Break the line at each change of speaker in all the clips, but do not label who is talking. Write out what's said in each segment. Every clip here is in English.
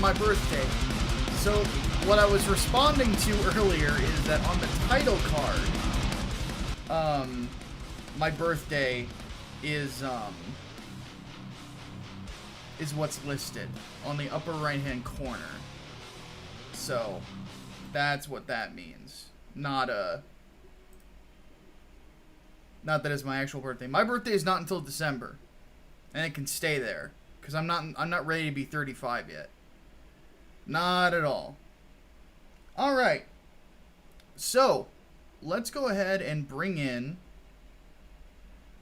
my birthday. So what I was responding to earlier is that on the title card, my birthday is what's listed on the upper right-hand corner. So that's what that means. Not that it's my actual birthday. My birthday is not until December, and it can stay there because I'm not ready to be 35 yet. Not at all. All right. So let's go ahead and bring in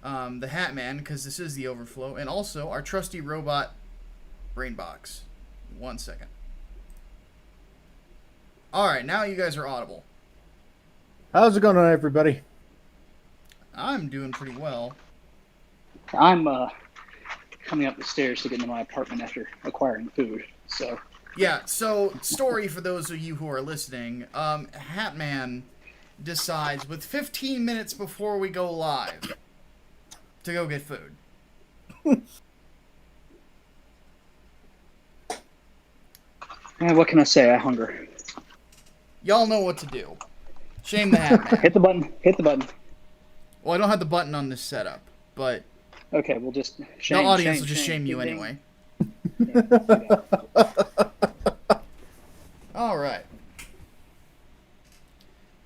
the Hatman, because this is the Overflow, and also our trusty robot Brainbox. 1 second. All right, now you guys are audible.
How's it going on, everybody?
I'm doing pretty well.
I'm coming up the stairs to get into my apartment after acquiring food. So
yeah. So story for those of you who are listening. Hatman decides with 15 minutes before we go live to go get food.
what can I say? I hunger.
Y'all know what to do. Shame the Hatman.
Hit the button. Hit the button.
Well, I don't have the button on this setup, but
okay, we'll just shame.
The audience will just shame you anyway.
Yeah,
All right.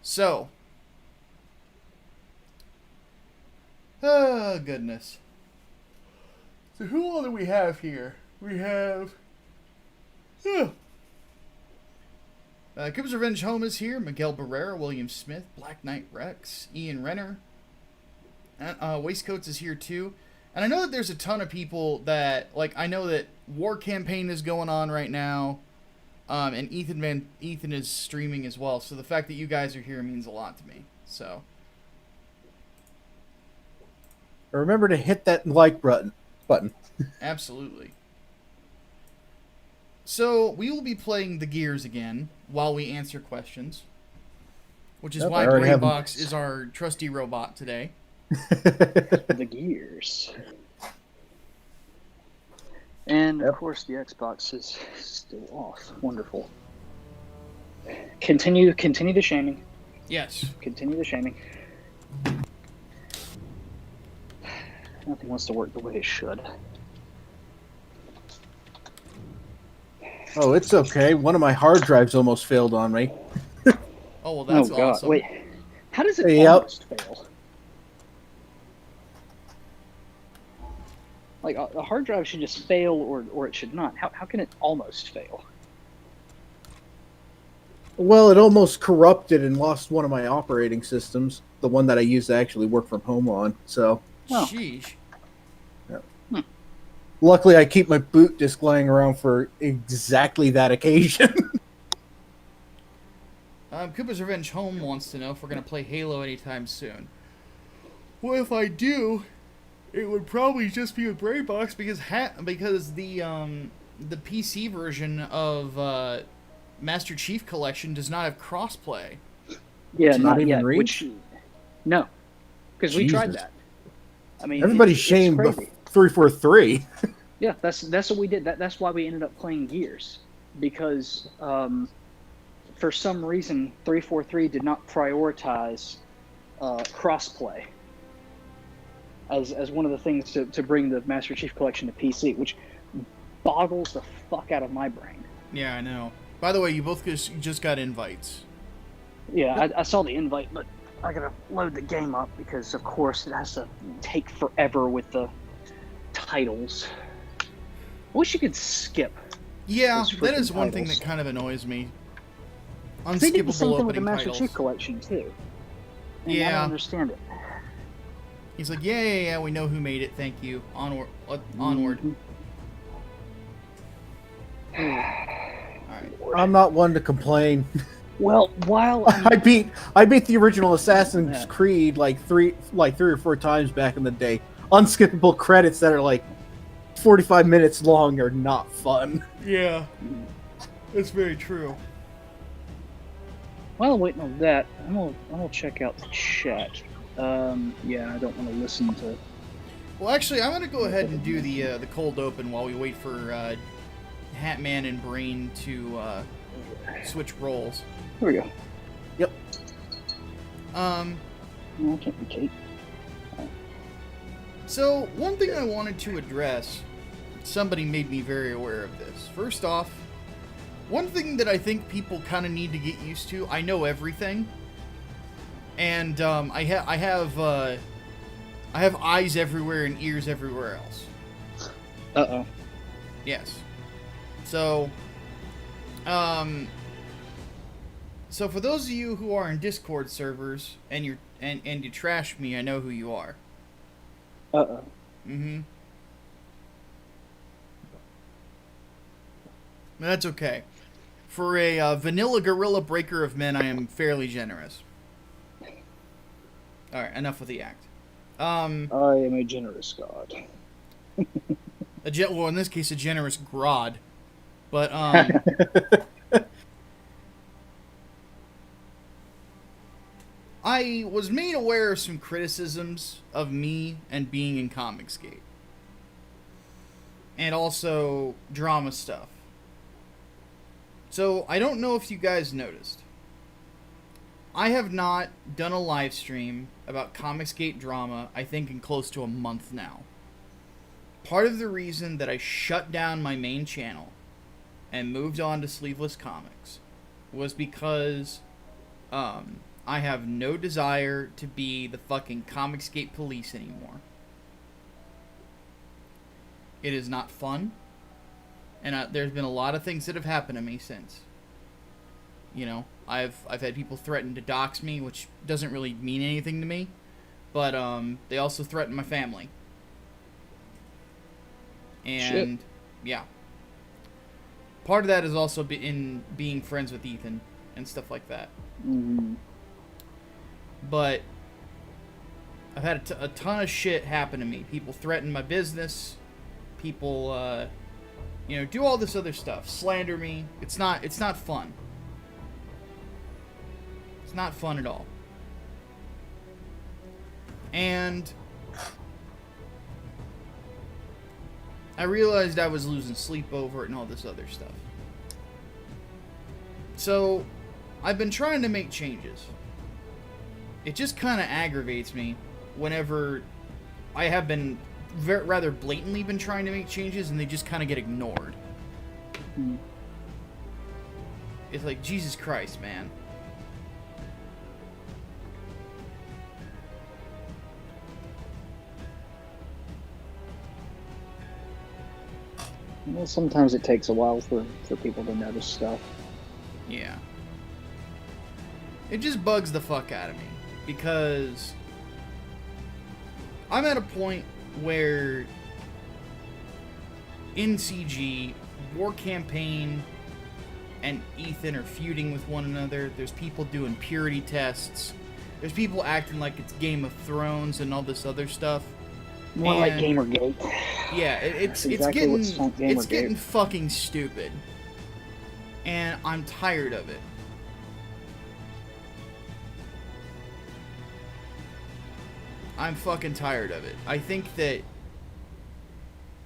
So. Oh, goodness. So who all do we have here? We have... Cooper's Revenge Home is here. Miguel Barrera, William Smith, Black Knight Rex, Ian Renner. And, Waistcoats is here too. And I know that there's a ton of people that, like, I know that War Campaign is going on right now. And Ethan is streaming as well. So the fact that you guys are here means a lot to me. So.
Remember to hit that like button.
Absolutely. So we will be playing the Gears again while we answer questions. Which is why Brainbox is our trusty robot today.
the Gears. And of course the Xbox is still off. Wonderful. Continue the shaming.
Yes.
Continue the shaming. Nothing wants to work the way it should.
Oh, it's okay. One of my hard drives almost failed on me.
Oh, well, that's awesome.
Wait, how does it almost fail? Like, a hard drive should just fail or it should not. How can it almost fail?
Well, it almost corrupted and lost one of my operating systems, the one that I used to actually work from home on, so...
Oh.
Sheesh.
Yeah. Luckily, I keep my boot disk laying around for exactly that occasion.
Cooper's Revenge Home wants to know if we're going to play Halo anytime soon. Well, if I do, it would probably just be with Brainbox because the PC version of Master Chief Collection does not have crossplay.
Yeah, not
even
yet.
Reach?
No, because we tried that. I mean,
everybody shamed 343.
Yeah, that's what we did. That's why we ended up playing Gears, because for some reason 343 did not prioritize crossplay as one of the things to bring the Master Chief Collection to PC, which boggles the fuck out of my brain.
Yeah, I know. By the way, you both just got invites.
Yeah, I saw the invite, but I gotta load the game up because, of course, it has to take forever with the titles. I wish you could skip.
Yeah, that is one thing that kind of annoys me. Unskippable
they did the same thing with the
opening
Master
titles.
Chief Collection too. And
Yeah,
I don't understand it.
He's like, yeah, we know who made it. Thank you. Onward. Onward. All right.
I'm not one to complain.
Well, while
I beat the original Assassin's Creed like three or four times back in the day. Unskippable credits that are like 45 minutes long are not fun.
Yeah, that's very true.
while I'm waiting on that, I'm gonna check out the chat. Yeah, I don't want to listen to.
Well, actually, I'm gonna go ahead and do the cold open while we wait for Hatman and Brain to switch roles.
Here we go.
Yep.
No, I can't be Kate.
So, one thing I wanted to address, somebody made me very aware of this. First off, one thing that I think people kind of need to get used to, I know everything, and I have eyes everywhere and ears everywhere else.
Uh-oh.
Yes. So, so for those of you who are in Discord servers and you trash me, I know who you are.
Uh-oh.
Mm-hmm. That's okay. For a vanilla gorilla breaker of men, I am fairly generous. Alright, enough of the act.
I am a generous god.
Well, in this case, a generous grod. But, I was made aware of some criticisms of me and being in Comicsgate. And also drama stuff. So, I don't know if you guys noticed. I have not done a live stream about Comicsgate drama, I think, in close to a month now. Part of the reason that I shut down my main channel and moved on to Sleeveless Comics was because I have no desire to be the fucking Comicsgate police anymore. It is not fun, and there's been a lot of things that have happened to me since. You know, I've had people threaten to dox me, which doesn't really mean anything to me, but they also threaten my family. And, yeah. Part of that is also in being friends with Ethan and stuff like that.
Mm-hmm.
But I've had a ton of shit happen to me. People threaten my business. People, do all this other stuff. Slander me. It's not fun. It's not fun at all. And I realized I was losing sleep over it and all this other stuff. So, I've been trying to make changes. It just kind of aggravates me whenever I have been rather blatantly been trying to make changes and they just kind of get ignored.
Mm.
It's like, Jesus Christ, man.
Well, sometimes it takes a while for people to notice stuff.
Yeah. It just bugs the fuck out of me. Because I'm at a point where in CG, War Campaign and Ethan are feuding with one another. There's people doing purity tests. There's people acting like it's Game of Thrones and all this other stuff.
More like Gamergate.
Yeah, it's getting fucking stupid. And I'm tired of it. I'm fucking tired of it. I think that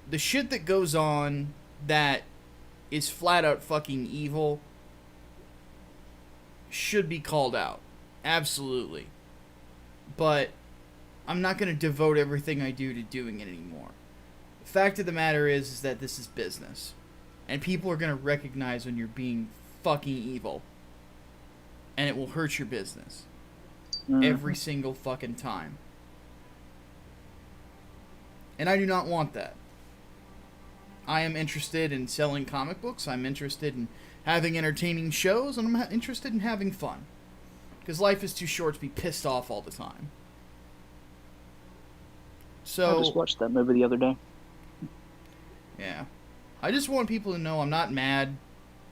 the shit that goes on that is flat out fucking evil should be called out. Absolutely. But I'm not going to devote everything I do to doing it anymore. The fact of the matter is that this is business. And people are going to recognize when you're being fucking evil. And it will hurt your business.
Mm-hmm.
Every single fucking time. And I do not want that. I am interested in selling comic books. I'm interested in having entertaining shows. And I'm interested in having fun. Because life is too short to be pissed off all the time. So,
I just watched that movie the other day.
Yeah. I just want people to know I'm not mad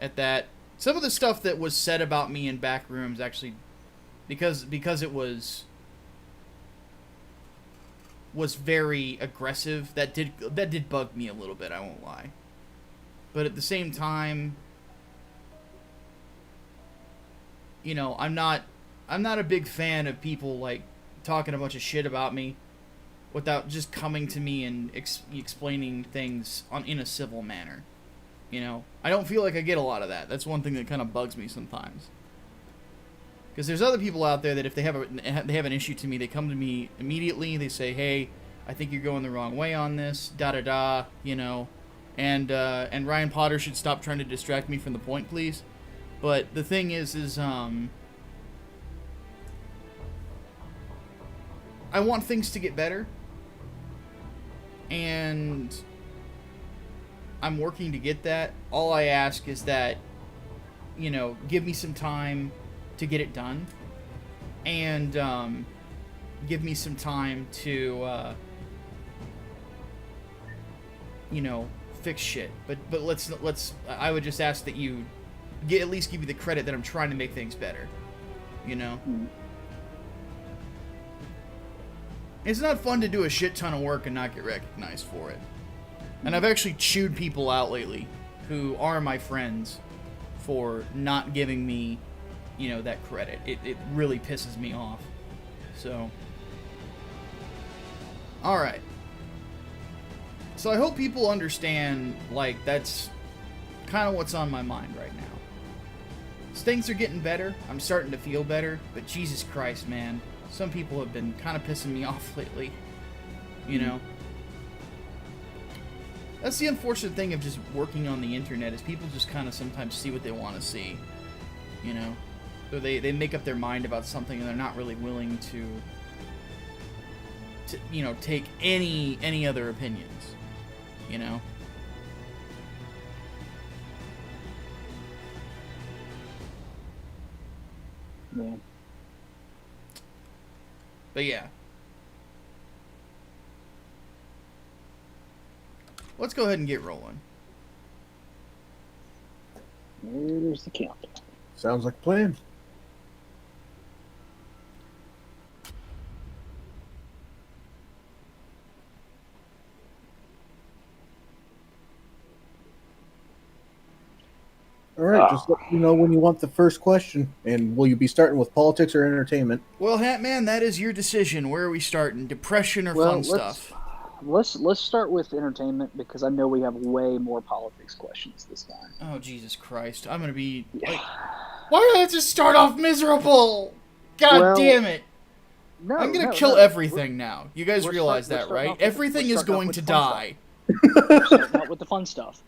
at that. Some of the stuff that was said about me in back rooms actually, because it was very aggressive. That did bug me a little bit, I won't lie. But at the same time, you know, I'm not a big fan of people like talking a bunch of shit about me without just coming to me and explaining things in a civil manner. You know, I don't feel like I get a lot of that. That's one thing that kind of bugs me sometimes. Because there's other people out there that if they have an issue to me, they come to me immediately. They say, "Hey, I think you're going the wrong way on this." Da da da. You know, and Ryan Potter should stop trying to distract me from the point, please. But the thing is I want things to get better, and I'm working to get that. All I ask is that, you know, give me some time to get it done, and give me some time to, you know, fix shit. But let's. I would just ask that you at least give me the credit that I'm trying to make things better. You know. It's not fun to do a shit ton of work and not get recognized for it. And I've actually chewed people out lately who are my friends for not giving me, you know, that credit. It really pisses me off. So, alright. So I hope people understand, like, that's kind of what's on my mind right now. Things are getting better. I'm starting to feel better. But Jesus Christ, man. Some people have been kind of pissing me off lately. You know? That's the unfortunate thing of just working on the internet, is people just kind of sometimes see what they want to see. You know? So they make up their mind about something and they're not really willing to you know, take any other opinions. You know?
Yeah.
But yeah. Let's go ahead and get rolling.
There's the count.
Sounds like a plan. All right, just let me know when you want the first question. And will you be starting with politics or entertainment?
Well, Hatman, that is your decision. Where are we starting? Depression or fun stuff?
Let's start with entertainment, because I know we have way more politics questions this time.
Oh, Jesus Christ. I'm going to be like, why did I just start off miserable? God damn it.
No,
I'm going to kill everything now. You guys realize that, right? Everything is going to die.
Starting out with the fun stuff.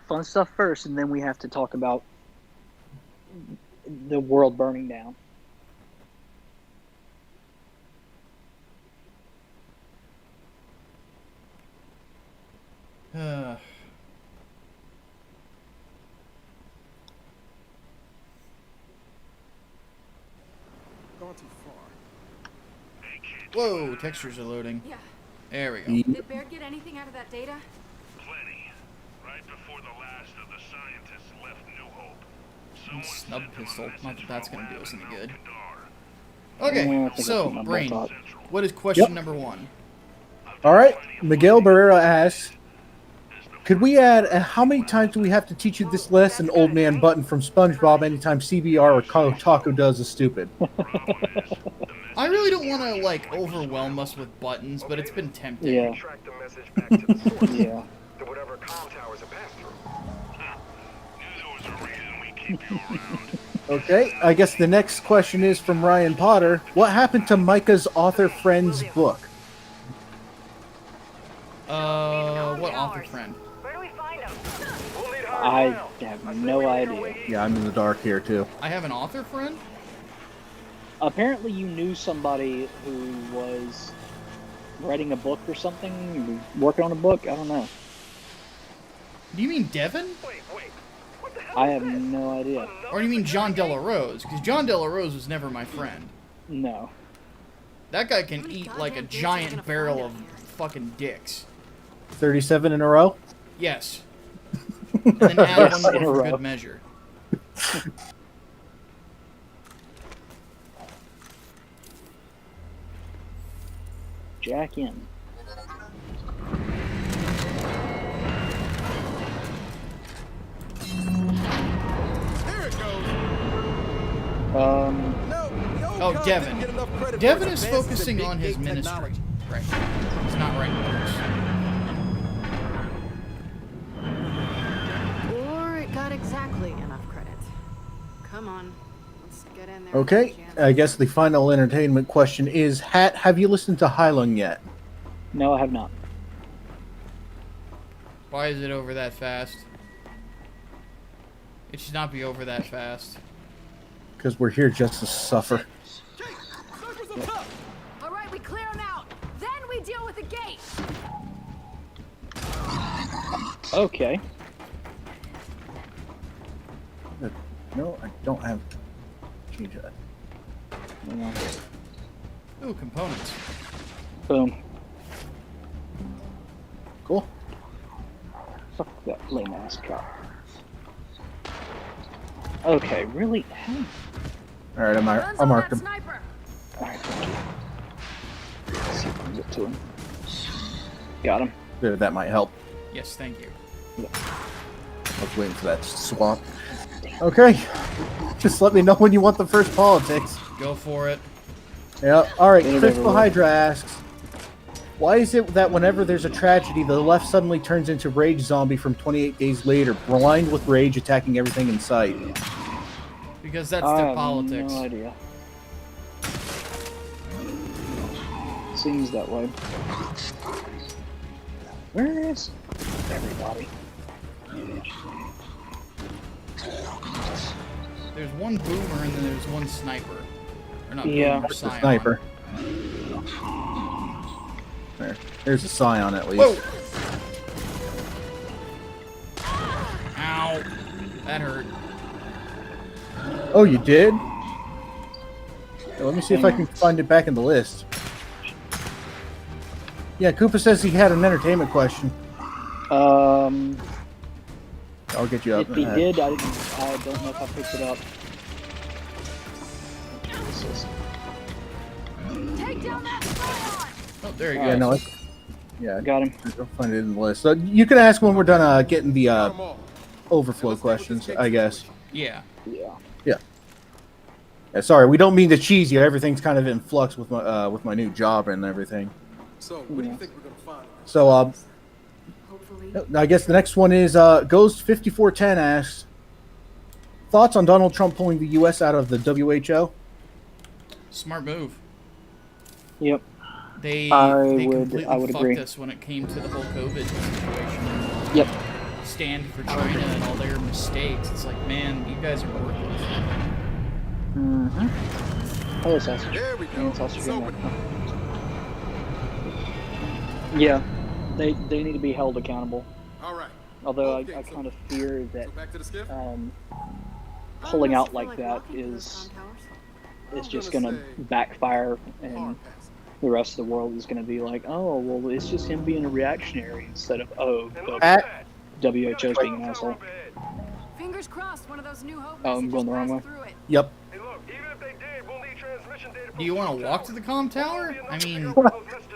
Fun stuff first, and then we have to talk about the world burning down.
Gone too far.
Whoa, textures are loading.
Yeah.
There we go.
Did Baird get anything out of that data?
Plenty. Right before the last of the scientists left New Hope. Someone
Snub
sent him a
pistol.
message
Not that that's
from
going to do
a
us
lab
any
in
good.
Al-Qadar.
Okay,
I think
so,
that's
Brain,
what
what is question
Yep.
number one?
All right, Miguel Barrera asks, could we add how many times do we have to teach you this lesson, Old Man Button from SpongeBob, anytime CBR or Kotaku does is stupid?
I really don't want to, like, overwhelm us with buttons, but it's been tempting.
Yeah.
Track the message back to the source.
Yeah.
To whatever comm towers it passed through.
There was a reason we keep you around.
Okay, I guess the next question is from Ryan Potter. What happened to Micah's author friend's book?
What author friend?
Where do we find them?
We'll need
I
higher ground.
have no idea.
Yeah, I'm in the dark here too.
I have an author friend?
Apparently you knew somebody who was writing a book or something, working on a book, I don't know.
Do you mean Devin?
Wait. What the hell
I
is
have
this?
no idea.
Or do you mean John Delarose? Because John Delarose was never my friend.
No.
That guy can
How many
eat like a
goddamn dicks are you
giant
gonna
barrel
find
of
out here?
fucking dicks.
37 in a row?
Yes. And then add
Yes,
one
in a
more for
row.
good measure.
Jack in.
There it goes. No,
Oh,
Cog
Devin.
didn't get enough credit for
Devin
his
is
advances in
focusing
big
on his
data
ministry.
technology.
Right. He's not writing books.
exactly enough credit. Come on, let's get in there.
Okay, I guess the final entertainment question is, Hat, have you listened to Heilung yet?
No, I have not.
Why is it over that fast? It should not be over that fast.
Because we're here just to suffer.
All right, we clear them out. Then we deal with the gate.
Okay.
No, I don't have... Change that.
Hang on.
Ooh, components.
Boom.
Cool.
Fuck that lame ass cop. Okay, really? How?
Alright,
Guns
I'll
on
mark
that
him.
sniper.
Alright, thank you. Let's see if I can get to him. Got him.
There, that might help.
Yes, thank you.
I was waiting for that swap. Okay. Just let me know when you want the first politics.
Go for it.
Yeah. Alright,
Get it
Crystal
over with.
Hydra asks, why is it that whenever there's a tragedy, the left suddenly turns into Rage Zombie from 28 Days Later, blind with rage, attacking everything in sight?
Because that's
I
their
have
politics.
no idea. Seems that way. Where is everybody?
There's one boomer and then there's one sniper. Or not
Yeah.
boomer,
There's the
scion.
sniper. There's a Scion at least.
Whoa! Ow. That hurt.
Oh, you did? Yeah, let me see if I can find it back in the list. Yeah, Koopa says he had an entertainment question. I'll get you up.
If he did, I don't know if I picked it up.
Take down that scion.
Oh, there you
Yeah,
go.
no, yeah,
Got him.
I'll find it in the list. So you can ask when we're done getting the
Come on.
overflow questions, I guess.
Yeah.
Yeah.
Yeah, sorry, we don't mean to cheese you. Everything's kind of in flux with my new job and everything.
So, what do you think we're gonna find?
So
Hopefully.
I guess the next one is Ghost5410 asks, thoughts on Donald Trump pulling the U.S. out of the WHO?
Smart move.
Yep.
They
I
completely
would
fucked
agree.
us when it came to the whole COVID situation.
Yep.
Stand for China and all their mistakes. It's like, man, you guys are worthless.
Mm-hmm. Oh, it's awesome.
There we go.
It's also
It's
good.
over.
Yeah, they need to be held accountable.
All right.
Although
Okay,
I
so-
kind of fear that
So back to the skiff.
pulling
Must
out
feel
like that
walking through those
is
com towers.
just
gonna
gonna
say
backfire, and
Hard pass.
the rest of the world is gonna be like, oh, well, it's just him being a reactionary instead of, oh,
And
the
look at that.
WHO's being an asshole.
Up ahead.
Fingers crossed, one of those New Hope
Oh, I'm going the wrong
messages
way.
passed through it.
Yep.
Hey, look, even if they did, we'll need transmission data from
Do you want to
the
walk to the comm tower? I mean,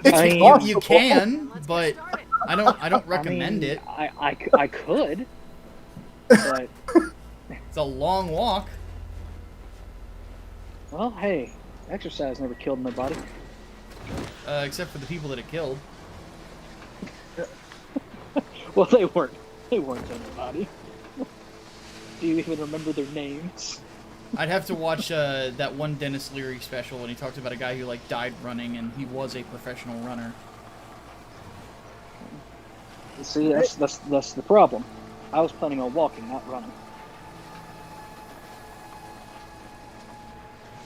It's
I mean,
possible.
you can,
Let's
but
get started.
I don't
I
recommend
mean,
it.
I could, but,
It's a long walk.
well, hey, exercise never killed nobody.
Except for the people that it killed.
Well, they weren't anybody. Do you even remember their names?
I'd have to watch that one Dennis Leary special when he talked about a guy who like died running and he was a professional runner.
See, that's the problem. I was planning on walking, not running.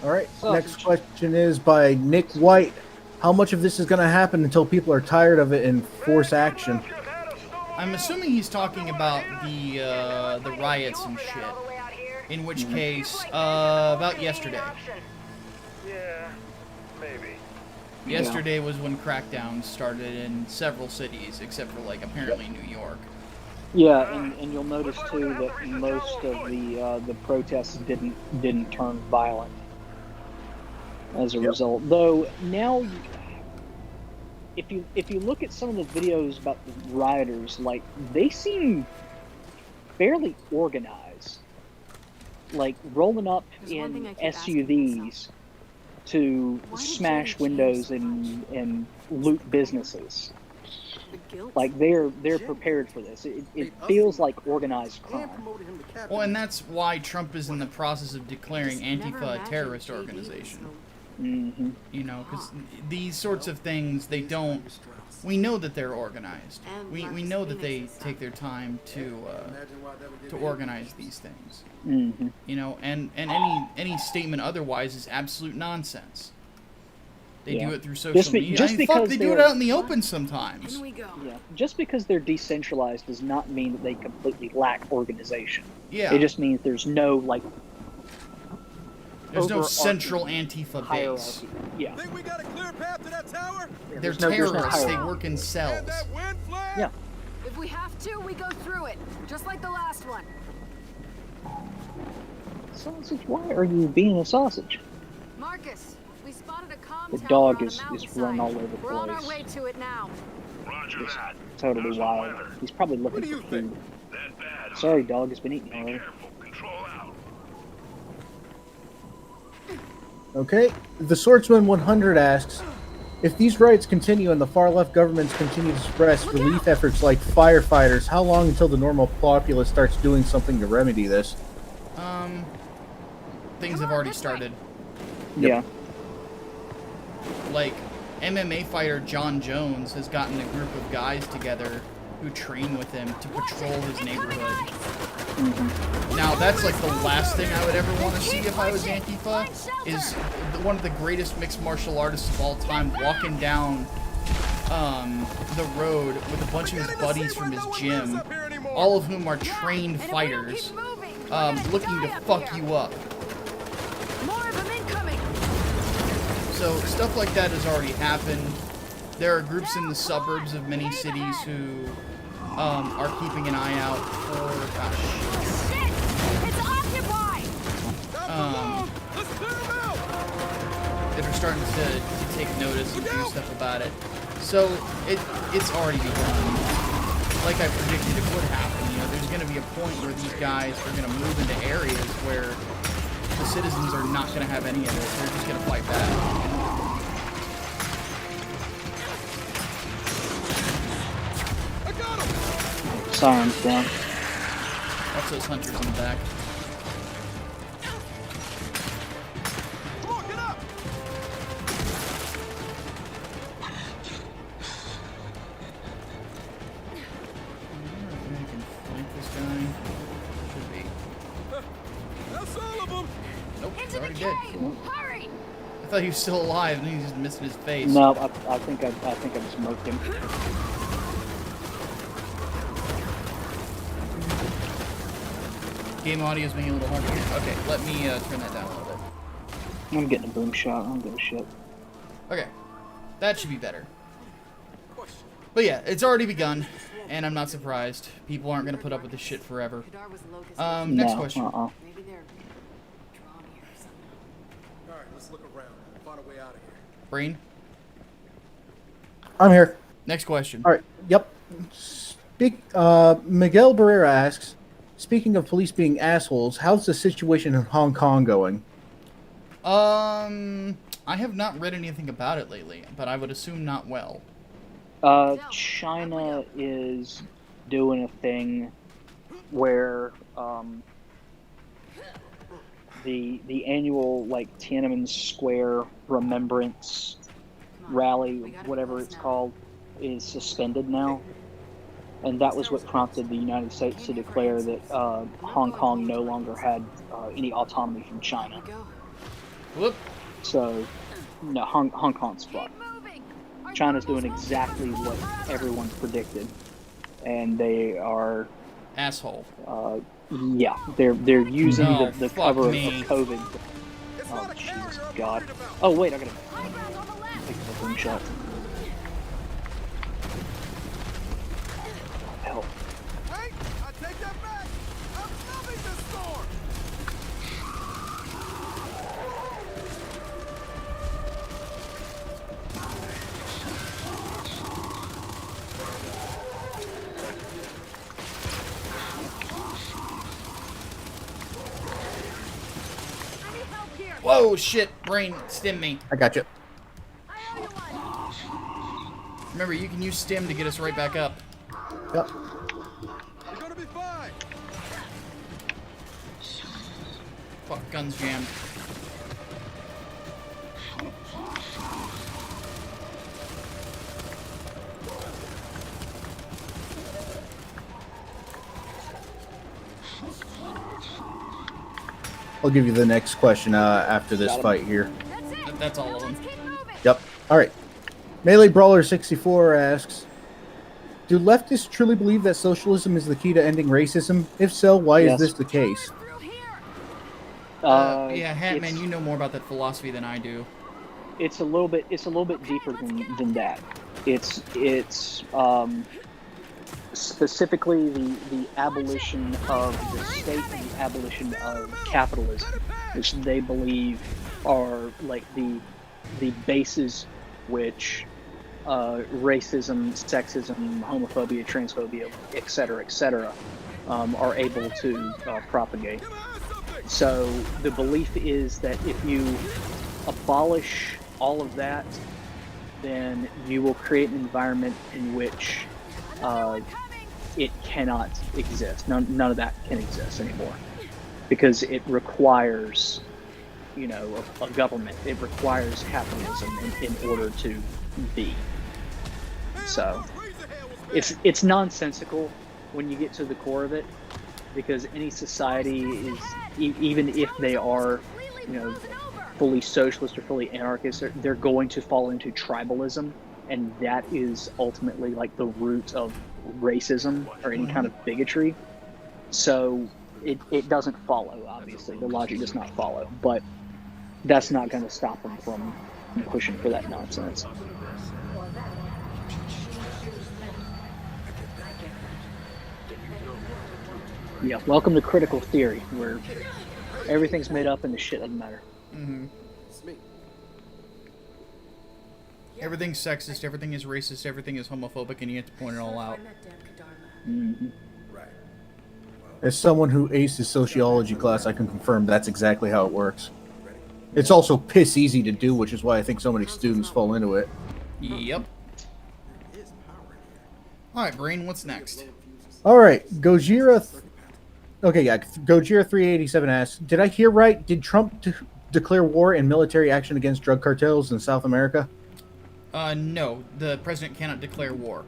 All right.
Sausage.
Next question is by Nick White. How much of this is going to happen until people are tired of it and force action?
I'm assuming he's talking about the riots and shit. In which case, about yesterday.
Yeah, maybe.
Yesterday was when crackdowns started in several cities, except for like apparently New York.
Yeah, and you'll notice too that most of the protests didn't turn violent as a result. Though now, if you look at some of the videos about the rioters, like they seem fairly organized, like rolling up
There's one thing
in
I keep asking
SUVs to
Why did
smash
Jada change
windows
so much?
and loot businesses.
The guilt.
Like they're prepared for this. It feels like organized crime.
Well, and that's why Trump is in the process of declaring
Just never
Antifa a
imagined
terrorist
JD was
organization.
so-
Mm-hmm.
You know, because these sorts of things, they don't. We know that they're organized.
And
We
Marcus
know that they
Phoenix's
take their time to organize these things.
Mm-hmm.
You know, and any statement otherwise is absolute nonsense. They
Yeah.
do it through social media.
Just
I mean, fuck,
because
they do it
they're-
out in the open sometimes.
In we go.
Yeah. Just because they're decentralized does not mean that they completely lack organization.
Yeah.
It just means there's no like
There's no
overarching
central Antifa base.
hierarchy. Yeah.
Think we got a clear path to that tower?
They're
There's no
terrorists. They
hierarchy.
work in cells.
And that wind flag?
Yeah.
If we have to, we go through it, just like the last one.
Sausage, why are you being a sausage?
Marcus, we spotted a comm
The
tower
dog
on
is
a
run
mountainside.
all over the
We're on our
place.
way to it now.
Roger
It's
that.
totally
How's the
wild.
weather?
He's probably
What
looking
do
for
you think?
food.
That bad, huh?
Sorry, dog has been eating
Be
already.
careful. Control out.
Okay. The Swordsman 100 asks, if these riots continue and the far-left governments continue to suppress relief efforts like firefighters, how long until the normal populace starts doing something to remedy this?
Things
Come
have
on,
already
this way.
started.
Yeah.
Like, MMA fighter John Jones has gotten a group of guys together who train with him to patrol his neighborhood. Now, that's like the last thing I would ever want to see if I was Antifa, is one of the greatest mixed martial artists of all time walking down the road with a bunch of his buddies from his gym, all of whom are trained
And if we don't
fighters,
keep moving, we're gonna
looking to
die up
fuck
here.
you up.
More of them incoming.
So stuff like that has already happened. There are groups in the suburbs of many cities who are keeping an eye out for
Shit! It's occupied.
Let's clear them out!
that are starting to take notice and do stuff about it. So it's already begun. Like I predicted, it would happen. You know, there's going to be a point where these guys are going to move into areas where the citizens are not going to have any of this. They're just going to fight back.
I got him!
Siren's down.
Watch those hunters in the back.
Come on, get up!
I can flank this guy. Should be.
That's all of them!
Nope, he's
Into the
already
cave.
dead.
Hurry.
I thought he was still alive, and he's just missing his face.
No, I think I just murked him.
Game audio is making it a little hard to hear. Okay, let me turn that down a little bit.
I'm getting a boom shot. I don't give a shit.
Okay, that should be better. But yeah, it's already begun, and I'm not surprised. People aren't gonna put up with this shit forever.
Kadar was locust.
Next
No,
question.
Maybe they're drawn here or something.
Alright, let's look around. Find a way out of here.
Brain.
I'm here.
Next question.
All right. Yep. Miguel Barrera asks, speaking of police being assholes, how's the situation in Hong Kong going?
I have not read anything about it lately, but I would assume not well.
China is doing a thing where the annual like Tiananmen Square Remembrance rally, whatever it's called, is suspended now, and that was what prompted the United States to declare that Hong Kong no longer had any autonomy from China.
Go.
Whoop.
So, no, Hong Kong's fucked.
Moving. Our
China's
tunnel's
doing
won't
exactly
stop
what
forever.
everyone predicted, and they are,
Asshole.
yeah, they're using
Oh,
the
fuck
cover of
me.
COVID.
It's
Oh,
not a carrier
Jesus
I'm
God!
worried about.
Oh wait, I gotta
High ground on the left.
pick up a boom shot. Help!
Wait! I take that back! I'm loving this storm!
I need help here.
Whoa, shit. Brain, stim me.
I got you.
I owe you one.
Remember, you can use stim to get us right back up.
Yep.
You're gonna be fine.
Fuck, guns jammed.
I'll give you the next question after this
Got him.
fight here.
That's all of them.
Yep. All right. Melee Brawler 64 asks, do leftists truly believe that socialism is the key to ending racism? If so, why
Yes.
is this the case?
Yeah, Hatman,
it's-
you know more about that philosophy than I do.
It's a little bit deeper than that. It's specifically the abolition of the state and the abolition of capitalism, which they believe are like the bases which racism, sexism, homophobia, transphobia, etc., are able to propagate. So the belief is that if you abolish all of that, then you will create an environment in which it cannot exist. None of that can exist anymore, because it requires, a government. It requires capitalism in order to be. So it's nonsensical when you get to the core of it, because any society is, even if they are, fully socialist or fully anarchist, they're going to fall into tribalism, and that is ultimately like the root of racism or any kind of bigotry. So it doesn't follow, obviously. The logic does not follow, but that's not going to stop them from pushing for that nonsense. Yeah, welcome to critical theory, where everything's made up and the shit doesn't matter.
Mm-hmm. Everything's sexist, everything is racist, everything is homophobic, and you have to point it all out.
Mm-hmm.
As someone who aced his sociology class, I can confirm that's exactly how it works. It's also piss easy to do, which is why I think so many students fall into it.
Yep. Alright, Brain, what's next?
All right, Gojira. Okay, yeah, Gojira 387 asks, did I hear right? Did Trump declare war and military action against drug cartels in South America?
No. The president cannot declare war.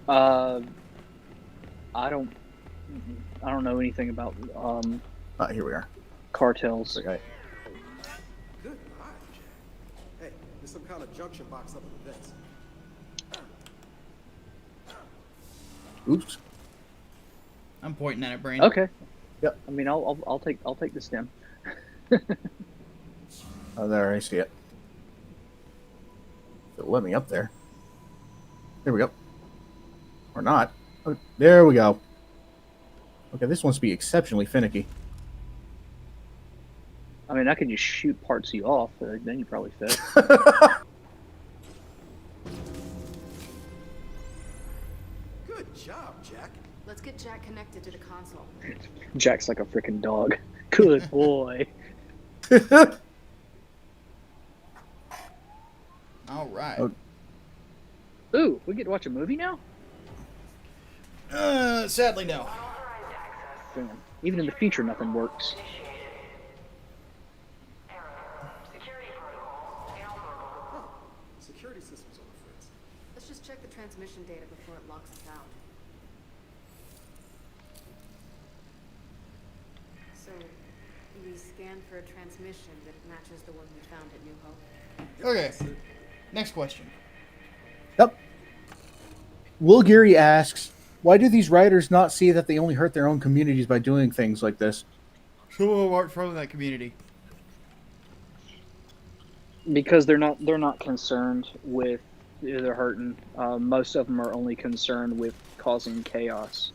I don't know anything about
Here we are.
cartels.
Okay.
Good eye, Jack. Hey, there's some kind of junction box up in the vents.
Oops.
I'm pointing at it, Brain.
Okay.
Yep.
I mean, I'll take the stem.
Oh, there, I see it. It'll let me up there. There we go. Or not. Oh, there we go. Okay, this wants to be exceptionally finicky.
I mean, I could just shoot parts of you off, then you probably fit.
Good job, Jack.
Let's get Jack connected to the console.
Jack's like a freaking dog. Good boy.
Alright.
Oh.
Ooh, we get to watch a movie now?
Sadly, no.
Damn. Even in the future, nothing works.
Security systems on the fritz.
Let's just check the transmission data before it locks us out. So, we scanned for a transmission that matches the one we found at New Hope.
Okay. Next question.
Yep. Will Geary asks, why do these writers not see that they only hurt their own communities by doing things like this?
Some of them aren't from that community.
Because they're not concerned with they're hurting. Most of them are only concerned with causing chaos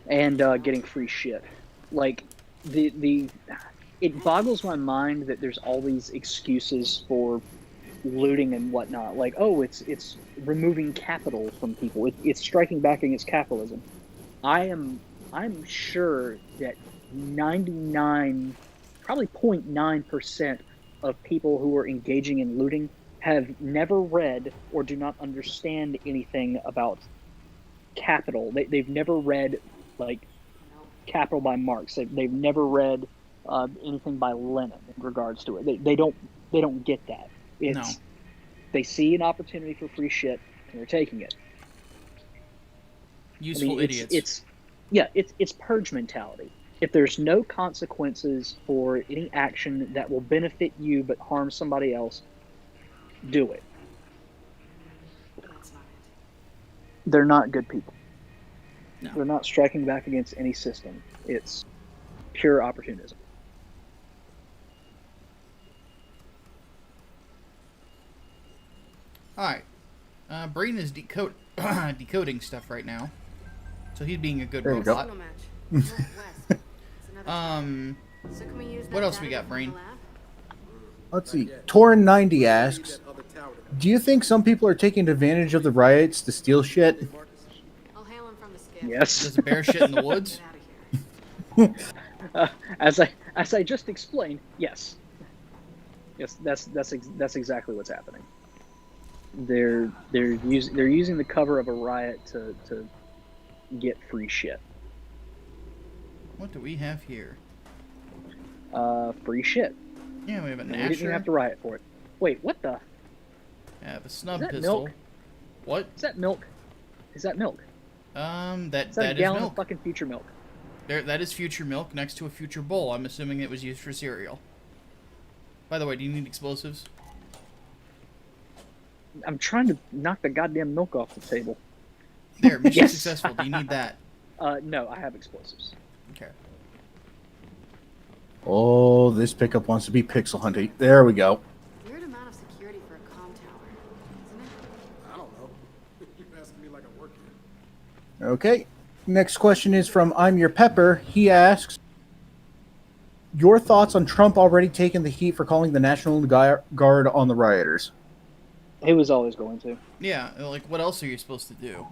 and getting free shit. Like it boggles my mind that there's all these excuses for looting and whatnot. Like, oh, it's removing capital from people. It's striking back against capitalism. I'm sure that 99, probably 0.9% of people who are engaging in looting have never read or do not understand anything about capital. They've never read like Capital by Marx. They've never read anything by Lenin in regards to it. They don't get that. It's They see an opportunity for free shit and they're taking it.
Useful idiots.
It's purge mentality. If there's no consequences for any action that will benefit you but harm somebody else, do it.
That's not it.
They're not good people.
No.
They're not striking back against any system. It's pure opportunism.
Alright. Braden is decoding stuff right now. So he's being a good
There you go.
robot.
Signal match. Northwest. It's another
So
can we use
what
that
else we
data
got,
from the
Brain?
lab?
Let's see. Torin90 asks, do you think some people are taking advantage of the riots to steal shit?
I'll hail him from the skip.
Yes.
Does a bear shit in the woods?
Get out of here.
As I just explained, yes. Yes, that's exactly what's happening. They're using the cover of a riot to get free shit.
What do we have here?
Free shit.
Yeah, we have a
And we didn't even
Nasher.
have to riot for it. Wait, what the?
I have a snub
Is that
pistol.
milk?
What?
Is that milk? Is that milk?
That
Is that a
is
gallon
milk.
of fucking future milk?
That is future milk next to a future bowl. I'm assuming it was used for cereal. By the way, do you need explosives?
I'm trying to knock the goddamn milk off the table.
There, mission
Yes.
successful. Do you need that?
No, I have explosives.
Okay.
Oh, this pickup wants to be pixel hunting. There we go.
Weird amount of security for a comm tower, isn't it?
I don't know. You're asking me like I work here.
Okay. Next question is from I'm Your Pepper. He asks, your thoughts on Trump already taking the heat for calling the National Guard on the rioters?
He was always going to.
Yeah, like what else are you supposed to do?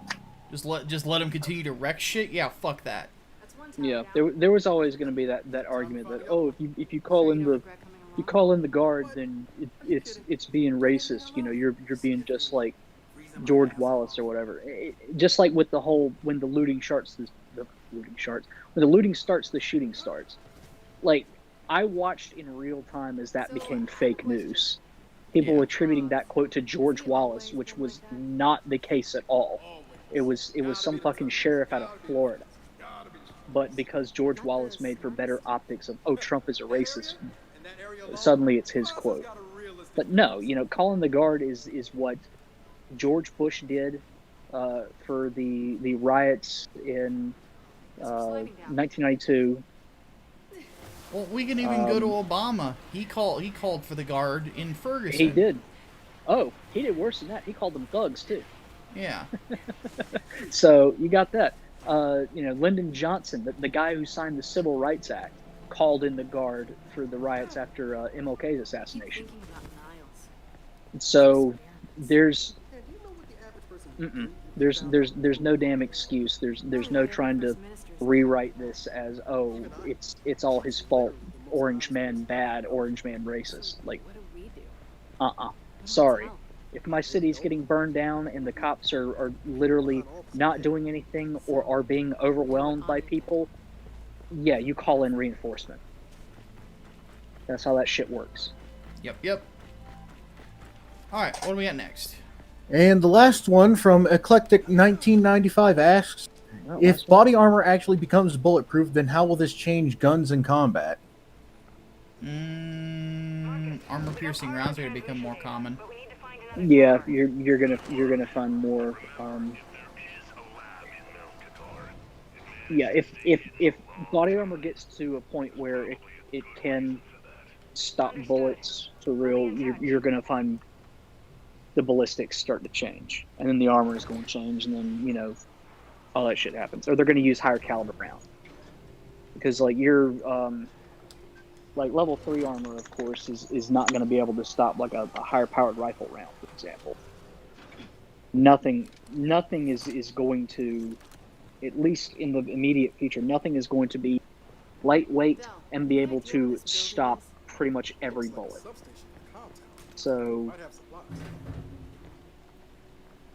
Just let him continue to wreck shit? Yeah, fuck that.
That's one tower
Yeah,
down.
there was always going to be that argument that if you call in the guard, then it's being racist. You know, you're being just like George Wallace or whatever. Just like with the whole when the looting starts, when the looting starts, the shooting starts. Like I watched in real time as that became fake news. People
Yeah.
attributing that quote to George Wallace, which was not the case at all. It was some fucking sheriff out of Florida. But because George Wallace made for better optics of, oh, Trump is a racist, suddenly it's his quote. But no, you know, calling the guard is what George Bush did for the riots in 1992.
Well, we can even go to Obama. He called for the guard in Ferguson.
He did. Oh, he did worse than that. He called them thugs too.
Yeah.
So you got that. You know, Lyndon Johnson, the guy who signed the Civil Rights Act, called in the guard for the riots after MLK's assassination.
Thinking about Niles.
So there's
Hey, do you know what the average person
there's no damn excuse. There's no trying to rewrite this as, oh, it's all his fault. Orange man bad, orange man racist. Like,
What do we do?
sorry. If my city's getting burned down and the cops are literally not doing anything or are being overwhelmed by people, yeah, you call in reinforcement. That's how that shit works.
Yep. Alright, what do we got next?
And the last one from Eclectic 1995 asks,
Well,
if
that's
body armor actually becomes bulletproof, then how will this change guns in combat?
Armor-piercing rounds are going to become more common.
yeah, you're gonna find more. Yeah, if body armor gets to a point where it can stop bullets for real, you're gonna find the ballistics start to change, and then the armor is going to change, and then, you know, all that shit happens. Or they're going to use higher caliber rounds, because like your like level 3 armor, of course, is not going to be able to stop like a higher powered rifle round, for example. Nothing is going to, at least in the immediate future, nothing is going to be lightweight and be able to stop pretty much every
Looks like a
bullet.
substation in a compound.
So
Might have supplies.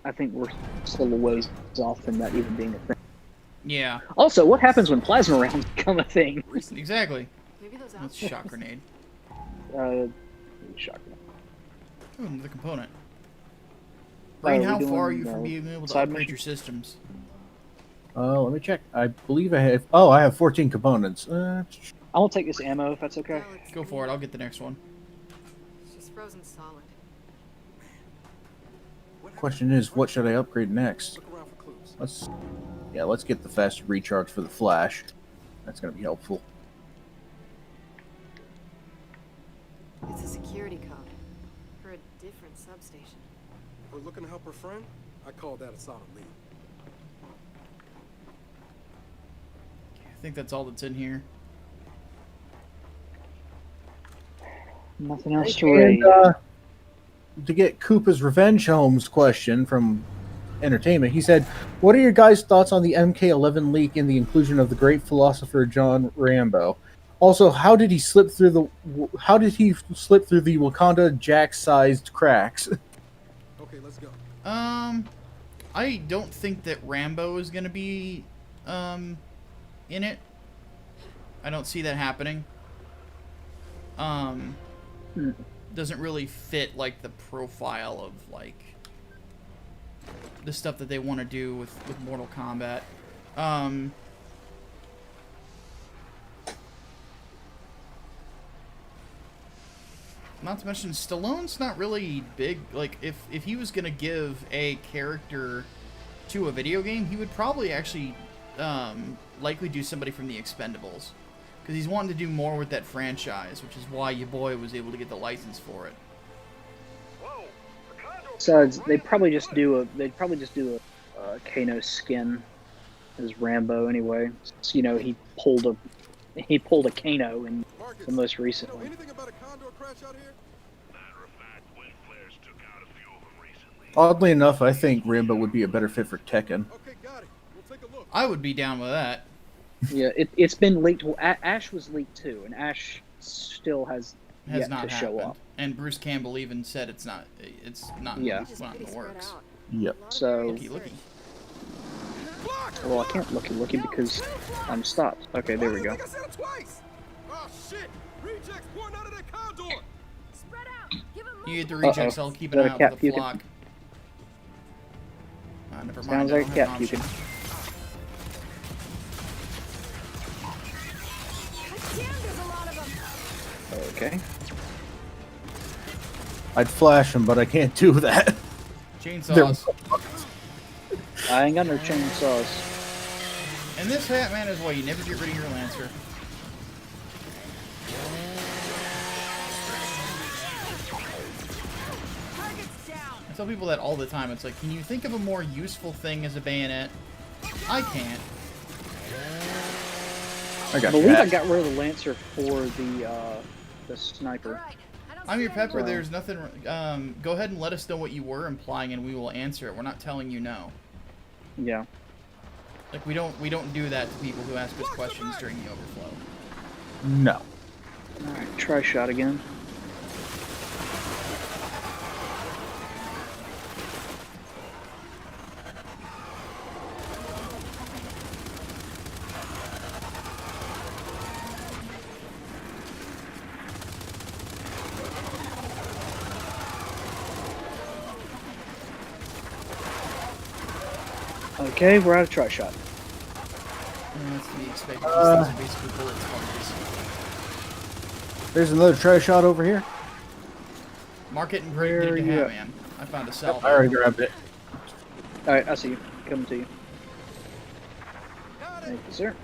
I think we're still a ways off from that even being a thing.
Yeah,
Also, what happens when plasma rounds become a thing?
exactly.
Maybe those
That's
outfits.
shock grenade.
Shotgun.
Ooh, another component.
Are
Rain,
we
how far are
doing,
you from being able to
side
upgrade
mission?
your systems?
Let me check. I believe I have. Oh, I have 14 components.
I will take this ammo if that's okay.
Well, it's
Go for it. I'll get the next one.
She's frozen solid.
Question is, what should I upgrade next?
Look around for clues.
Let's get the faster recharge for the flash. That's gonna be helpful.
It's a security code for a different substation.
We're looking to help her friend. I call that a solid lead.
I think that's all that's in here.
Nothing else to raid.
And to get Koopa's Revenge Homes question from Entertainment, he said, "What are your guys' thoughts on the MK11 leak and the inclusion of the great philosopher John Rambo? Also, how did he slip through the Wakanda Jack-sized cracks?"
Okay, let's go.
I don't think that Rambo is gonna be in it. I don't see that happening. Doesn't really fit like the profile of like the stuff that they want to do with Mortal Kombat. Not to mention, Stallone's not really big. Like, if he was gonna give a character to a video game, he would probably actually likely do somebody from the Expendables, because he's wanting to do more with that franchise, which is why your boy was able to get the license for it.
Whoa! The Condor
Besides, they'd probably just do a Kano skin as Rambo anyway. So, you know, he pulled a Kano in
Marcus,
the most
you
recent
know
one.
anything about a condor crash out here?
Matter of fact, wind flares took out a few of them recently.
Oddly enough, I think Rambo would be a better fit for Tekken.
Okay, got it. We'll take a look.
I would be down with that.
Yeah, it's been leaked. Well, Ash was leaked too, and Ash still has
Has
yet
not
to show
happened.
up.
And Bruce Campbell even said it's not
Yeah.
Just
not
pretty
in the
spread
works.
out.
Yep.
So,
Looky.
well, I can't looky because I'm stopped. Okay, there we go.
I think I said it twice. Oh shit! Rejects pouring out of that condor.
Spread out. Give him
You get the
Uh-oh.
rejects, I'll keep
Is
an
that
eye
a
out
cat
for the
puking?
flock. Never mind.
Sounds
I
like
don't
a
have
cat
an option.
puking.
Damn, there's a lot of them.
Okay.
I'd flash him, but I can't do that.
Chainsaws.
I ain't got no chainsaws.
And this Hatman is why you never get rid of your Lancer.
Target's down.
I tell people that all the time. It's like, can you think of a more useful thing as a bayonet? I can't.
I
I
got
believe I
that.
got rid of the Lancer for the sniper.
Alright. I don't
I'm
see
your Pepper.
So-
There's nothing. Go ahead and let us know what you were implying, and we will answer it. We're not telling you no.
Yeah.
Like we don't do that to people who ask us questions during the overflow.
No.
Alright, try shot again. Okay, we're out of try shot.
That's to be expected. These things are basically bullet sponges.
There's another try shot over here.
Mark it and
Where
get it to
are you at?
Hatman. I found a cell.
I already grabbed it.
Alright, I see you. Coming to you. Thank you, sir.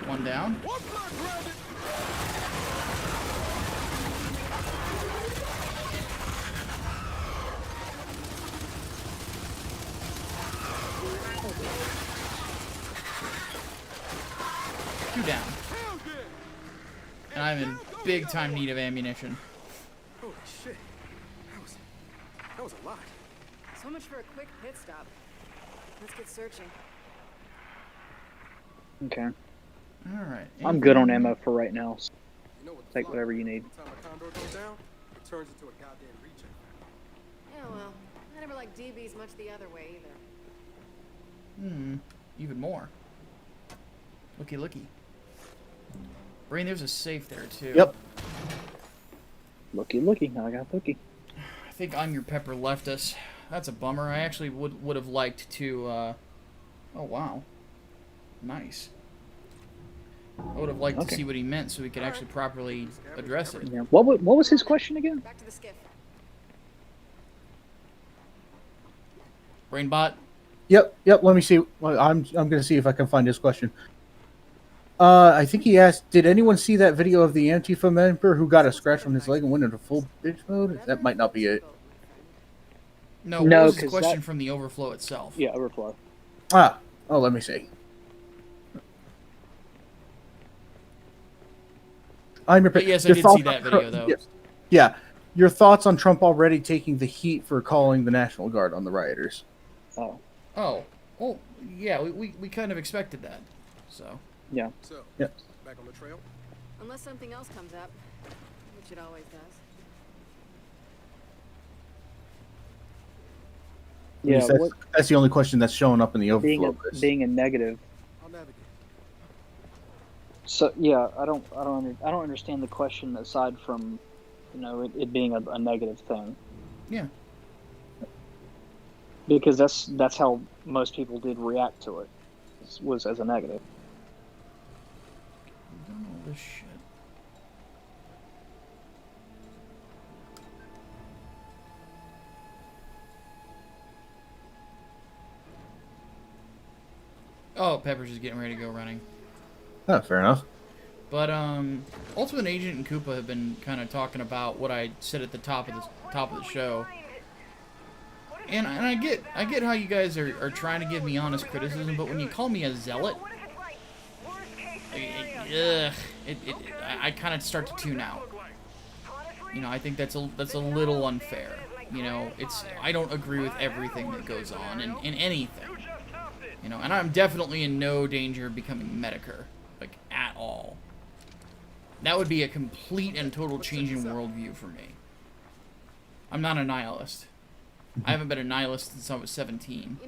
One down.
One block grounded.
Two down.
Hell yeah!
And I'm in big time need of ammunition.
Holy shit! That was a lot.
So much for a quick pit stop. Let's get searching.
Okay.
All right.
I'm good on ammo for right now. So
You know what?
take whatever you need.
Every time a condor goes down, it turns into a goddamn reject.
Yeah, well, I never liked DBs much the other way either.
Even more. Looky. Brain, there's a safe there too.
Yep.
Looky. I got looky.
I think I'm Your Pepper left us. That's a bummer. I actually would have liked to. Oh wow. Nice. I would have liked to see what he meant so we could actually properly address it.
Yeah. What was his question again?
Back to the skiff.
Brainbot.
Yep. Let me see. Well, I'm going to see if I can find his question. I think he asked, did anyone see that video of the Antifa member who got a scratch on his leg and went into full bitch mode? That might not be it.
No,
No,
what was his
'cause
question
that-
from the Overflow itself?
Yeah, Overflow.
Let me see. I'm your
But yes, I
your
did
thoughts
see that
on
video,
Trump-
though.
Yes. Yeah. Your thoughts on Trump already taking the heat for calling the National Guard on the rioters?
Oh,
Oh, yeah, we kind of expected that. So,
yeah.
So,
Yeah.
back on the trail?
Unless something else comes up, which it always does.
Yeah,
That's the only question that's showing up in the
being
overflow list.
a negative.
I'll navigate.
So yeah, I don't understand the question aside from, it being a negative thing.
yeah.
Because that's how most people did react to it, was as a negative.
We've done all this shit. Oh, Pepper's just getting ready to go running.
Oh, fair enough.
But Ultimate Agent and Koopa have been kind of talking about what I said at the top of the show. And I get how you guys are trying to give me honest criticism, but when you call me a zealot, I kind of start to tune out. I think that's a little unfair. I don't agree with everything that goes on in anything. And I'm definitely in no danger of becoming Medicare, like at all. That would be a complete and total change in worldview for me. I'm not a nihilist. I haven't been a nihilist since I was 17.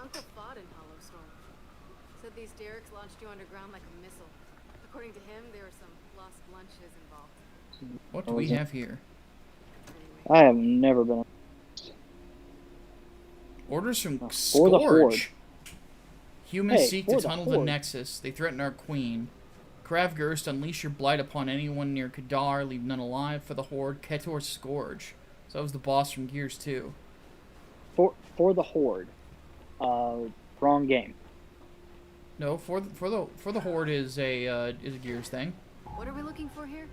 Uncle fought in Hollowstorm. Said these derricks launched you underground like a missile. According to him, there were some lost lunches involved.
What do we have here?
I have never been.
Orders from
For the Horde.
Scourge. Humans
Hey,
seek
for
to
the
tunnel the
Horde.
Nexus. They threaten our queen. Kravgurst, unleash your blight upon anyone near Kadar. Leave none alive. For the Horde. Ketor's Scourge. So that was the boss from Gears 2.
For the Horde. Wrong game.
No, for the Horde is a Gears thing.
What are we looking for here?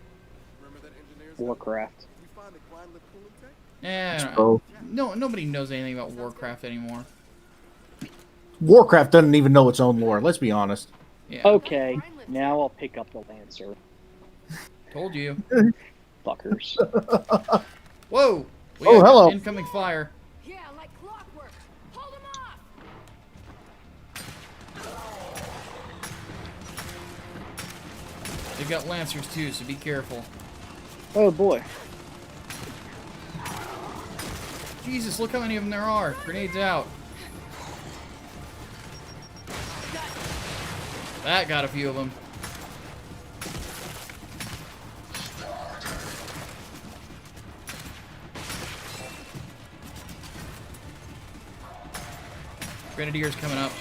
Remember that engineer's
Warcraft.
Did we find the Glyndlet cooling tank?
Eh, no, nobody knows anything about Warcraft anymore.
Warcraft doesn't even know its own lore. Let's be honest.
Yeah,
Okay, now I'll pick up the Lancer.
told you.
Fuckers.
Whoa! We
Oh,
got
hello.
incoming fire.
Yeah, like clockwork. Hold them off!
They've got Lancers too, so be careful.
Oh boy.
Jesus, look how many of them there are. Grenades out. That got a few of them. Grenadiers coming up.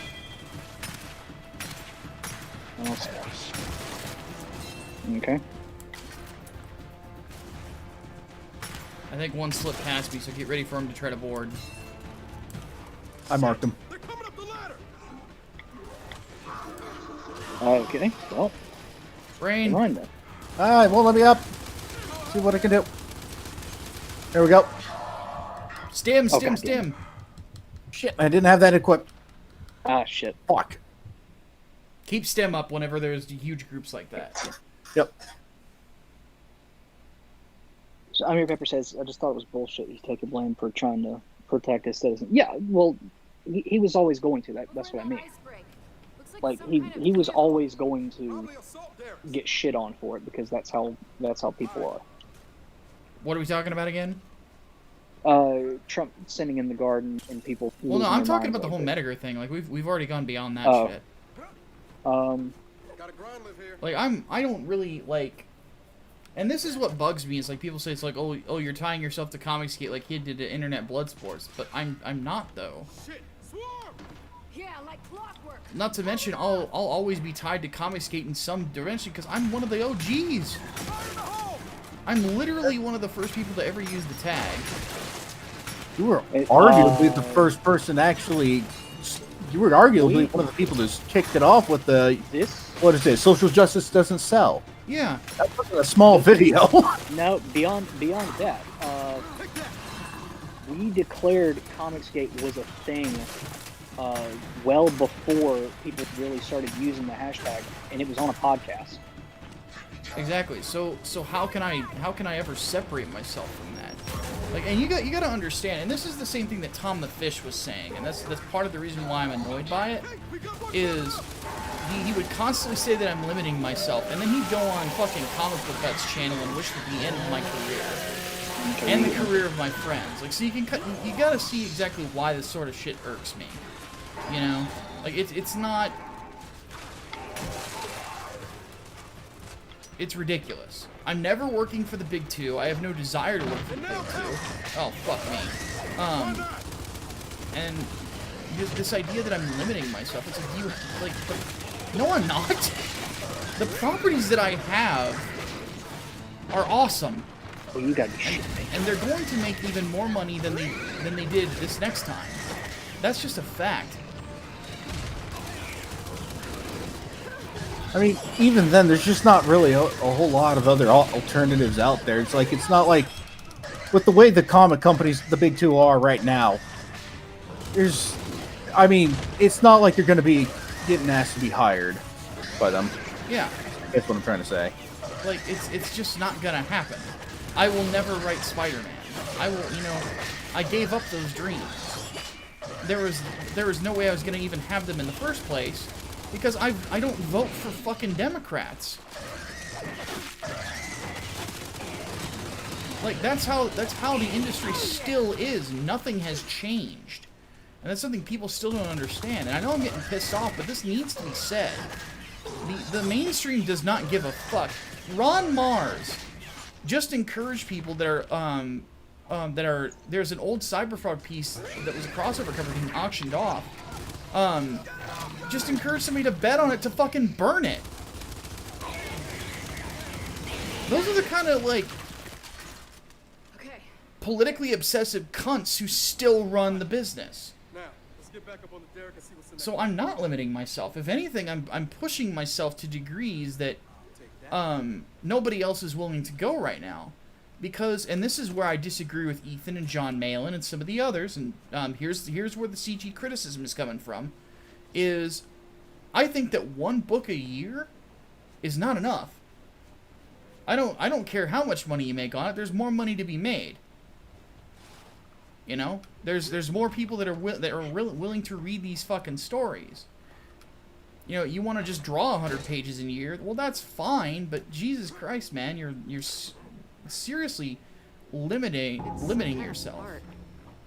Okay.
I think one slipped past me, so get ready for him to try to board.
I marked him.
They're coming up the ladder!
Okay. Well,
Brain.
never mind then.
Alright, won't let me up. See what I can do. There we go.
Stim,
Oh,
stim,
God damn
stim.
Shit, I didn't have that equipped.
Ah, shit.
Fuck.
Keep stim up whenever there's huge groups like that.
Yep.
So Amir Pepper says, I just thought it was bullshit. He's taking blame for trying to protect his citizen. Yeah, well, he was always going to. That's what I mean. Like
some
he
kind of
he was
vehicle.
always going to
Probably assault derricks.
get shit on for it because that's how people are.
What are we talking about again?
Trump sitting in the garden and people.
Well, no,
losing
I'm
their
talking
minds
about the whole
over it.
Medgar thing. Like we've already gone beyond that
Oh.
shit.
Got a grind live here.
Like I don't really like, and this is what bugs me. Is like people say it's like, oh, you're tying yourself to Comicsgate like he did to internet blood sports, but I'm not though.
Shit, swarm!
Yeah, like clockwork.
Not to mention, I'll always be tied to Comicsgate in some dimension because I'm one of the OGs.
Fire in the hole!
I'm literally one of the first people to ever use the tag.
You were
It-
arguably the first person actually. You were arguably one of the people that kicked it off with the.
This
What is it? Social justice doesn't sell.
Yeah.
That wasn't a small video.
no beyond that. We declared Comicsgate was a thing well before people really started using the hashtag, and it was on a podcast.
Exactly. So how can I ever separate myself from that? Like, and you got to understand, and this is the same thing that Tom the Fish was saying, and that's part of the reason why I'm annoyed by it. Is he would constantly say that I'm limiting myself, and then he'd go on fucking Comic Book Guts channel and wish for the end of my career and the career of my friends. Like, so you gotta see exactly why this sort of shit irks me. You know, like it's not. It's ridiculous. I'm never working for the big two. I have no desire to work for the big two. Oh, fuck me. And this idea that I'm limiting myself, it's like, but no, I'm not. The properties that I have are awesome.
Well, you gotta be shitting me.
And they're going to make even more money than they did this next time. That's just a fact.
I mean, even then, there's just not really a whole lot of other alternatives out there. It's not like with the way the comic companies, the big two are right now. It's not like you're going to be getting asked to be hired by them.
Yeah.
That's what I'm trying to say.
Like, it's just not gonna happen. I will never write Spider-Man. I gave up those dreams. There was no way I was gonna even have them in the first place, because I don't vote for fucking Democrats. Like, that's how the industry still is. Nothing has changed. And that's something people still don't understand. And I know I'm getting pissed off, but this needs to be said. The mainstream does not give a fuck. Ron Mars just encouraged people that are there's an old Cyberfraud piece that was a crossover cover being auctioned off. Just encourage somebody to bet on it to fucking burn it. Those are the kind of, like,
Okay.
politically obsessive cunts who still run the business.
Now, let's get back up on the derrick and see what's in
So I'm not limiting myself. If anything, I'm pushing myself to degrees that nobody else is willing to go right now. Because, and this is where I disagree with Ethan and John Malin and some of the others, and here's where the CG criticism is coming from, is I think that one book a year is not enough. I don't care how much money you make on it. There's more money to be made. You know, there's more people that are willing to read these fucking stories. You know, you want to just draw 100 pages in a year. Well, that's fine, but Jesus Christ, man, you're seriously limiting yourself.
Art.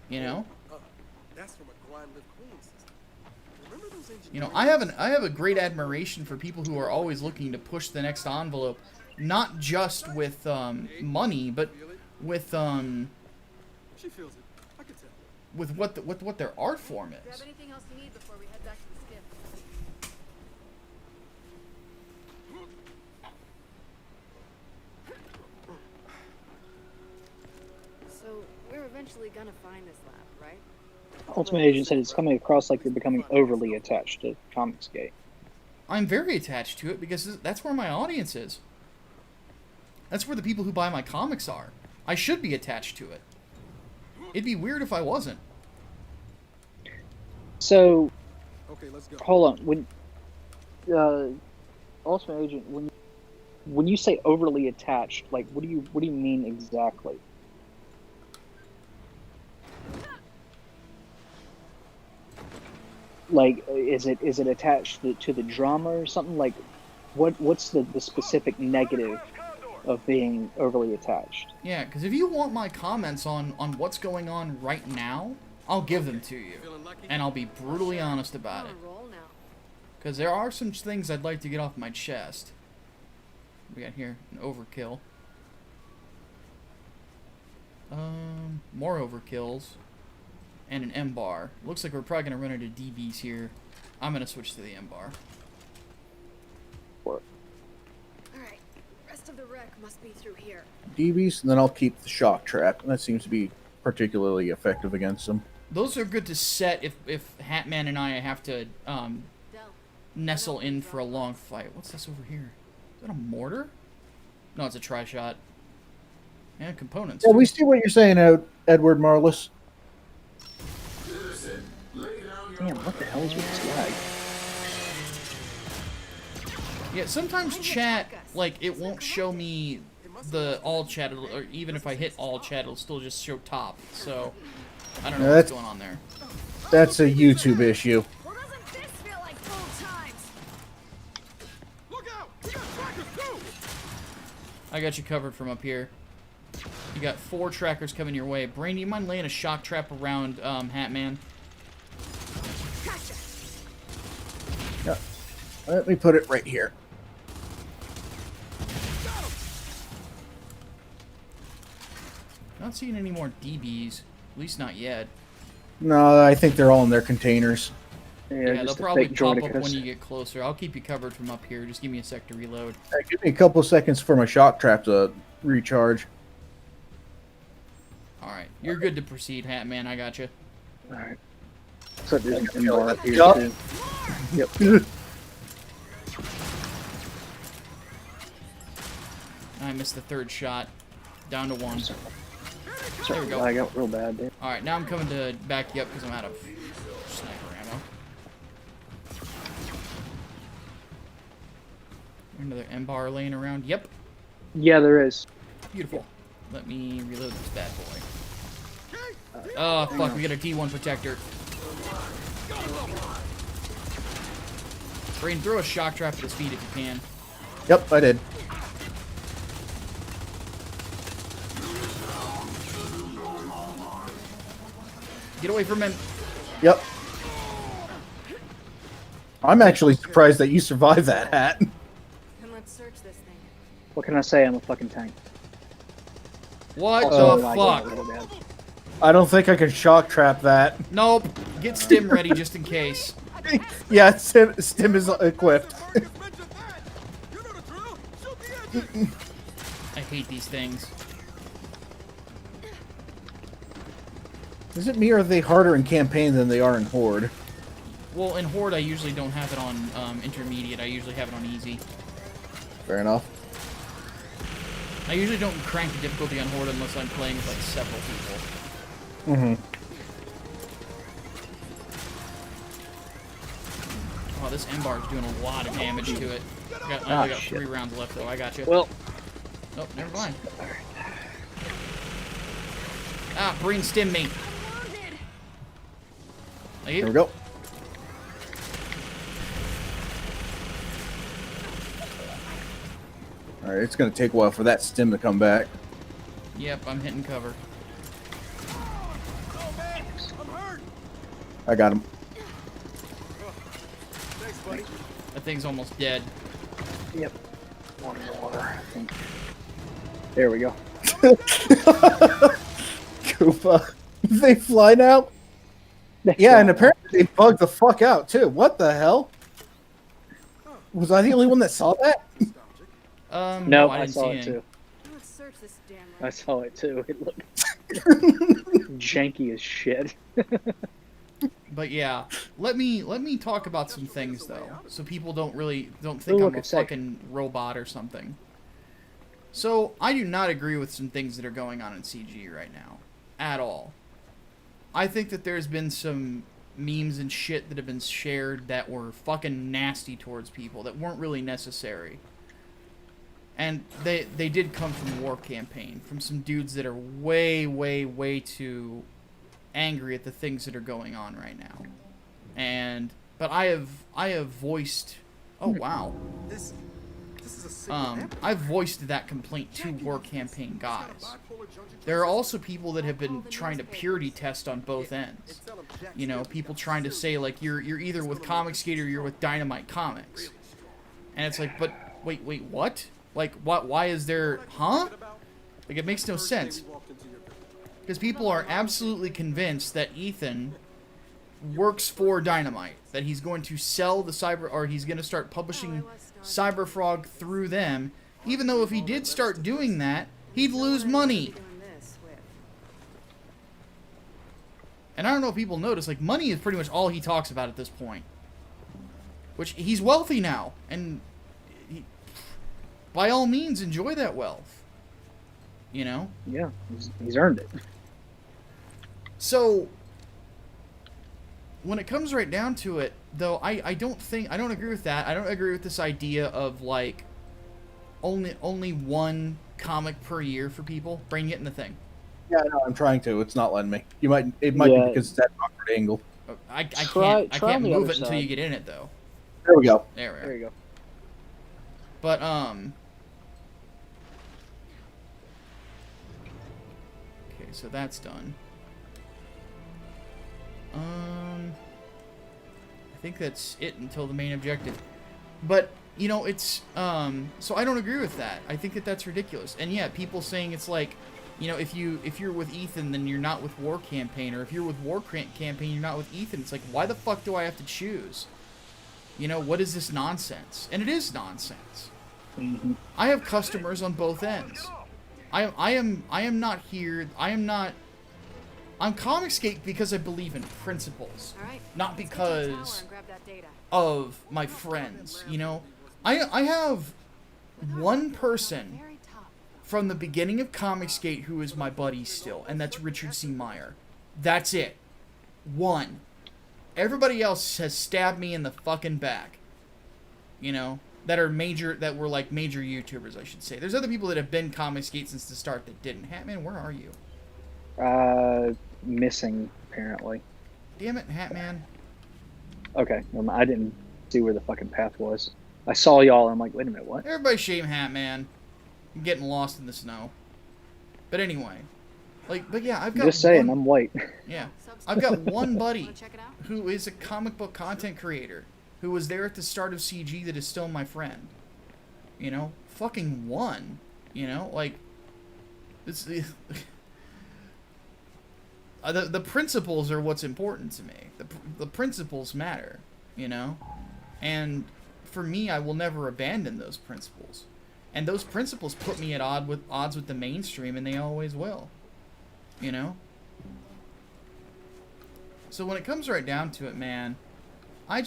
You know.
That's from a grind live clean system. Remember those engineers?
You know, I have a great admiration for people who are always looking to push the next envelope, not just with money, but with
She feels it. I can tell.
with what their art form
Grab
is.
anything else you need before we head back to the skiff. So we're eventually gonna find this lab, right?
Ultimate Agent said it's coming across like you're becoming overly attached to Comicsgate.
I'm very attached to it because that's where my audience is. That's where the people who buy my comics are. I should be attached to it. It'd be weird if I wasn't.
So,
Okay, let's go.
hold on. When Ultimate Agent, when you say overly attached, like what do you mean exactly? Like, is it attached to the drama or something? Like, what's the specific negative of being overly attached?
Yeah, because if you want my comments on what's going on right now, I'll give them to you. And I'll be brutally honest about it.
On a roll now.
Because there are some things I'd like to get off my chest. We got here an overkill. More overkills. And an M-bar. Looks like we're probably going to run into DBs here. I'm going to switch to the M-bar.
Alright, rest of the wreck must be through here.
DBs, and then I'll keep the shock trap. That seems to be particularly effective against them.
Those are good to set if Hatman and I have to
Del,
nestle in for a long fight. What's this over here? Is that a mortar? No, it's a tri-shot. And components.
Yeah, we see what you're saying, Edward Marlis.
Damn, what the hell is with this lag?
Yeah, sometimes chat, like, it won't show me the all chat, or even if I hit all chat, it'll still just show top. So, I don't know what's going on there.
That's a YouTube issue.
well, doesn't this feel like old times?
Look out! We got trackers too!
I got you covered from up here. You got 4 trackers coming your way. Brain, do you mind laying a shock trap around Hatman?
Gotcha.
Yeah. Let me put it right here.
Not seeing any more DBs. At least not yet.
No, I think they're all in their containers.
Yeah, they'll
just a
probably
fake
pop up
Droidicus.
when you get closer. I'll keep you covered from up here. Just give me a sec to reload.
Give me a couple seconds for my shock trap to recharge.
Alright, you're good to proceed, Hatman. I got you.
Alright. So there's an M-bar up here
Yup.
too. Yep.
I missed the 3rd shot. Down to 1.
Sorry,
we go.
lag out real bad, dude.
Alright, now I'm coming to back you up because I'm out of sniper ammo. Another M-bar laying around. Yep.
Yeah, there is.
Beautiful. Let me reload this bad boy. Oh, fuck. We got a D1 protector. Brain, throw a shock trap at his feet if you can.
Yep, I did.
Get away from him.
Yep. I'm actually surprised that you survived that, Hat.
And let's search this thing.
What can I say? I'm a fucking tank.
What
Also,
the
lag out
fuck?
real bad.
I don't think I can shock trap that.
Nope. Get stim ready just in case.
Yeah, stim is equipped.
Targets mentioned that! You know the drill! Shoot the engine!
I hate these things.
Is it me or are they harder in campaign than they are in Horde?
Well, in Horde, I usually don't have it on intermediate. I usually have it on easy.
Fair enough.
I usually don't crank the difficulty on Horde unless I'm playing with, like, several people.
Mm-hmm.
Oh, this M-bar is doing a lot of damage to it. I only got 3 rounds left, though. I got you.
Well,
Oh, never mind. Ah, brain stim me.
There we go. Alright, it's gonna take a while for that stim to come back.
Yep, I'm hitting cover.
Oh man! I'm hurt!
I got him.
Thanks, buddy.
That thing's almost dead.
yep. One more, I think. There we go.
Koopa. They fly now? Yeah, and apparently they bugged the fuck out too. What the hell? Was I the only one that saw that?
No,
I
I
didn't
saw
see
it
any.
too.
Let's search this damn
I
wreck.
saw it too. It looked janky as shit.
But yeah, let me talk about some things though, so people don't think
Ooh,
I'm a
it's safe.
fucking robot or something. So I do not agree with some things that are going on in CG right now, at all. I think that there's been some memes and shit that have been shared that were fucking nasty towards people that weren't really necessary. And they did come from War Campaign, from some dudes that are way, way, way too angry at the things that are going on right now. And but I have voiced. Oh wow.
This is a single
I've voiced that complaint to War Campaign guys. There are also people that have been trying to purity test on both ends. You know, people trying to say like you're either with Comicsgate or you're with Dynamite Comics, and it's like, but wait, what? Like, what? Why is there? Huh? Like, it makes no sense. Because people are absolutely convinced that Ethan works for Dynamite, that he's going to sell the or he's going to start publishing Cyberfrog through them, even though if he did start doing that, he'd lose money. And I don't know if people notice, like, money is pretty much all he talks about at this point. Which, he's wealthy now, and by all means, enjoy that wealth. You know?
Yeah, he's earned it.
So, when it comes right down to it, though, I don't agree with that. I don't agree with this idea of, like, only one comic per year for people. Brain, get in the thing.
Yeah, no, I'm trying to. It's not letting me. It might be because it's that awkward angle.
I
Try
can't
the
move
other
it until
side.
you get in it, though.
There we go.
There we are.
There you go.
But, okay, so that's done. I think that's it until the main objective. But, you know, it's, so I don't agree with that. I think that that's ridiculous. And yeah, people saying it's like, you know, if you're with Ethan, then you're not with War Campaign, or if you're with War Campaign, you're not with Ethan. It's like, why the fuck do I have to choose? You know, what is this nonsense? And it is nonsense.
Mm-hmm.
I have customers on both ends. I am not here. I'm Comicsgate because I believe in principles, not because of my friends. You know, I have one person from the beginning of Comicsgate who is my buddy still, and that's Richard C. Meyer. That's it. One. Everybody else has stabbed me in the fucking back. You know, that were like major YouTubers, I should say. There's other people that have been Comicsgate since the start that didn't. Hatman, where are you?
Missing, apparently.
Damn it, Hatman.
Okay, I didn't see where the fucking path was. I saw y'all, and I'm like, wait a minute, what?
Everybody shame Hatman. I'm getting lost in the snow. But anyway. But yeah, I've got
Just saying, I'm white.
Yeah. I've got one buddy who is a comic book content creator who was there at the start of CG that is still my friend. You know? Fucking one. You know? Like, it's... the principles are what's important to me. The principles matter, you know? And for me, I will never abandon those principles. And those principles put me at odds with the mainstream, and they always will. You know? So when it comes right down to it, man, I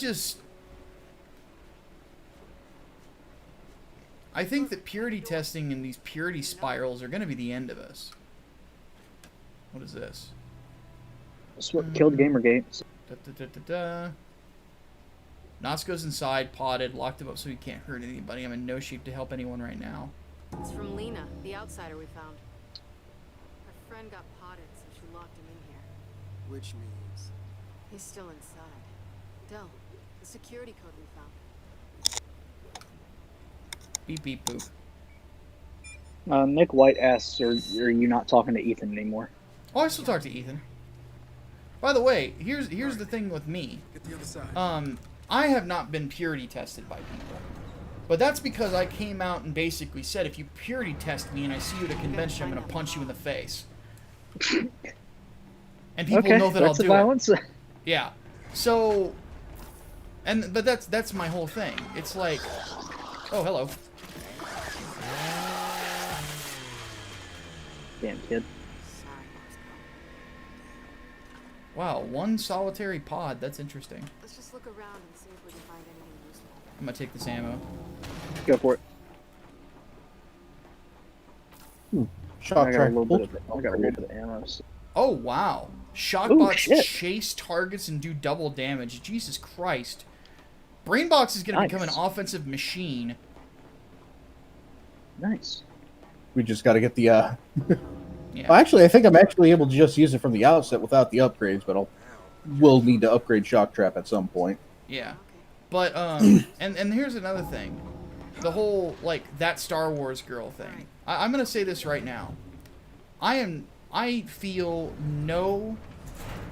think that purity testing and these purity spirals are going to be the end of us. What is this?
That's what killed Gamergate.
Knots goes inside, potted, locked him up so he can't hurt anybody. I'm in no shape to help anyone right now.
It's from Lena, the outsider we found. Our friend got potted, so she locked him in here.
Which means
He's still inside. Del, the security code we found.
Beep, beep, boop.
Nick White asks, are you not talking to Ethan anymore?
Oh, I still talk to Ethan. By the way, here's the thing with me.
get the other side.
I have not been purity tested by people. But that's because I came out and basically said, if you purity test me and I see you at a convention, I'm going to punch you in the face. And people know that I'll do
violence.
it. Yeah. So, but that's my whole thing. It's like, oh, hello.
Damn kid.
Wow, one solitary pod. That's interesting.
Let's just look around and see if we can find anything useful.
I'm gonna take this ammo.
Go for it.
Shock
I got a
track.
little bit of ammo. So.
Oh wow!
Ooh,
Shockbox
shit.
chase targets and do double damage. Jesus Christ! Brainbox is gonna become an offensive machine.
Nice.
We just got to get the.
Yeah.
Well, actually, I think I'm actually able to just use it from the outset without the upgrades, but we'll need to upgrade Shock Trap at some point.
Yeah.
Okay.
But and here's another thing. The whole like that Star Wars girl thing. I'm gonna say this right now. I feel no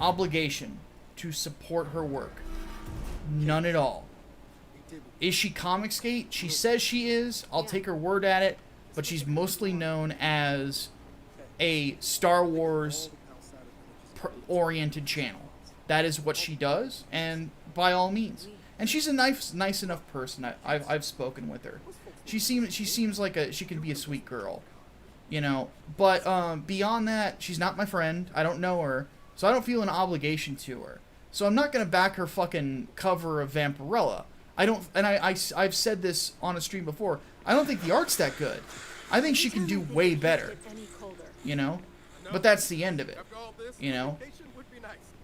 obligation to support her work. None at all. Is she Comicsgate? She says she is. I'll take her word at it. But she's mostly known as a Star Wars oriented channel. That is what she does, and by all means. And she's a nice enough person. I've spoken with her. She seems like she can be a sweet girl, you know. But beyond that, she's not my friend. I don't know her, so I don't feel an obligation to her. So I'm not gonna back her fucking cover of Vampirella. I don't, and I've said this on a stream before. I don't think the art's that good. I think she can do way better, you know. But that's the end of it, you know.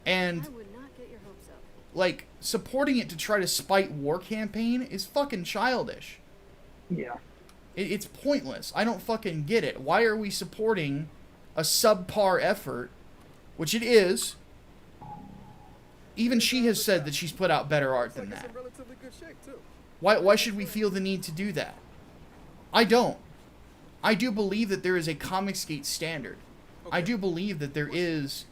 And
I would not get your hopes up.
like supporting it to try to spite war campaign is fucking childish.
Yeah.
It's pointless. I don't fucking get it. Why are we supporting a subpar effort, which it is? Even she has said that she's put out better art than that. Why should we feel the need to do that? I don't. I do believe that there is a Comicsgate standard. I do believe that there is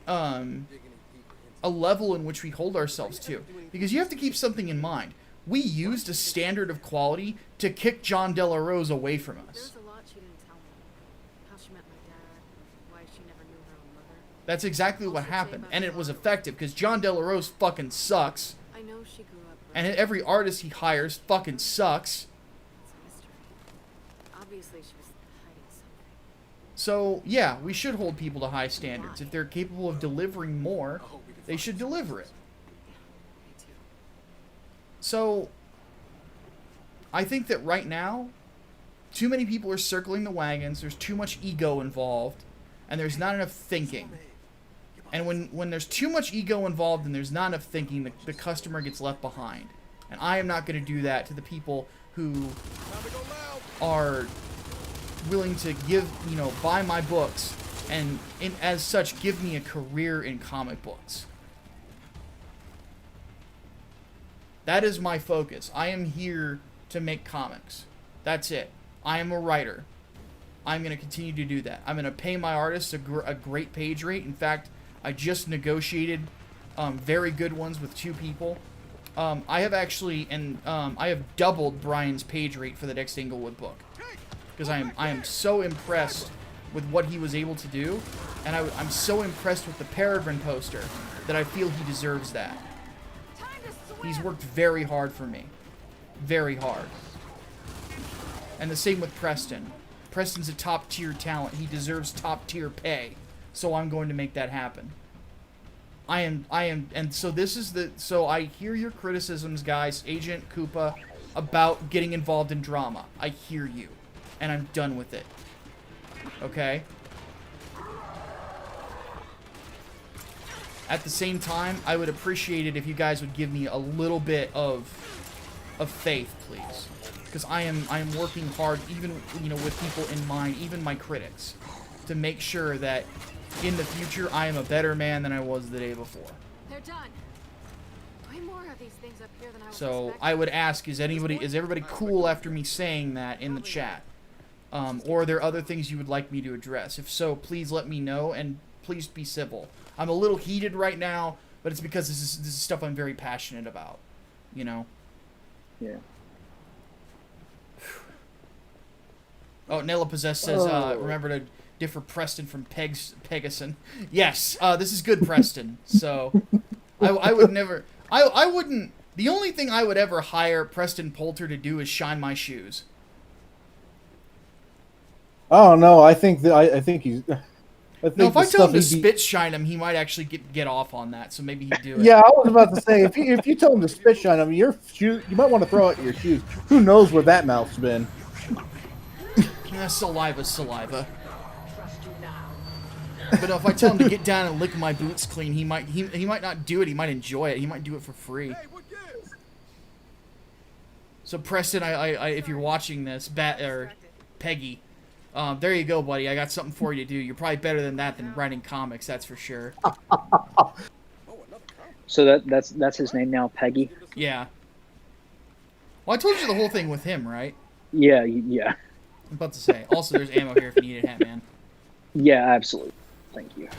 a level in which we hold ourselves to. Because you have to keep something in mind. We used a standard of quality to kick John De La Rose away from us.
There's a lot she didn't tell me. How she met my dad, why she never knew her own mother.
That's exactly what happened. And it was effective, because John De La Rose fucking sucks.
I know she grew up.
And every artist he hires fucking sucks.
It's a mystery. Obviously, she was hiding something.
So, yeah, we should hold people to high standards. If they're capable of delivering more, they should deliver it.
Me too.
So, I think that right now, too many people are circling the wagons, there's too much ego involved, and there's not enough thinking. And when there's too much ego involved and there's not enough thinking, the customer gets left behind. And I am not going to do that to the people who are willing to give, you know, buy my books, and as such, give me a career in comic books. That is my focus. I am here to make comics. That's it. I am a writer. I'm going to continue to do that. I'm going to pay my artists a great page rate. In fact, I just negotiated very good ones with 2 people. I have actually, I have doubled Brian's page rate for the next Inglewood book. Because I am so impressed with what he was able to do. And I'm so impressed with the Peregrine poster that I feel he deserves that. He's worked very hard for me. Very hard. And the same with Preston. Preston's a top-tier talent. He deserves top-tier pay. So I'm going to make that happen. And so this is so I hear your criticisms, guys, Agent Koopa, about getting involved in drama. I hear you. And I'm done with it. Okay? At the same time, I would appreciate it if you guys would give me a little bit of faith, please. Because I am working hard, even, you know, with people in mind, even my critics, to make sure that in the future I am a better man than I was the day before.
They're done. Way more of these things up here than I was
So
expecting.
I would ask, is everybody cool after me saying that in the chat? Or are there other things you would like me to address? If so, please let me know, and please be civil. I'm a little heated right now, but it's because this is stuff I'm very passionate about. You know?
Yeah.
Oh, Nella Possessed says, remember to differ Preston from Pegason. Yes, this is good Preston. So, I would never... I wouldn't... The only thing I would ever hire Preston Poulter to do is shine my shoes.
Oh no, I think that I think he's.
No, if I tell him to spit shine him, he might actually get off on that. So maybe he'd do it.
Yeah, I was about to say if you tell him to spit shine him, your shoe, you might want to throw out your shoes. Who knows where that mouth's been?
Saliva's saliva. But if I tell him to get down and lick my boots clean, he might not do it. He might enjoy it. He might do it for free. So Preston, I if you're watching this, Peggy. There you go, buddy. I got something for you to do. You're probably better than that than writing comics, that's for sure.
So that's his name now, Peggy.
Yeah. Well, I told you the whole thing with him, right?
Yeah, yeah,
I'm about to say. Also, there's ammo here if you need it, Hatman.
yeah. Absolutely. Thank you.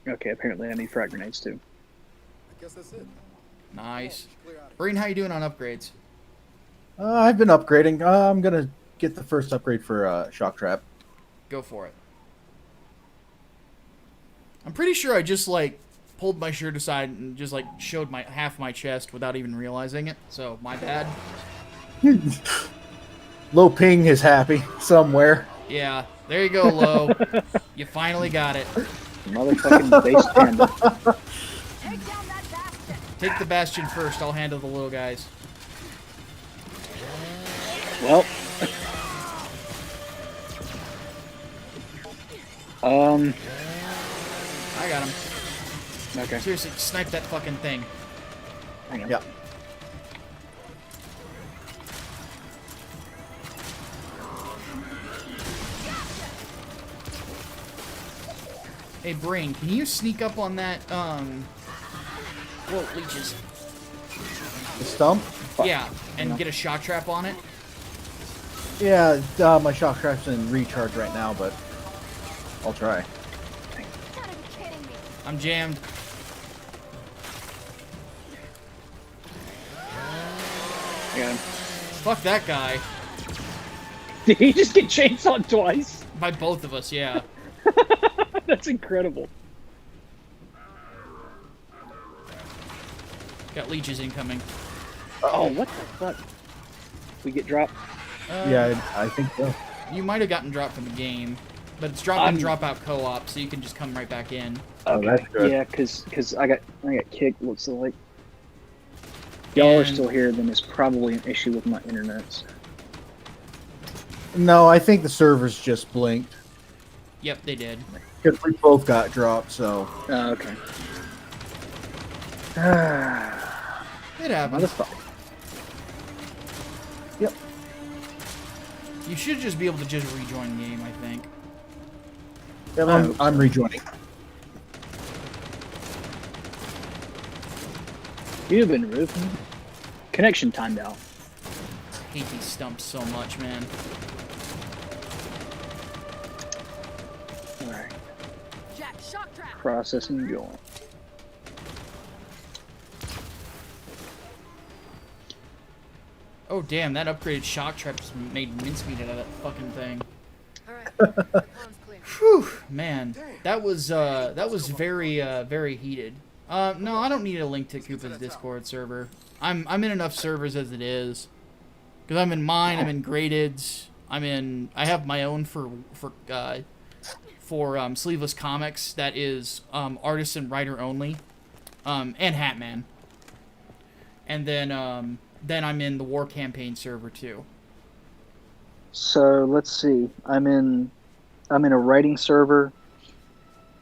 Okay, apparently I need frag grenades too.
I guess that's it.
Nice.
Clear out of
Breen, how you doing on upgrades?
I've been upgrading. I'm gonna get the first upgrade for shock trap.
Go for it. I'm pretty sure I just, like, pulled my shirt aside and just, like, showed my half my chest without even realizing it. So, my bad.
Low ping is happy somewhere.
Yeah. There you go, Lo. You finally got it.
Motherfucking base panda.
Take down that bastion.
Take the bastion first. I'll handle the little guys.
Well.
I got him.
Okay.
Seriously, snipe that fucking thing.
Hang on.
Yep.
Hey, Brain, can you sneak up on that, Whoa, leeches.
The stump?
Yeah, and get a shock trap on it?
Yeah, my shock trap's in recharge right now, but I'll try.
You gotta be kidding me.
I'm jammed.
I got him.
Fuck that guy.
Did he just get chainsawed twice?
By both of us, yeah.
That's incredible.
Got leeches incoming.
Oh, what the fuck? We get dropped?
Yeah, I think so.
You might have gotten dropped from the game, but it's drop in, drop out co-op, so you can just come right back in.
Oh, that's good.
Yeah, cause I got kicked. Looks like y'all are
And-
still here. Then it's probably an issue with my internet.
No, I think the servers just blinked.
Yep, they did.
Because we both got dropped, so.
Oh, okay.
It happens.
Motherfucker.
Yep.
You should just be able to just rejoin the game, I think.
Yeah, I'm rejoining.
You've been rude. Connection timed out.
I hate these stumps so much, man.
Alright.
Jack, shock trap.
Processing going.
Oh, damn, that upgraded shock trap just made mincemeat out of that fucking thing.
Alright, the pond's clear.
Whew, man. That was very, very heated. No, I don't need a link to Koopa's Discord server. I'm in enough servers as it is. Because I'm in mine, I'm in Graded's, I have my own for Sleeveless Comics that is artist and writer only, and Hatman. And then I'm in the War Campaign server too.
So let's see. I'm in a writing server.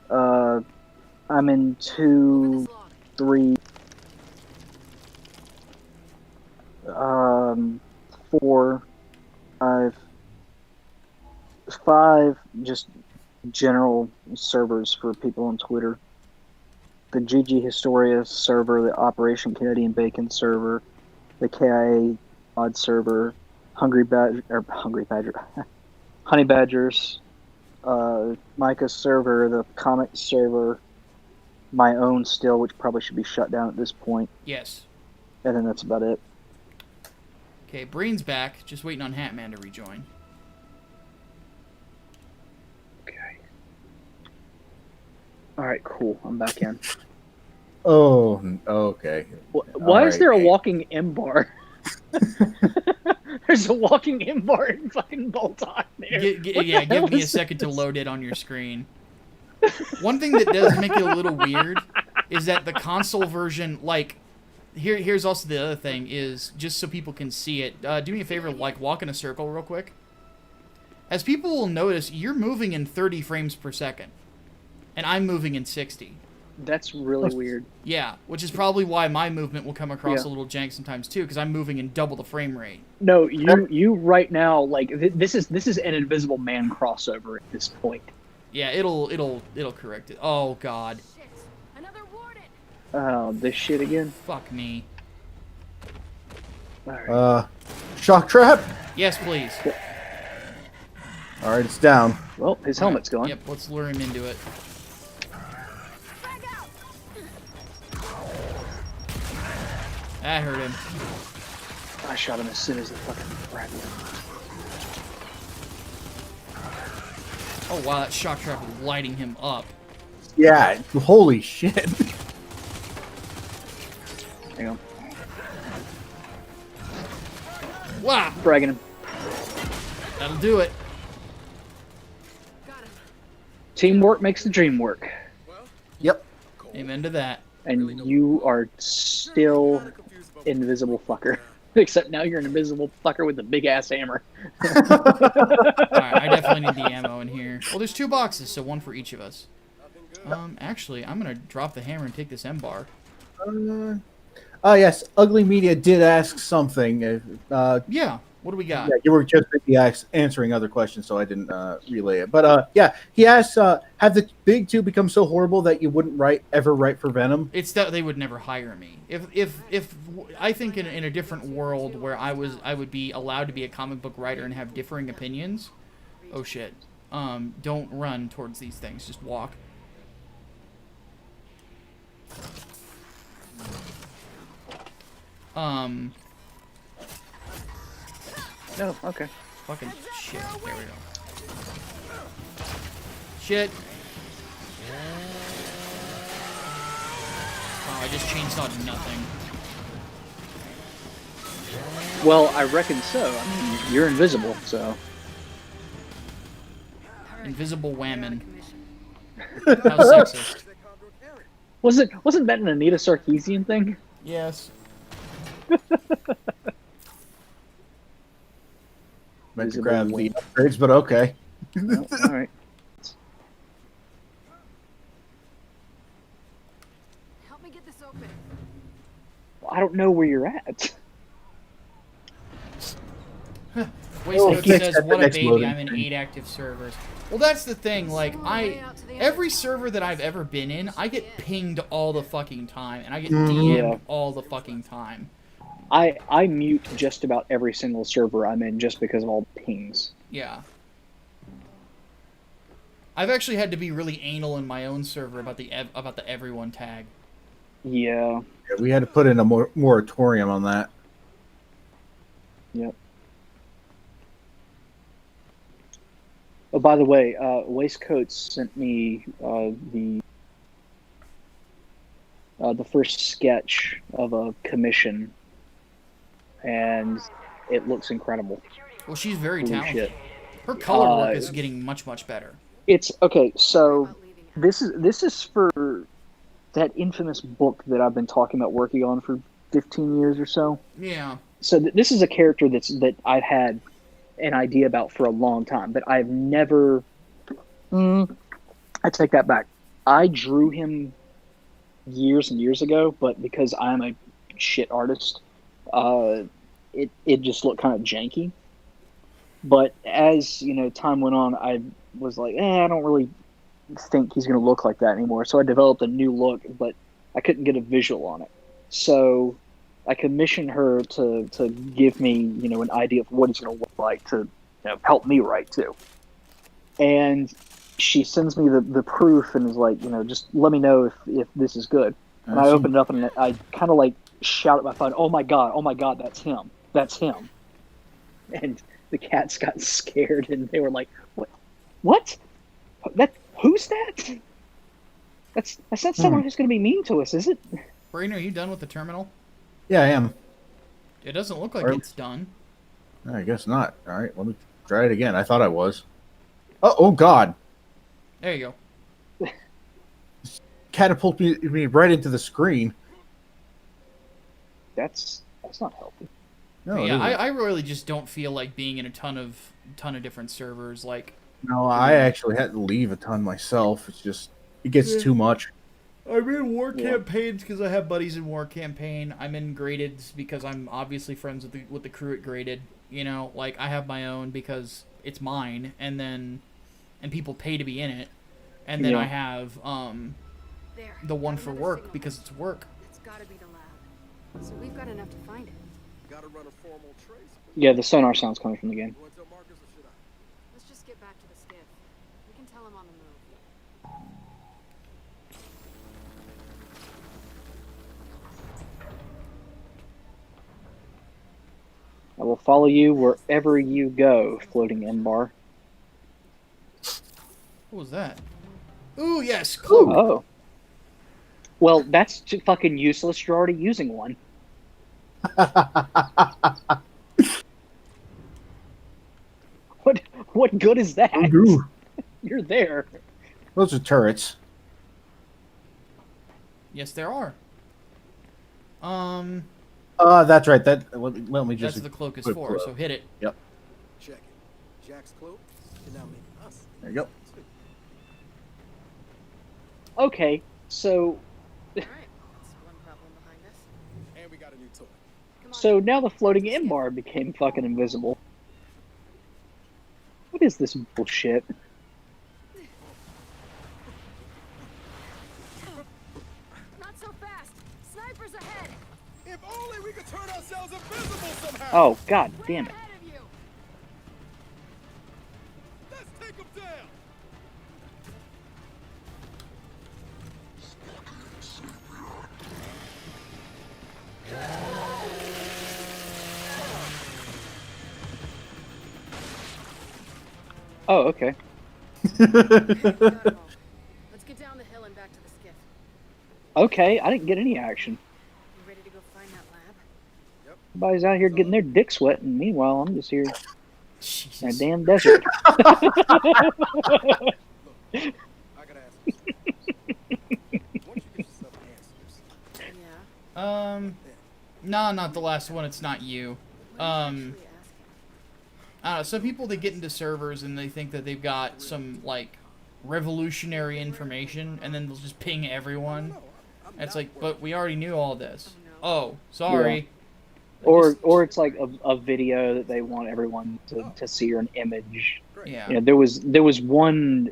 I'm in
This
2,
log.
3, 4, 5 just general servers for people on Twitter. The GG Historia server, the Operation Canadian Bacon server, the KIA Odd server, Honey Badgers, Micah server, the comic server, my own still, which probably should be shut down at this point,
Yes.
and then that's about it.
Okay, Brain's back, just waiting on Hatman to rejoin.
Okay. Alright, cool. I'm back in.
Oh, okay.
Why is
Alright.
there a walking M bar? There's a walking M bar in fucking Bolton there. What the
Give
hell
me a
is
second to
this?
load it on your screen. One thing that does make it a little weird is that the console version, like, here's also the other thing, is just so people can see it, do me a favor, like, walk in a circle real quick. As people will notice, you're moving in 30 frames per second, and I'm moving in 60.
That's really weird.
Yeah, which is probably why my movement will come across
Yeah.
a little jank sometimes too, because I'm moving in double the frame rate.
No, you right now, like this is an Invisible Man crossover at this point.
Yeah, it'll correct it. Oh god.
Shit, another warden.
Oh, this shit again?
Fuck me.
Alright.
Shock trap.
Yes, please.
All right, it's down.
Well, his helmet's gone.
Yep, let's lure him into it. That hurt him.
I shot him as soon as the fucking grabbed him.
Oh wow, that shock trap was lighting him up.
Yeah. Holy shit.
Hang on.
Wow,
Fragging him.
that'll do it.
Got him.
Teamwork makes the dream work.
Yep.
Amen to that.
And you are still invisible fucker. Except now you're an invisible fucker with a big ass hammer.
Alright, I definitely need the ammo in here. Well, there's 2 boxes, so 1 for each of us. Actually, I'm gonna drop the hammer and take this M-bar.
Yes. Ugly Media did ask something.
Yeah, what do we got?
Yeah, you were just answering other questions, so I didn't relay it. But yeah, he asked, have the big two become so horrible that you wouldn't ever write for Venom?
It's that they would never hire me. If I think in a different world where I would be allowed to be a comic book writer and have differing opinions. Oh shit. Don't run towards these things. Just walk.
No, okay.
Fucking shit. There we go. Shit. Oh, I just chainsawed nothing.
Well, I reckon so. I mean, you're invisible, so.
Invisible
You're out
whammon.
of commission.
How sexist.
Wasn't that an Anita Sarkeesian thing?
Yes.
Meant to
Visible
grab the
wing.
upgrades, but okay.
No, all right.
Help me get this open.
Well, I don't know where you're at.
Wastecoat
fix
says,
that
"What a
next
baby!
loading
I'm in
screen."
8 active servers." Well, that's the thing. Like, every server that I've ever been in, I get pinged all the fucking time, and I get DM'd
Yeah.
all the fucking time.
I mute just about every single server I'm in just because of all the pings.
Yeah. I've actually had to be really anal in my own server about the everyone tag.
Yeah.
Yeah, we had to put in a moratorium on that.
Yep. Oh, by the way, Waistcoats sent me the first sketch of a commission, and it looks incredible.
Well, she's very
Holy
talented.
shit.
Her color work is getting much, much better.
It's okay. So
About leaving it.
this is for that infamous book that I've been talking about working on for 15 years or so.
Yeah.
So this is a character that I've had an idea about for a long time, but I've never. I take that back. I drew him years and years ago, but because I'm a shit artist, it just looked kind of janky. But as time went on, I was like, I don't really think he's going to look like that anymore. So I developed a new look, but I couldn't get a visual on it. So I commissioned her to give me, an idea of what he's going to look like to help me write too. And she sends me the proof and is like, just let me know if this is good. And I opened it up and I kind of like shout at my phone, oh my God, that's him. That's him. And the cats got scared and they were like, what? Who's that? That's not someone who's going to be mean to us, is it?
Brain, are you done with the terminal?
Yeah, I am.
It doesn't look like
Or-
it's done.
I guess not. All right, let me try it again. I thought I was. Oh God.
There you go.
Catapulted me right into the screen.
That's not healthy.
No, it
Yeah,
isn't.
I really just don't feel like being in a ton of different servers. Like,
No, I actually had to leave a ton myself. It's just it gets too much.
I'm in war
Yeah.
campaigns because I have buddies in war campaign. I'm in gradeds because I'm obviously friends with the crew at graded. Like I have my own because it's mine, and people pay to be in it. And then
Yeah.
I have
There.
the one
Got
for
another
work
signal.
because it's work.
It's gotta be the lab. So we've got enough to find it.
Gotta run a formal trace.
Yeah, the sonar sound's coming from the game.
You want to tell Marcus or should I?
Let's just get back to the skiff. We can tell him on the move.
I will follow you wherever you go, floating M-bar.
What was that? Ooh, yes, cloak.
Oh. Well, that's fucking useless. You're already using one. What good is that?
Ooh,
You're there.
those are turrets.
Yes, there are.
That's right. Let me just.
That's what the cloak is
quick
for.
cloak.
So hit it.
Yep.
Check it. Jack's cloak can now make us.
There you go.
Okay, so
All right. That's one problem behind us.
And we got a new toy.
Come on.
so now the floating M-bar became fucking invisible. What is this bullshit?
Not so fast. Snipers ahead.
If only we could turn ourselves invisible somehow.
Oh, god damn it.
Ahead of you.
Let's take them down.
Oh, okay.
Got 'em all. Let's get down the hill and back to the skiff.
Okay, I didn't get any action.
You ready to go find that lab?
Everybody's out here getting their dick sweat, and meanwhile, I'm just here in a
Jesus.
damn desert.
I gotta ask you something. Once you get yourself answers,
Yeah.
Nah, not the last one. It's not you.
Actually asking.
I don't know. Some people, they get into servers and they think that they've got some like revolutionary information, and then they'll just ping everyone. And it's like, but we already knew all this. Oh, sorry.
Or it's like a video that they want everyone to see, or an image.
Yeah.
You know, there was one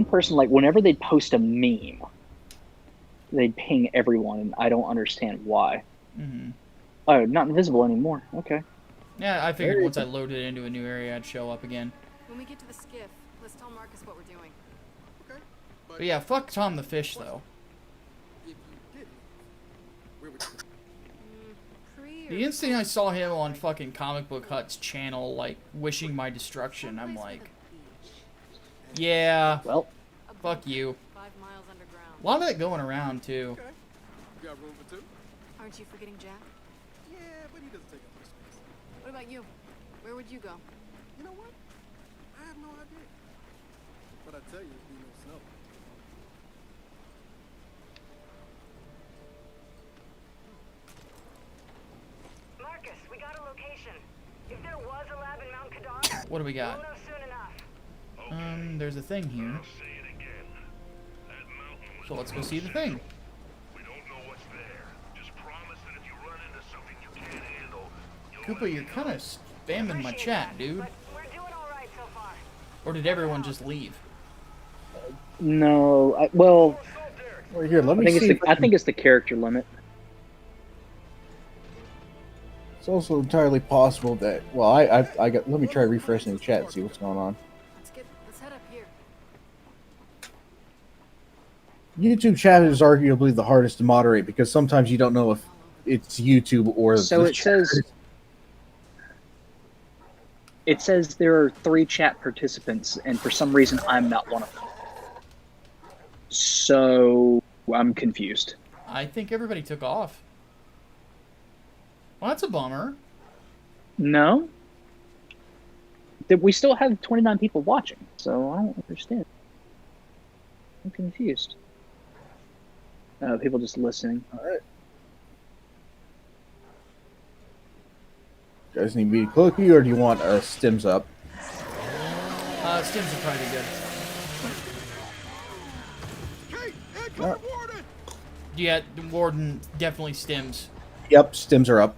person, like, whenever they'd post a meme, they'd ping everyone, and I don't understand why.
Mm-hmm.
Oh, not invisible anymore. Okay.
Yeah, I figured once I loaded it into a new area, I'd show up again.
When we get to the skiff, let's tell Marcus what we're doing.
okay.
But yeah, fuck Tom the Fish, though.
If you did, where would you go?
Pre or
The instant I saw him on fucking Comic Book Hut's channel, like, wishing my destruction, I'm
someplace with
like,
a beach.
yeah,
Well,
A
fuck
bunker
you.
5 miles underground.
A lot of that going around, too.
Okay. You got room for two?
Aren't you forgetting Jack?
Yeah, but he doesn't take up much space.
What about you? Where would you go?
You know what? I have no idea. But I tell you, it'd be no snow.
Marcus, we got a location. If there was a lab in Mount Kadar,
What do we
we'll
got?
know soon enough.
There's a thing here.
I'll say it again. That mountain was
So let's go see the thing.
We don't know what's there. Just promise that if you run into something you can't handle, you'll
Koopa, you're kind of spamming my
Appreciate
chat,
that,
dude.
But we're doing all right so far.
Or did everyone just leave?
no.
Assault Derek.
Well, here, let
I
me
think
see.
I think it's the character limit.
It's also entirely possible that. Well, I got. Let me try refreshing the chat and see what's going on.
Let's head up here.
YouTube chat is arguably the hardest to moderate because sometimes you don't know if it's YouTube or.
So
the
it
chat.
says. It says there are 3 chat participants, and for some reason I'm not one of them. So I'm confused.
I think everybody took off. Well, that's a bummer.
No? We still have 29 people watching, so I don't understand. I'm confused. People just listening.
All right. You guys need me to cloak you, or do you want stims up?
Stims are probably good.
Kate, incoming warden!
Yeah, the Warden definitely stims.
Yep, stims are up.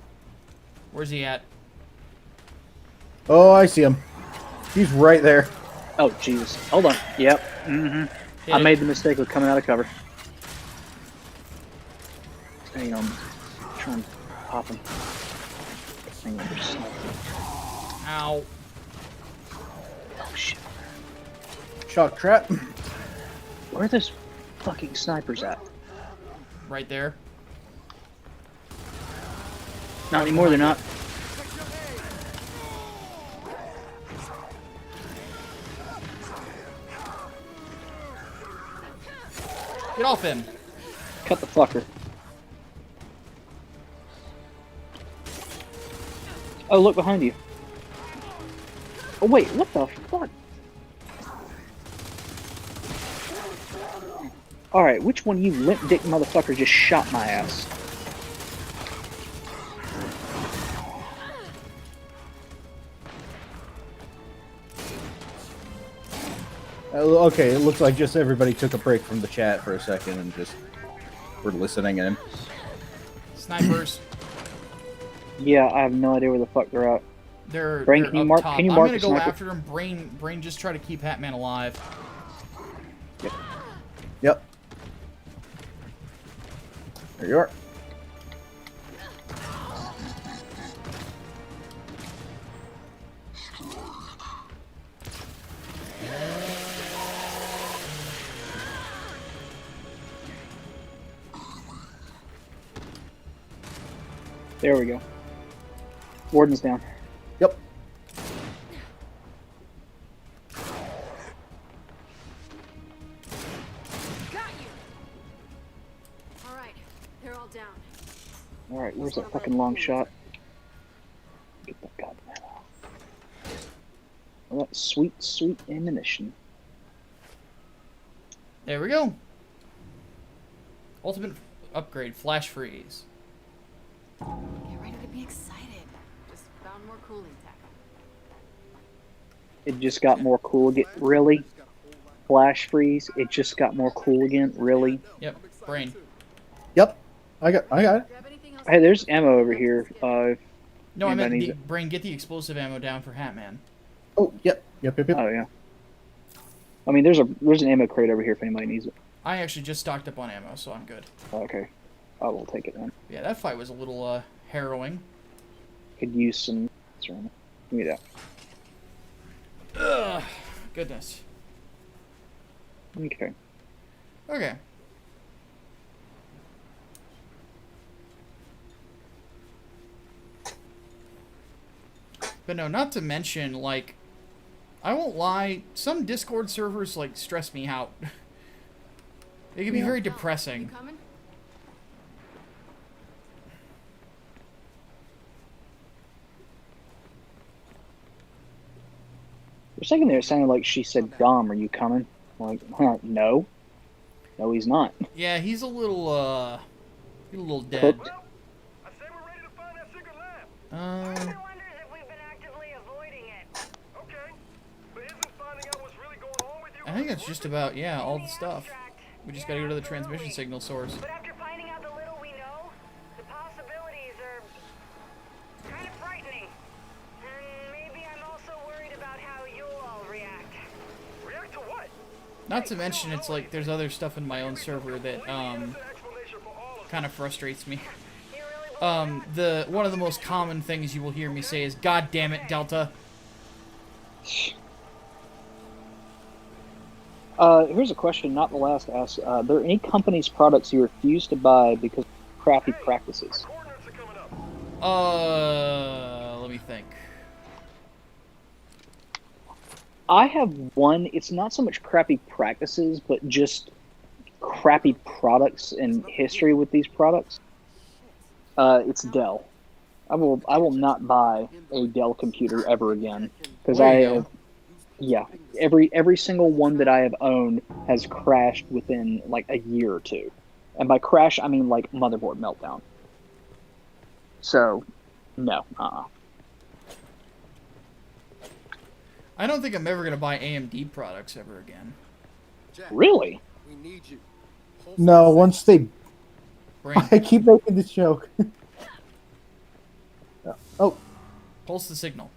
Where's he at?
Oh, I see him. He's right there.
Oh, Jesus. Hold on. Yep. Mm-hmm. I made the mistake of coming out of cover. Hang on. Try and pop him. Hang on, there's something.
Ow.
Oh shit.
Shock trap.
Where are those fucking snipers at?
Right there.
Not anymore, they're not.
Get off him.
Cut the fucker. Oh, look behind you. Oh, wait, what the fuck? Alright, which one of you limp dick motherfucker just shot my ass?
Okay, it looks like just everybody took a break from the chat for a second and just were listening in.
Snipers.
Yeah, I have no idea where the fuck they're at.
They're,
Brain,
they're
can you
up
mark-
top.
can you
I'm
mark
gonna
the
go
sniper?
after them. Brain, just try to keep Hatman alive.
Yep. There you are.
There we go. Warden's down.
Yep.
Got you. All right, they're all down.
Alright, where's that fucking long shot? Get that goddamn out. Oh, that sweet, sweet ammunition.
There we go. Ultimate upgrade, flash freeze.
Get ready to be excited. Just found more cooling tech.
It just got more cool again. Really? Flash freeze? It just got more cool again? Really?
Yep, Brain.
Yep. I got it.
Grab anything else.
Hey, there's ammo over here.
No, I meant
Anybody
the,
needs it?
Brain, get the explosive ammo down for Hatman.
Oh, yep. Yep.
Oh, yeah. I mean, there's an ammo crate over here if anybody needs it.
I actually just stocked up on ammo, so I'm good.
Okay. I will take it then.
Yeah, that fight was a little harrowing.
Could use some... Give me that.
Ugh, goodness.
Okay.
Okay. But no, not to mention, like, I won't lie, some Discord servers, like, stress me out. They can be very
You
depressing.
coming?
For a second there, it sounded like she said, Dom, are you coming? I'm like, huh, no. No, he's not.
Yeah, he's a little dead.
Cooked.
I say we're ready to find that secret lab.
Arthur wonders if we've been actively avoiding it.
Okay. But isn't finding out what's really going on with you?
I think that's just about, yeah, all the stuff.
Abstract.
We just gotta go to the transmission signal source.
But after finding out the little we know, the possibilities are kind of frightening. And maybe I'm also worried about how you'll all react.
React to what?
Not to mention, it's like, there's other stuff in my own server that,
An explanation for all of
kind of frustrates me.
You really believe
One of the most common things you will hear me say is, God damn it, Delta.
Here's a question, not the last ask. Are there any companies' products you refuse to buy because of crappy practices?
coordinates are coming up.
Let me think.
I have one. It's not so much crappy practices, but just crappy products and history with these products. It's Dell. I will not buy a Dell computer ever again because
There
I
you go.
have, yeah, every single one that I have owned has crashed within like a year or two, and by crash I mean like motherboard meltdown. So, no,
I don't think I'm ever gonna buy AMD products ever again.
Jack,
Really?
we need you.
No, once they...
Brain,
I keep making this joke. Oh,
pulse the signal.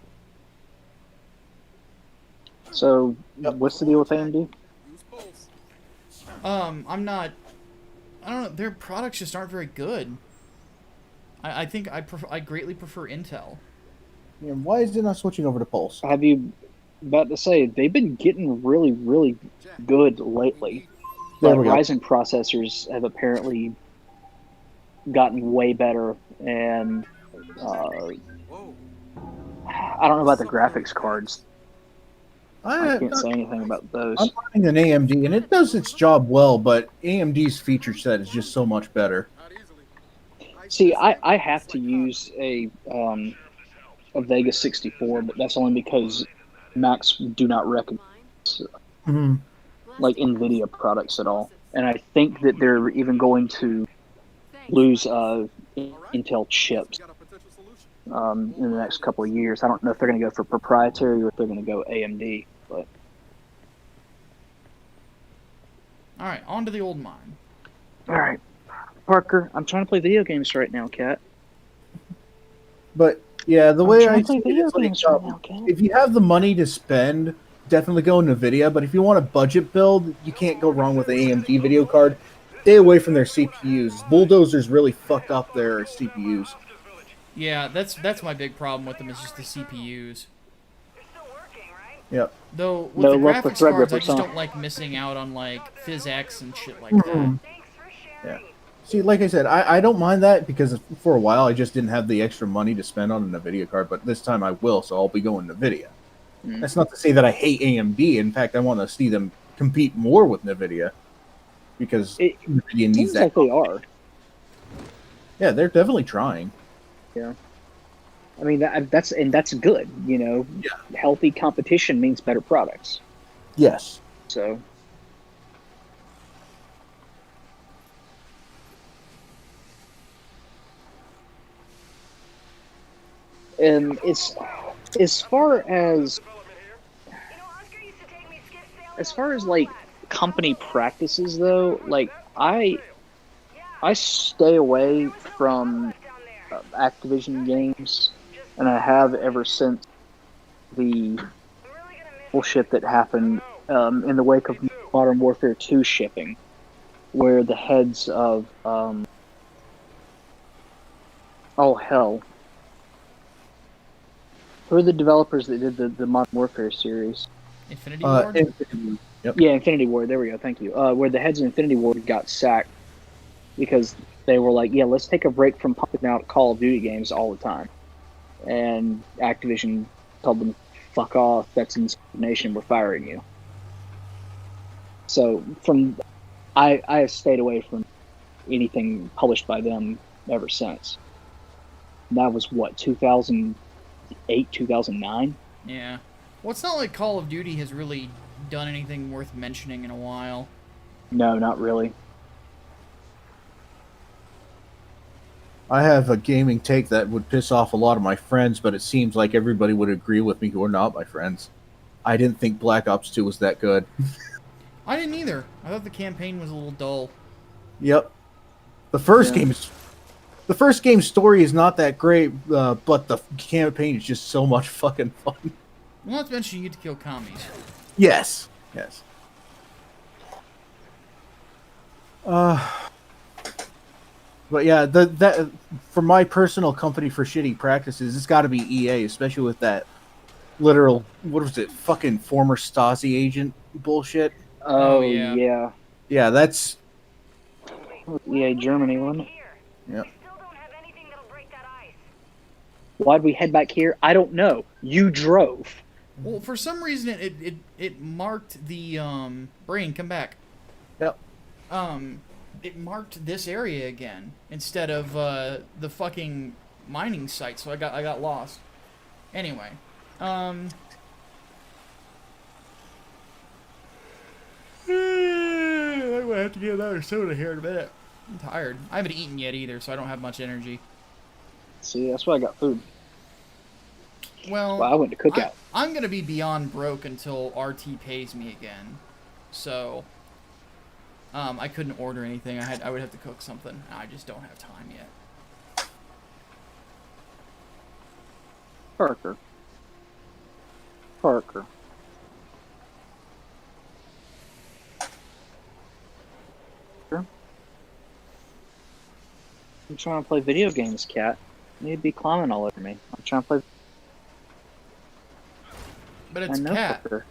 So, what's the deal with AMD?
Use pulse.
I'm not. I don't know. Their products just aren't very good. I think I greatly prefer Intel.
Yeah, why is it not switching over to Pulse?
Have you about to say they've been getting really, really good lately?
There
But
we go.
Ryzen processors have apparently gotten way better, and
Whoa.
I don't know about the graphics cards. I can't say
I'm
anything about those.
running an AMD, and it does its job well, but AMD's feature set is just so much better.
Not easily.
See, I have to use a Vega 64, but that's only because Macs do not recognize
Mhm.
like NVIDIA products at all, and I think that they're even going to lose Intel chips
Got a potential solution.
in the next couple of years. I don't know if they're going to go for proprietary or if they're going to go AMD, but
All right, on to the old mine.
all right, Parker, I'm trying to play video games right now, Cat.
But yeah, the
I'm
way
trying
I
to play
see it
video
is like,
games right now, Cat.
if you have the money to spend, definitely go NVIDIA. But if you want a budget build, you can't go wrong with an AMD video card. Stay away from their CPUs. Bulldozers really fuck up their CPUs.
Yeah, that's my big problem with them is just the CPUs.
You're still working, right?
Yep.
Though with
No
the
luck with
graphics cards, I
Threadrippers,
just
huh?
don't like missing out on like PhysX and shit like
Mhm.
that.
Thanks for
Yeah.
sharing.
See, like I said, I don't mind that because for a while I just didn't have the extra money to spend on a NVIDIA card, but this time I will, so I'll be going NVIDIA.
Mm.
That's not to say that I hate AMD. In fact, I want to see them compete more with NVIDIA because
It
NVIDIA needs
seems
that.
like they are.
Yeah, they're definitely trying.
Yeah. I mean that's good. You know,
Yeah.
healthy competition means better products.
Yes.
So and it's as far as
You know, Oscar used to take me skiff sailing
as
on
far
the
as
boat
like
class.
company practices though, like I stay away from
Down there.
Activision games, and I have ever since the
I'm really gonna miss
bullshit that happened in the wake of Modern Warfare 2 shipping, where the heads of oh hell, who are the developers that did the Modern Warfare series?
Infinity Ward?
Yep.
Yeah, Infinity Ward. There we go. Thank you. Where the heads of Infinity Ward got sacked because they were like, "Yeah, let's take a break from pumping out Call of Duty games all the time," and Activision told them, "Fuck off. That's insubordination. We're firing you." So I have stayed away from anything published by them ever since. And that was what 2008, 2009.
Yeah. Well, it's not like Call of Duty has really done anything worth mentioning in a while.
No, not really.
I have a gaming take that would piss off a lot of my friends, but it seems like everybody would agree with me who are not my friends. I didn't think Black Ops 2 was that good.
I didn't either. I thought the campaign was a little dull.
Yep. The first
Yeah.
game's story is not that great, but the campaign is just so much fucking fun.
Well, not to mention you get to kill commies.
Yes. Yes. But yeah, that for my personal company for shitty practices, it's got to be EA, especially with that literal what was it, fucking former Stasi agent bullshit.
Oh,
yeah.
yeah.
Yeah, that's
EA Germany, wasn't it?
here.
Yep.
We still don't have anything that'll break that ice.
Why'd we head back here? I don't know. You drove.
Well, for some reason it marked the brain. Come back.
Yep.
It marked this area again instead of the fucking mining site. So I got lost. Anyway, I'm gonna have to get another soda here in a minute. I'm tired. I haven't eaten yet either, so I don't have much energy.
See, that's why I got food.
Well,
Well, I went to cookout.
I'm gonna be beyond broke until RT pays me again, so I couldn't order anything. I would have to cook something. I just don't have time yet.
Parker. I'm trying to play video games, cat. You need to be climbing all over me. I'm trying to play.
But it's a cat.
Fucker.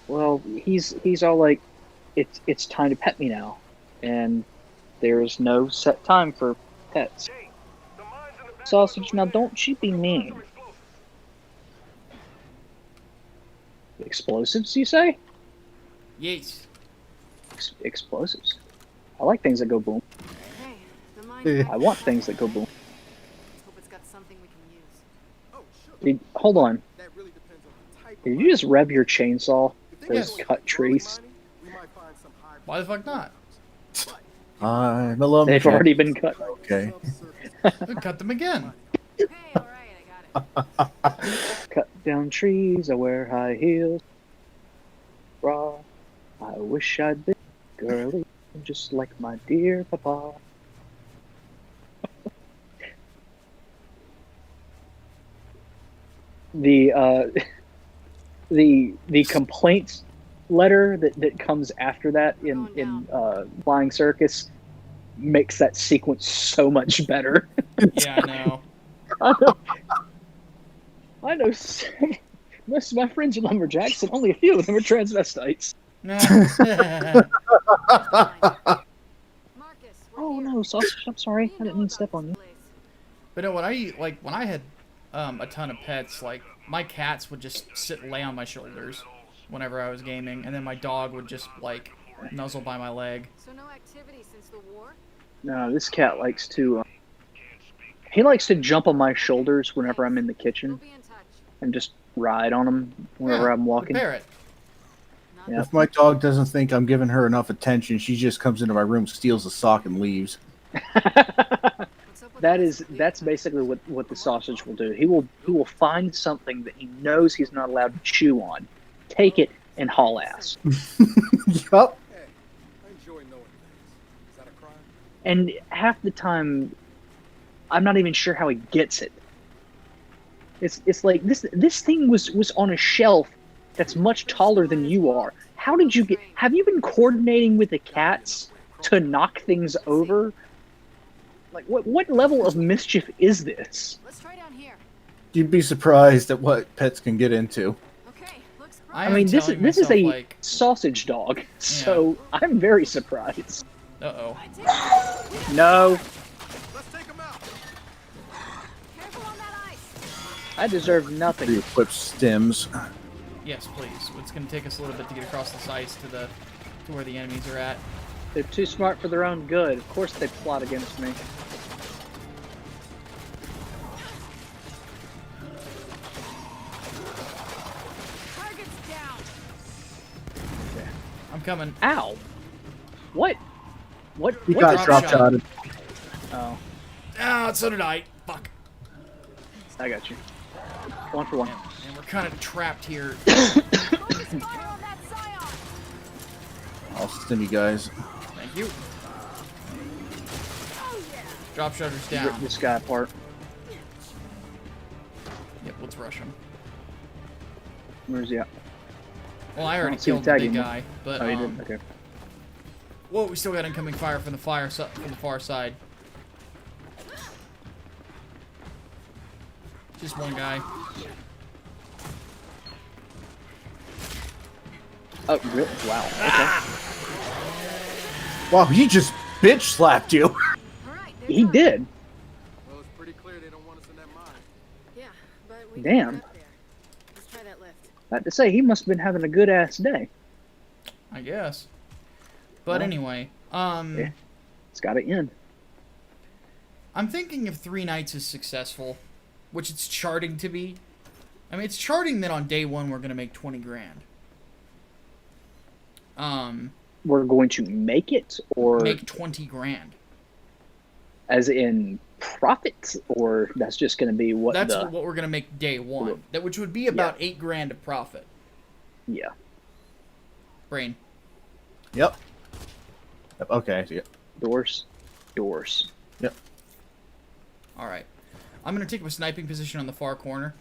Well, he's all like, it's time to pet me now, and there's no set time for pets.
Hey, the mines in the back
Sausage, now don't you be mean. Explosives, you say?
Yes.
Explosives. I like things that go boom.
Hey, the mine.
I want things that go boom.
Let's hope it's got something we can use.
Oh, sure.
Hold on.
That really depends on the type of
Did you just rev your chainsaw
If
to
Yes.
cut trees?
mining, we might find some high
Why the fuck not?
I'm a lumberjack.
They've already been cut.
Okay.
Cut them again.
Okay, alright, I got it.
Cut down trees, I wear high heels. Raw. I wish I'd been girly, just like my dear papa. The the complaints letter that comes after that in Flying Circus makes that sequence so much better.
Yeah, I know.
I know most of my friends are lumberjacks, and only a few of them are transvestites.
Marcus, we're
Oh
here.
no, sausage! I'm sorry, I didn't mean to step on you.
But no, when I had a ton of pets, like my cats would just lay on my shoulders whenever I was gaming, and then my dog would just like nuzzle by my leg.
So no activity since the war?
No, this cat likes to. He likes to jump on my shoulders whenever I'm in the
We'll
kitchen
be in touch.
and just ride on him whenever
Yeah,
I'm walking.
The parrot.
Not
Yeah.
If my dog doesn't think I'm giving her enough attention, she just comes into my room, steals a sock, and leaves.
What's up with
That's basically what the sausage will do. He will find something that he knows he's not allowed to chew on, take it, and haul ass.
Yup.
Hey, I enjoy knowing things. Is that a crime?
And half the time, I'm not even sure how he gets it. It's like this thing was on a shelf that's much taller than you are. How did you get? Have you been coordinating with the cats to knock things over? Like what level of mischief is this?
Let's try down here.
You'd be surprised at what pets can get into.
Okay, looks
I
I mean, this
telling
is
myself,
a
like,
sausage dog, so I'm very surprised.
uh-oh.
No,
Let's take him out.
Careful on that ice.
I deserve nothing.
Pre-equipped stems.
Yes, please. It's gonna take us a little bit to get across this ice to where the enemies are at.
They're too smart for their own good. Of course they plot against me.
Target's down.
I'm coming.
Ow! What? What?
He
what
got
did-
drop
drop
shot.
shotted.
Oh,
Ah, so did I. Fuck.
I got you. One for one.
And we're kind of trapped here.
Focus fire on that scion.
I'll stim you guys.
Thank you.
Oh yeah.
Drop shutters
Rip
down.
this guy apart.
Yep, let's rush him.
Where's he at?
Well, I already
don't see him
killed the big
tagging me.
guy, but
Oh, he didn't. Okay.
whoa, we still got incoming fire from the far side. Just one guy.
Oh, really? Wow. Okay.
Wow, he just bitch slapped you.
All right. they're
He
done.
did.
Well, it's pretty clear they don't want us in that mine.
Yeah, but we
Damn.
can get up there. Let's try that lift.
I have to say, he must have been having a good ass day.
I guess. But
Well,
anyway,
yeah. It's got to end.
I'm thinking if 3 nights is successful, which it's charting to be. I mean, it's charting that on day 1 we're gonna make 20 grand.
We're going to make it, or
Make 20 grand.
as in profit, or that's just going to be what
That's
the
what we're gonna make day 1. That which would be about 8 grand of profit.
yeah.
Brain.
Yep. Yep, okay, I see it.
Doors.
Yep.
All right. I'm gonna take up a sniping position on the far corner.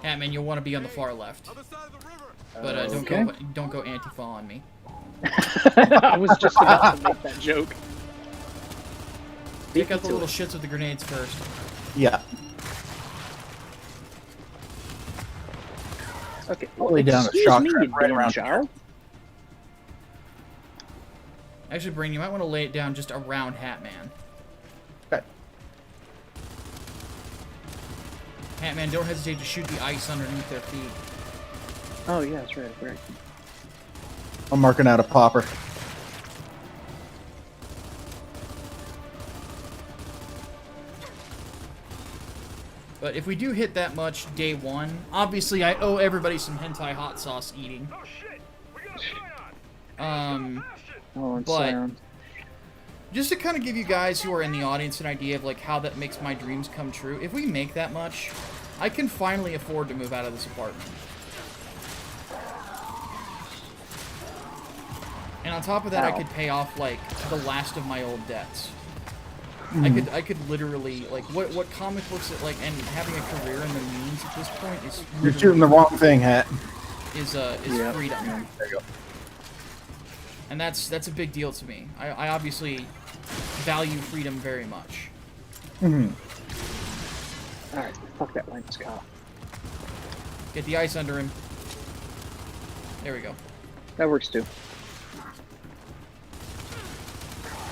Hatman, you'll want to be on the far left,
Other side of the river.
but
Okay.
don't go Antifa on me.
I was just about to make that joke.
Take out the little shits with the grenades first.
Yeah.
Okay.
Lay down a
Excuse
shock
me,
trap
you
right
damn
around
child.
Actually, Brain, you might want to lay it down just around Hatman.
Okay.
Hatman, don't hesitate to shoot the ice underneath their feet.
Oh yeah, that's right. Right.
I'm marking out a popper.
But if we do hit that much day one, obviously I owe everybody some hentai hot sauce eating.
Oh shit! We got a scion!
Oh, and
But-
sound.
Just to kind of give you guys who are in the audience an idea of like how that makes my dreams come true, if we make that much, I can finally afford to move out of this apartment. And on top of that, I
Ow.
could pay off like the last of my old debts.
Mm.
I could literally like what comic books and having a career in the means at this point is
You're shooting the wrong thing, Hat.
is
Yeah.
freedom.
There you go.
And that's a big deal to me. I obviously value freedom very much.
Mm-hmm.
All right, fuck that Linus cop.
Get the ice under him. There we go.
That works too.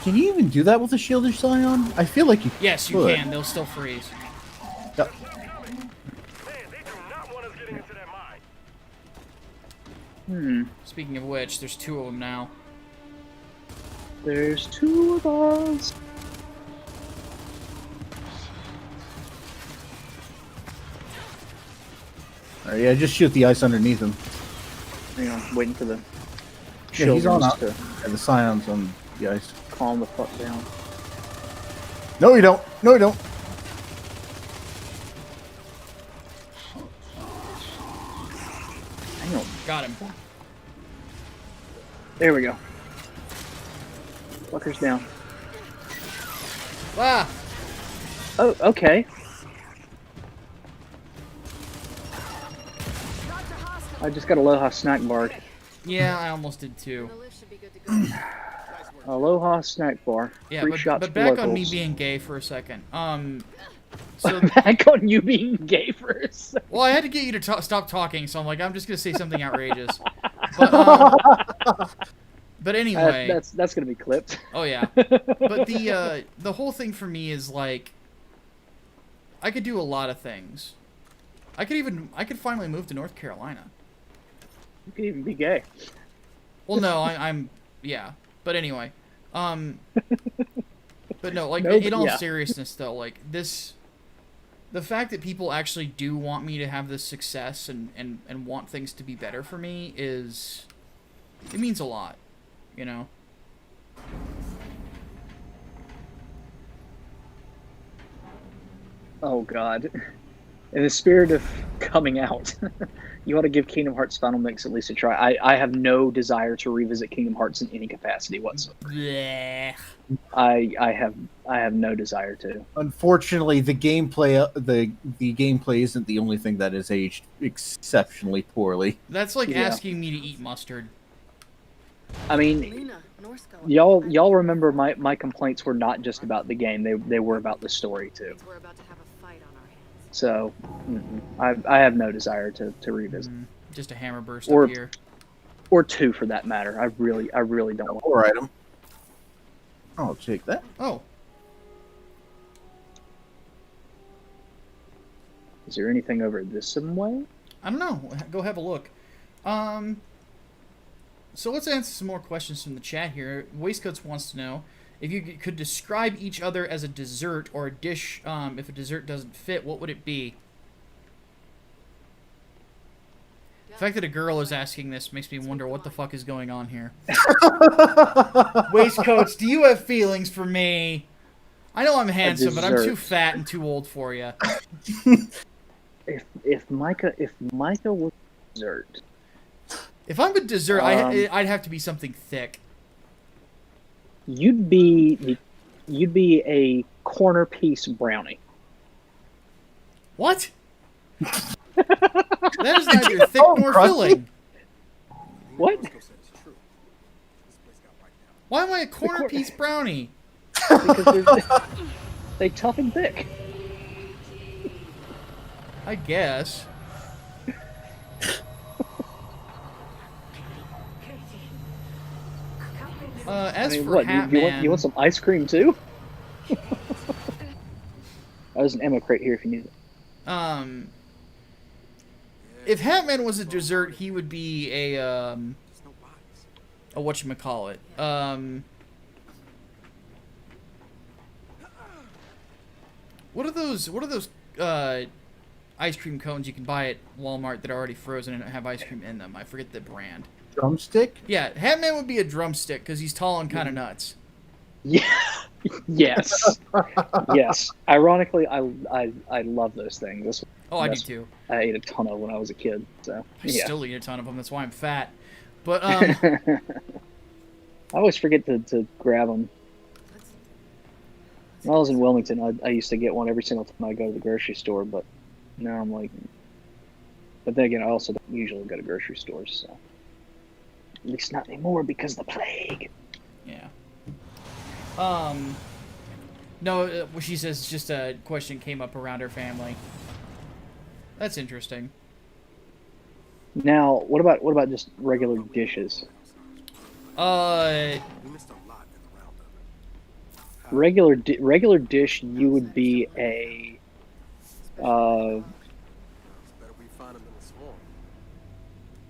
Can you even do that with a shielded Scion? I feel like you
Yes, you
could.
can. They'll still freeze.
Yep.
Man, they do not want us getting into that mine.
Hmm.
Speaking of which, there's 2 of them now.
There's 2 of us.
All right, yeah, just shoot the ice underneath him.
Hang on, waiting for the
Yeah, he's on
children
up.
to
And the Scion's on the ice.
calm the fuck down.
No, you don't. No, you don't.
Hang on.
Got him.
There we go. Fucker's down.
Ah!
Oh, okay. I just got Aloha snack bar.
Yeah, I almost did too.
The lift should be good to go.
Aloha snack bar.
Yeah,
Free shots
but
for
back
locals.
on me being gay for a second. So,
Back on you being gay for a second.
well, I had to get you to stop talking, so I'm like, I'm just gonna say something outrageous. But, but anyway,
That's gonna be clipped.
oh yeah. But the whole thing for me is like, I could do a lot of things. I could finally move to North Carolina.
You could even be gay.
Well, no, I'm yeah. But anyway, but no, like
Nope,
in all
yeah.
seriousness though, like the fact that people actually do want me to have this success and want things to be better for me it means a lot, you know.
Oh god. In the spirit of coming out, you ought to give Kingdom Hearts Final Mix at least a try. I have no desire to revisit Kingdom Hearts in any capacity whatsoever.
Blech.
I have no desire to.
Unfortunately, the gameplay isn't the only thing that has aged exceptionally poorly.
That's like
Yeah.
asking me to eat mustard.
I mean,
Luna, Norse Guard.
y'all remember my complaints were not just about the game; they were about the story too.
Means we're about to have a fight on our hands.
So, I have no desire to revisit,
Just a hammer burst
Or-
up here.
or 2 for that matter. I really don't want.
Or item. I'll take that.
Oh,
Is there anything over this way?
I don't know. Go have a look. So let's answer some more questions from the chat here. Waistcoats wants to know if you could describe each other as a dessert or a dish. If a dessert doesn't fit, what would it be? The fact that a girl is asking this makes me wonder what the fuck is going on here. Waistcoats, do you have feelings for me? I know I'm handsome, but I'm too
dessert.
fat and too old for you.
If Micah was dessert,
If I'm a dessert, I'd have to be something thick.
you'd be a corner piece brownie.
What? That is neither thick nor
crusty?
filling.
What?
Roscoe said it's true.
Why am I a corner piece brownie?
Because they tough and thick.
I guess. As for
what?
Hatman,
You want some ice cream too? There's an ammo crate here if you need it.
if Hatman was a dessert, he would be a whatchamacallit. What are those ice cream cones you can buy at Walmart that are already frozen and have ice cream in them? I forget the brand.
Drumstick?
Yeah, Hatman would be a drumstick because he's tall and kind of nuts.
Yeah. Yes. Yes. Ironically, I love those things.
I do too.
I ate a ton of when I was a kid. So
I still eat a ton of them. That's why I'm fat. But
I always forget to grab them. When I was in Wilmington, I used to get one every single time I go to the grocery store, but now I'm like... But then again, I also don't usually go to grocery stores, so... At least not anymore because of the plague.
Yeah. No, she says just a question came up around her family. That's interesting.
Now, what about just regular dishes? Regular dish, you would be a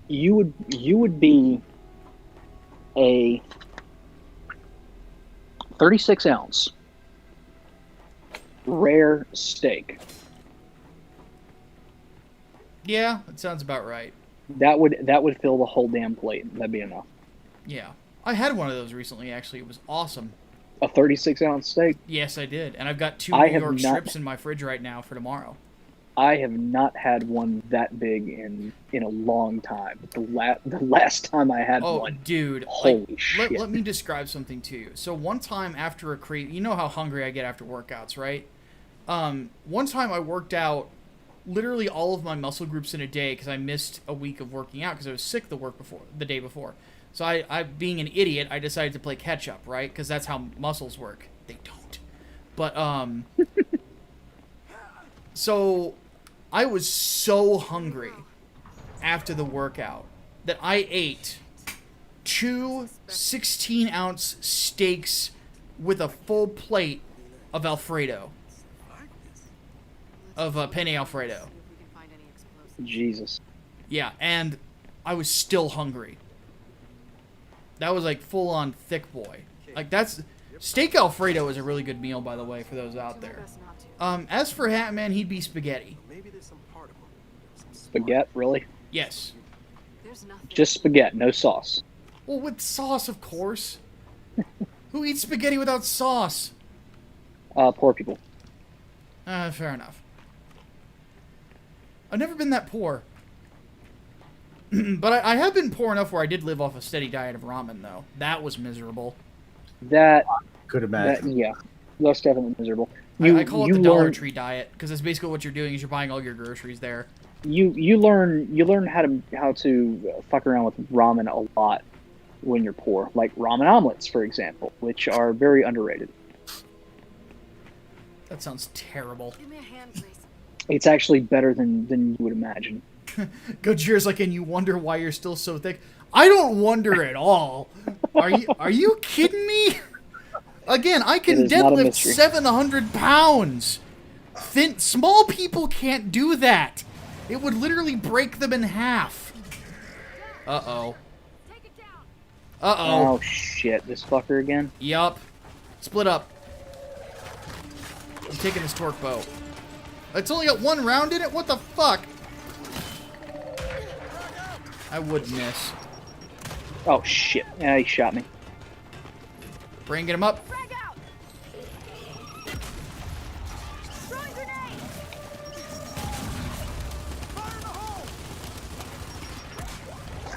you would be a 36-ounce rare steak.
Yeah, that sounds about right.
That would fill the whole damn plate. That'd be enough.
Yeah. I had one of those recently, actually. It was awesome.
A 36-ounce steak?
Yes, I did. And I've got 2 New York strips in my fridge right now for tomorrow.
I have not had one that big in a long time. The last time I had one...
Oh, dude.
Holy shit.
Let me describe something to you. So one time after a you know how hungry I get after workouts, right? One time I worked out literally all of my muscle groups in a day because I missed a week of working out because I was sick the day before. So I being an idiot, I decided to play catch up, right? Because that's how muscles work. They don't. But so I was so hungry after the workout that I ate 2 16-ounce steaks with a full plate of Alfredo. Of penne Alfredo.
Jesus.
Yeah, and I was still hungry. That was like full-on thick boy. Like that's... Steak Alfredo is a really good meal, by the way, for those out there. As for Hatman, he'd be spaghetti.
Spaghetti, really?
Yes.
Just spaghetti, no sauce.
Well, with sauce, of course. Who eats spaghetti without sauce?
Poor people.
Fair enough. I've never been that poor. But I have been poor enough where I did live off a steady diet of ramen, though. That was miserable.
That...
Could imagine.
Yeah. That's definitely miserable.
I call it the Dollar Tree diet, because that's basically what you're doing is you're buying all your groceries there.
You learn how to fuck around with ramen a lot when you're poor. Like ramen omelets, for example, which are very underrated.
That sounds terrible.
Give me a hand, please.
It's actually better than you would imagine.
Gojira's like, and you wonder why you're still so thick. I don't wonder at all. Are you kidding me? Again, I can deadlift 700 pounds. Small people can't do that. It would literally break them in half. Uh-oh. Uh-oh.
Oh, shit. This fucker again?
Yup. Split up. I'm taking this torque bow. It's only got 1 round in it? What the fuck? I would miss.
Oh, shit. Yeah, he shot me.
Bringing him up.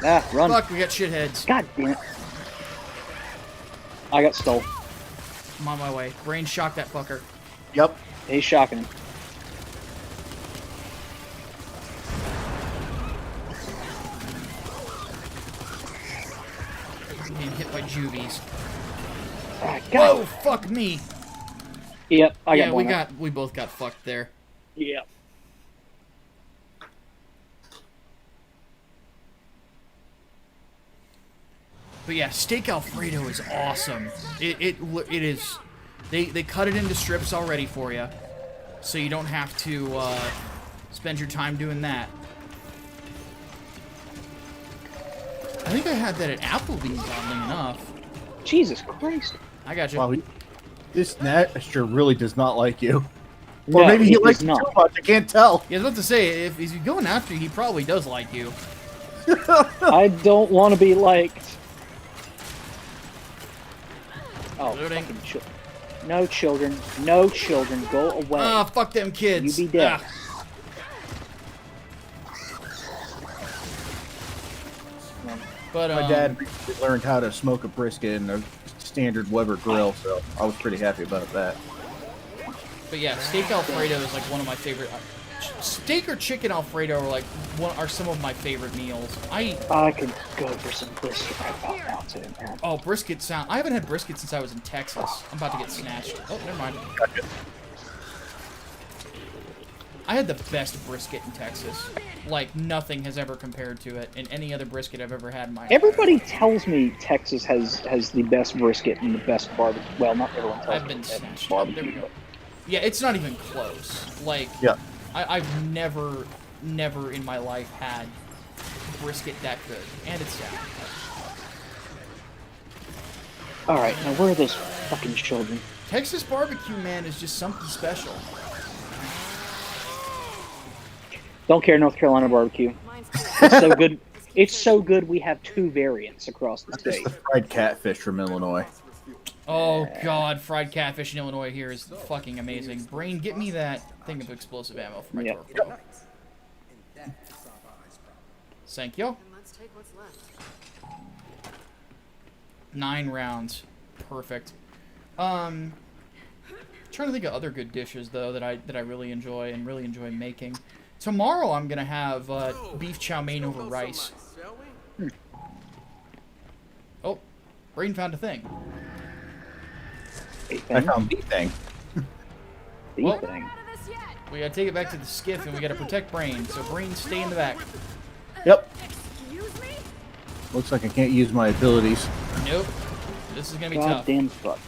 Ah, run.
Fuck, we got shitheads.
God damn it. I got stole.
I'm on my way. Brain shock that fucker.
Yep.
He's shocking him.
Being hit by juvies.
God.
Whoa, fuck me.
Yep, I
Yeah,
got one.
we both got fucked there.
Yep.
But yeah, steak Alfredo is awesome. It is. They cut it into strips already for you, so you don't have to spend your time doing that. I think I had that at Applebee's, oddly enough.
Jesus Christ.
I got you.
Wow, this Nasher really does not like you. Or
No,
maybe he
does
likes you
not.
too much. I can't tell.
Yeah, I was about to say, if he's going after you, he probably does like you.
I don't want to be liked. Oh,
Loading.
fucking no children. No children. Go away.
Ah, fuck them kids.
You be dead.
Ah. But
My dad recently learned how to smoke a brisket in a standard Weber grill, so I was pretty happy about that.
But yeah, steak Alfredo is like one of my favorite. Steak or chicken Alfredo are some of my favorite meals.
I could go for some brisket right about now too, man.
Oh, brisket sound. I haven't had brisket since I was in Texas. I'm about to get snatched. Oh, never mind. I had the best brisket in Texas. Like, nothing has ever compared to it in any other brisket I've ever had in my
Everybody tells me Texas has the best brisket and the best barbecue. Well, not everyone tells
I've
me
been
they have
snatched.
barbecue.
There we go. Yeah, it's not even close. Like,
Yeah.
I've never in my life had brisket that good. And it's down.
Alright, now where are those fucking children?
Texas barbecue, man, is just something special.
Don't care, North Carolina barbecue. It's so good. It's so good we have 2 variants across the
Just
state.
the fried catfish from Illinois.
Oh god, fried catfish in Illinois here is fucking amazing. Brain, get me that thing of explosive ammo for my
Yep.
torpedo. Thank you.
And let's take what's left.
9 rounds. Perfect. Trying to think of other good dishes though that I really enjoy and really enjoy making. Tomorrow I'm gonna have beef chow mein over rice. Oh, Brain found a thing.
I found the thing.
Well,
thing.
we gotta take it back to the skiff and we gotta protect Brain. So Brain, stay in the back.
Yep.
Excuse me?
Looks like I can't use my abilities.
Nope. This is gonna be tough.
Goddamn fuck.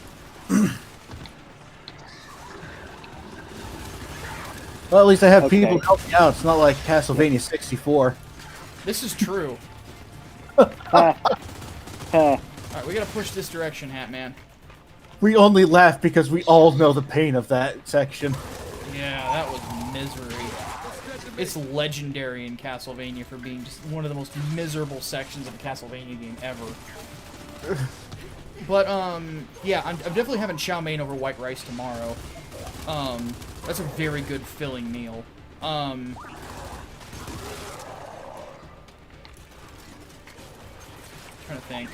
Well, at least I have
Okay.
people helping out. It's not like Castlevania 64.
This is true.
Uh,
Alright, we gotta push this direction, Hatman.
We only laugh because we all know the pain of that section.
Yeah, that was misery. It's legendary in Castlevania for being just one of the most miserable sections of a Castlevania game ever. But, yeah, I'm definitely having chow mein over white rice tomorrow. That's a very good filling meal. Trying to think.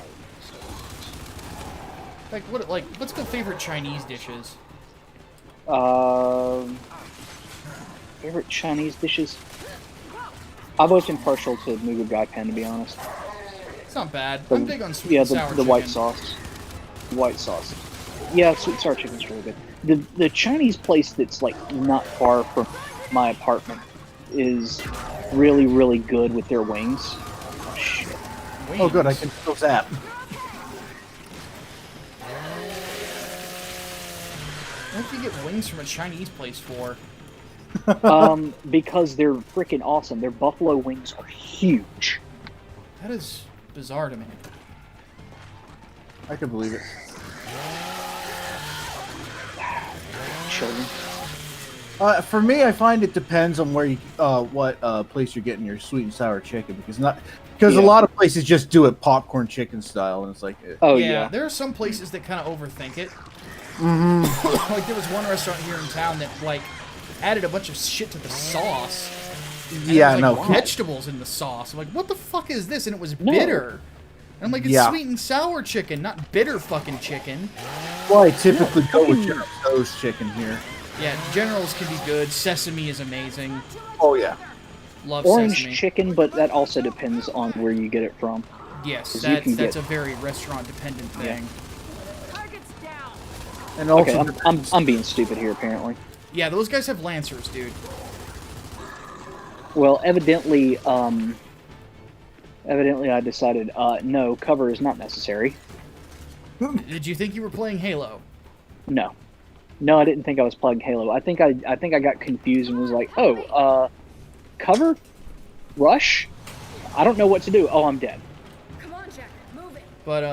What's the favorite Chinese dishes?
Favorite Chinese dishes? I've always been partial to Mugu Gai Pen, to be honest.
It's not bad. I'm big on sweet
Yeah,
and sour
the
chicken.
white sauce. White sauce. Yeah, sweet and sour chicken's really good. The Chinese place that's like not far from my apartment is really, really good with their wings. Oh, shit.
Oh, good. I
Wings.
can still zap.
What do you get wings from a Chinese place for?
Because they're freaking awesome. Their buffalo wings are huge.
That is bizarre to me.
I can believe it.
Children.
For me, I find it depends on where you, what place you're getting your sweet and sour chicken, because a lot of places just do it popcorn chicken style, and it's like,
Oh
yeah,
yeah.
there are some places that kind of overthink it.
mm-hmm.
Like there was one restaurant here in town that like added a bunch of shit to the sauce. And
Yeah,
there was, like,
no.
vegetables in the sauce. I'm like, what the fuck is this? And it was
No.
bitter. And I'm like, it's
Yeah.
sweet and sour chicken, not bitter fucking chicken.
Well, I typically go with General Tso's chicken here.
Yeah, Generals can be good. Sesame is amazing.
Oh yeah.
Love
Orange
sesame.
chicken, but that also depends on where you get it from.
Yes,
'Cause you can
that's
get-
a very restaurant dependent
Yeah.
thing.
Target's down.
And also,
Okay, I'm being stupid here apparently.
Yeah, those guys have lancers, dude.
Well, evidently I decided no, cover is not necessary.
Did you think you were playing Halo?
No. No, I didn't think I was playing Halo. I think I got confused and was like, "Oh, cover? Rush? I don't know what to do. Oh, I'm dead."
Come on, Jack, move it.
But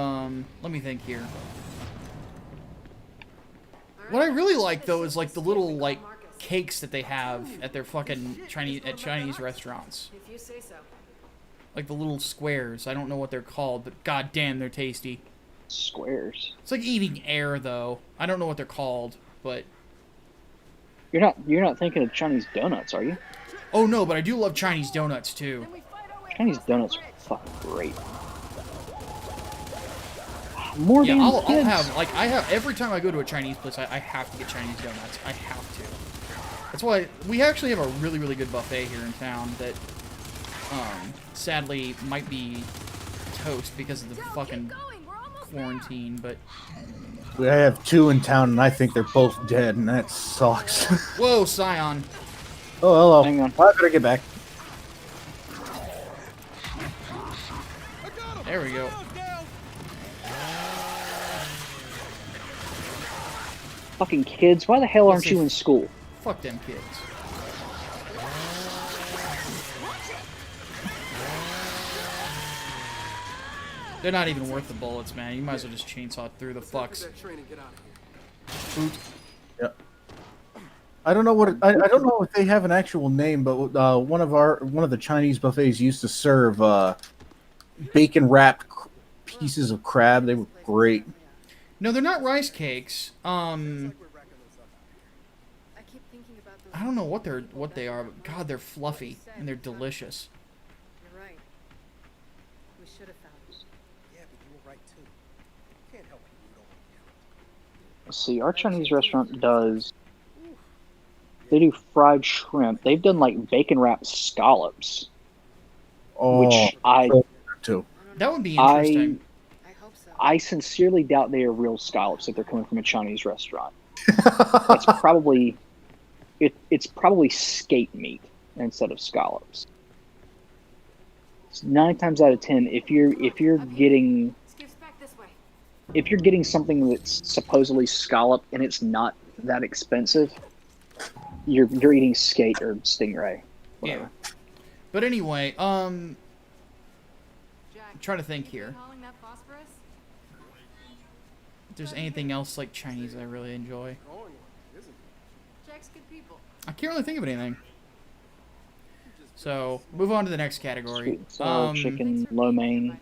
let me think here. What I really like though is like the little like cakes that they have at their fucking Chinese restaurants.
If you say so.
Like the little squares. I don't know what they're called, but goddamn, they're tasty.
Squares.
It's like eating air though. I don't know what they're called, but
You're not thinking of Chinese donuts, are you?
oh no, but I do love Chinese donuts too.
Chinese donuts are fucking great. More
Yeah,
than
I'll
kids.
have like I have every time I go to a Chinese place, I have to get Chinese donuts. I have to. That's why we actually have a really good buffet here in town that sadly might be toast because of the fucking quarantine, but
I have 2 in town, and I think they're both dead, and that sucks.
whoa, Scion.
Oh, hello.
Hang on.
I better get back.
There we go.
Fucking kids, why the hell aren't you in school?
Fuck them kids. They're not even worth the bullets, man. You might as well just chainsaw through the fucks.
That train and get out of here.
Yeah. I don't know what I don't know if they have an actual name, but one of the Chinese buffets used to serve bacon wrapped pieces of crab. They were great.
No, they're not rice cakes.
I keep thinking about those.
I don't know what they are, but God, they're fluffy and they're delicious.
You're right. We should have found it.
Yeah, but you were right too. Can't help it. You don't want
Let's see, our Chinese restaurant does. They do fried shrimp. They've done like bacon wrapped scallops,
Oh,
which I
too.
That would be interesting.
I hope so.
I sincerely doubt they are real scallops if they're coming from a Chinese restaurant. It's probably it's probably skate meat instead of scallops. 9 times out of 10, if you're getting
Skips back this way.
if you're getting something that's supposedly scallop and it's not that expensive, you're eating skate or stingray. Whatever.
Yeah. But anyway, I'm
Jack,
trying to think here.
hauling that phosphorus?
If there's anything else like Chinese I really enjoy.
to. Growing one, isn't it?
Jack's good people.
I can't really think of anything. So, move on to the next category.
Sweet and sour chicken, lo
By
mein.
the way,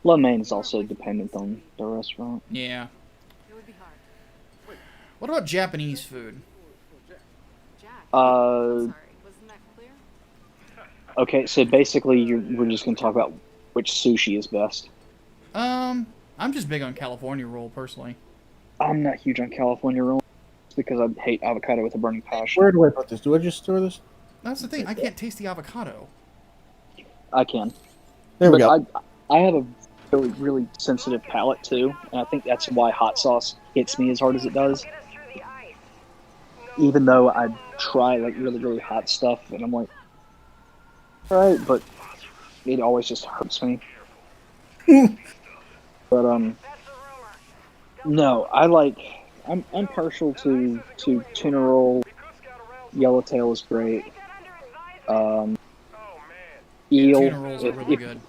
Lo mein is also dependent on the restaurant.
Yeah.
it would be hard.
What about Japanese food?
Jack.
Uh,
I'm sorry. Wasn't that clear?
Okay, so basically we're just going to talk about which sushi is best.
I'm just big on California roll personally.
I'm not huge on California rolls because I hate avocado with a burning passion.
Where do I put this? Do I just store this?
That's the thing. I can't taste the avocado.
I can.
There we
But
go.
I have a really sensitive palate too, and I think that's why hot sauce hits me as hard as it does.
Get us through the ice.
Even though I try like really hot stuff, and I'm like, all right, but it always just hurts me. But
That's the rumor.
no, I like. I'm partial to tuna roll. Yellowtail is great.
Take that under advisement.
Eel.
Tuna rolls are really good.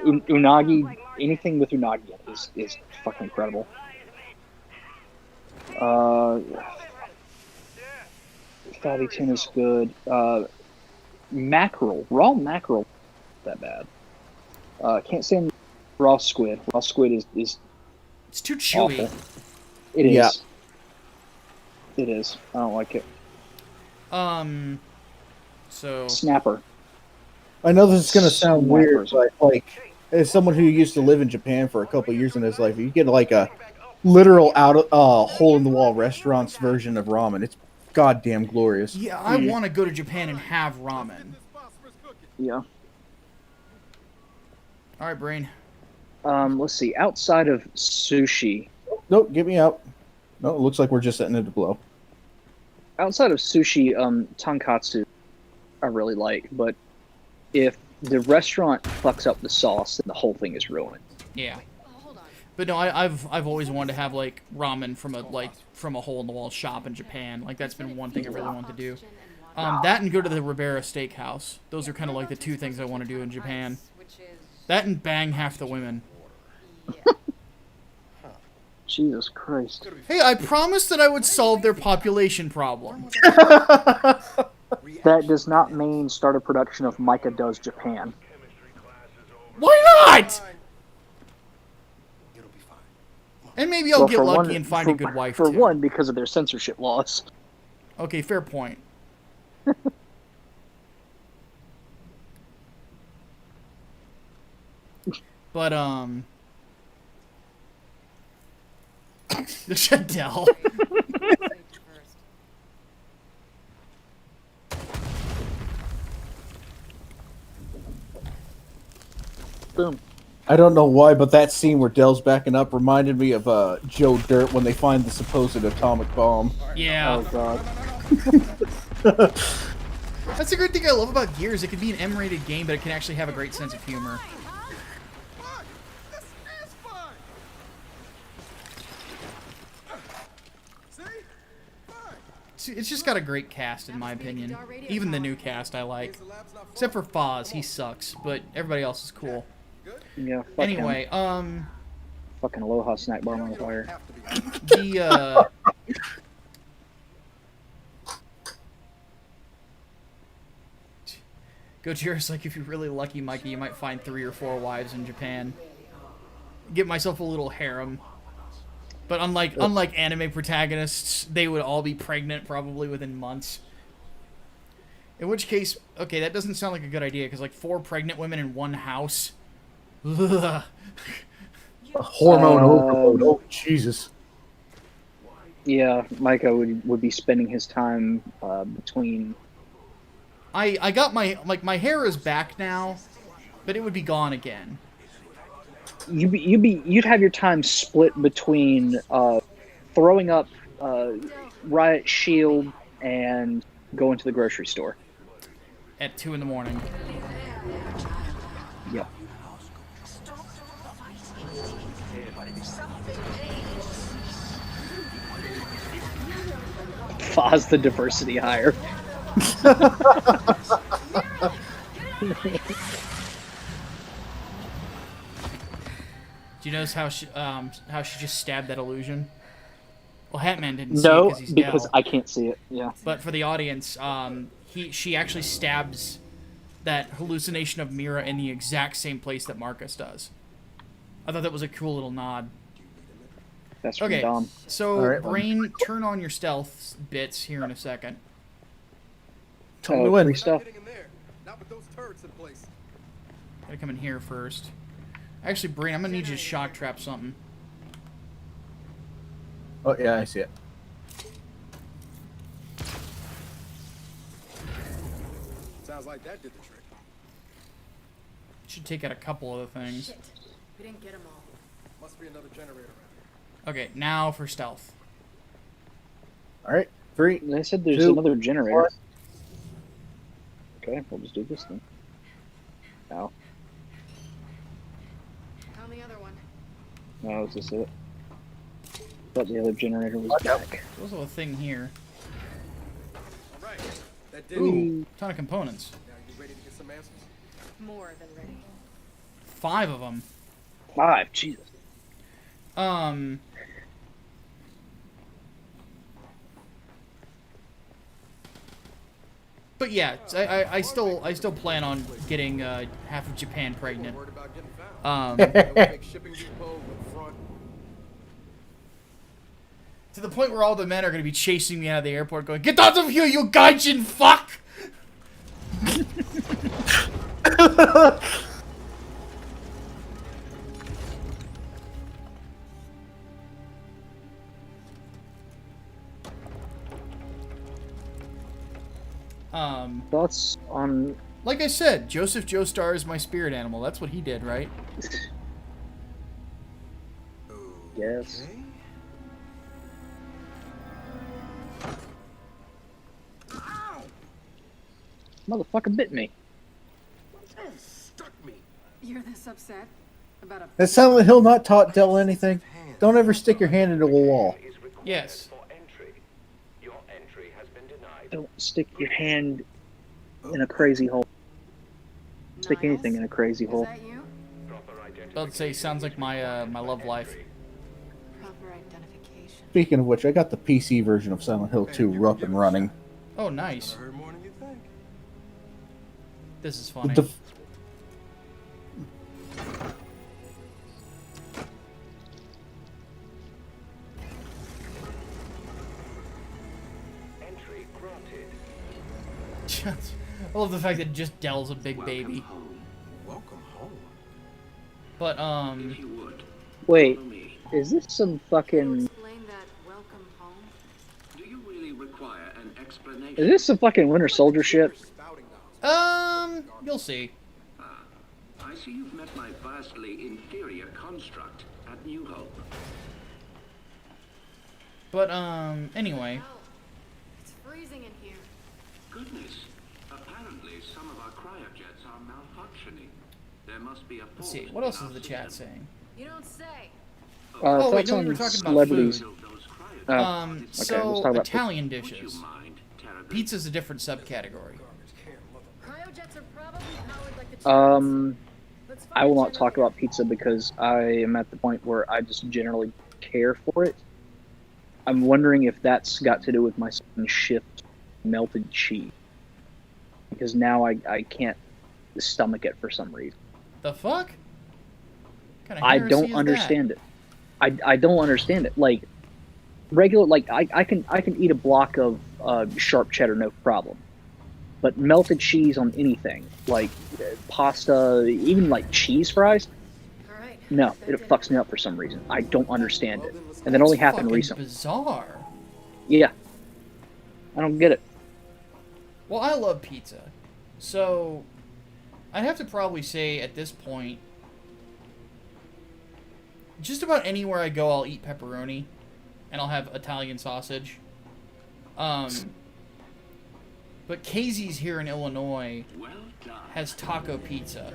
Unagi, anything with unagi is fucking incredible. Fatty tuna's good. Mackerel, raw mackerel, not that bad. Can't stand raw squid. Raw squid is
It's too chewy.
awful. It is.
Yeah.
It is. I don't like it.
So
Snapper.
I know this is going to sound weird,
Snappers.
but like, as someone who used to live in Japan for a couple years in his life, you get like a literal hole in the wall restaurant's version of ramen. It's goddamn glorious.
yeah, I want to go to Japan and have ramen.
Yeah.
All right, brain.
Let's see. Outside of sushi,
Nope, get me out. No, it looks like we're just setting it to blow.
Outside of sushi, tonkatsu, I really like, but if the restaurant fucks up the sauce, then the whole thing is ruined.
Yeah.
Oh, hold on.
But no, I've always wanted to have like ramen from a hole in the wall shop in Japan. Like that's been one thing I really wanted to do. That and go to the Ribera Steakhouse. Those are kind of like the two things I want to do in Japan.
Which is
That and bang half the women.
Jesus Christ.
Hey, I promised that I would solve their population problem.
That does not mean start a production of Micah Does Japan.
Why not?
It'll be fine.
And maybe I'll
Well,
get
for
lucky
one-
and find a
for-
good wife
For
too.
one, because of their censorship laws.
Okay, fair point. But the Shadell.
Boom.
I don't know why, but that scene where Dell's backing up reminded me of Joe Dirt when they find the supposed atomic bomb.
Yeah.
Oh god.
That's a great thing I love about Gears. It can be an M-rated game, but it can actually have a great sense of humor.
Fuck! This is fine! See? Fine!
It's just got a great cast, in my opinion. Even the new cast I like.
The lab's not
Except for Foz, he sucks, but everybody else is cool.
Yeah, fuck
Anyway,
him. Fucking Aloha snack bar on fire.
have to be.
Gojira's like, if you're really lucky, Mikey, you might find 3 or 4 wives in Japan. Get myself a little harem. But unlike anime protagonists, they would all be pregnant probably within months. In which case, okay, that doesn't sound like a good idea, because like 4 pregnant women in one house. Ugh.
A hormone overload. Oh, Jesus.
Yeah, Micah would be spending his time between.
I got my hair is back now, but it would be gone again.
You'd have your time split between throwing up Riot Shield and going to the grocery store.
At 2 in the morning.
Yep. Foz the diversity hire.
Do you notice how she just stabbed that illusion? Well, Hatman didn't see it
No,
because he's
because
Dell.
I can't see it. Yeah.
But for the audience, she actually stabs that hallucination of Mira in the exact same place that Marcus does. I thought that was a cool little nod.
That's from
Okay,
Dom.
so
All right, well.
Brain, turn on your stealth bits here in a second.
Tell me when.
Free stuff.
Getting in there. Not with those turrets in place.
Gotta come in here first. Actually, Brain, I'm gonna need you to shock trap something.
Oh, yeah, I see it.
Sounds like that did the trick.
Should take out a couple other things.
Shit. We didn't get them all.
Must be another generator around
Okay, now for stealth.
All right. 3.
They said there's
2,
another generator.
1.
Okay, we'll just do this then. Ow.
Found the other one.
No, is this it? Thought the other generator was
Watch out.
back.
There's a little thing here.
here. All right. That did it.
Ooh, ton of components.
Now you ready to get some answers?
More than ready.
5 of them.
5, Jesus.
But yeah, I still plan on getting half of Japan pregnant.
Worried about getting found. No big shipping depot with front.
To the point where all the men are going to be chasing me out of the airport going, "Get out of here, you gaijin fuck!"
Thoughts on.
Like I said, Joseph Joestar is my spirit animal. That's what he did, right?
Yes. Motherfucker bit me.
Stuck me.
You're this upset about a
Has Silent Hill not taught Dell anything? Don't ever stick your hand into a wall.
Yes.
Don't stick your hand in a crazy hole. Stick anything in a crazy
Is
hole.
that you?
I'd say sounds like my my love life.
Proper identification.
Speaking of which, I got the PC version of Silent Hill 2 up and running.
Oh, nice.
I heard more than you think.
This is funny.
The
I love the fact that just Dell's a big baby.
Welcome home.
But
Wait, is this some
Can you
fucking...
explain that welcome home?
Do you really require an explanation?
Is this some fucking Winter Soldier shit?
Spouting now.
you'll see.
I see you've met my vastly inferior construct at New Hope.
But anyway.
Oh, it's freezing in here.
Goodness. Apparently, some of our cryojets are malfunctioning. There must be a
Let's see. What else is the chat saying?
You don't say.
Oh, wait,
Thoughts
no, we
on
were talking about
celebrities.
food.
let's
So
talk about
Italian dishes. Pizza's a different subcategory.
Cryojets are probably powered like the Let's
I will
find
not talk about pizza because I am at the point where I just generally care for it. I'm wondering if that's got to do with my sudden shift melted cheese. Because now I can't stomach it for some reason.
The fuck? Kind of
I don't understand it. I don't understand it. Like regular, like I can eat a block of sharp cheddar, no problem. But melted cheese on anything, like pasta, even like cheese fries,
All right.
no, it fucks me up for some reason. I don't understand it, and that only happened
Fucking
recently.
bizarre.
Yeah, I don't get it.
Well, I love pizza. So, I'd have to probably say at this point, just about anywhere I go, I'll eat pepperoni, and I'll have Italian sausage. But Casey's here in Illinois has taco pizza,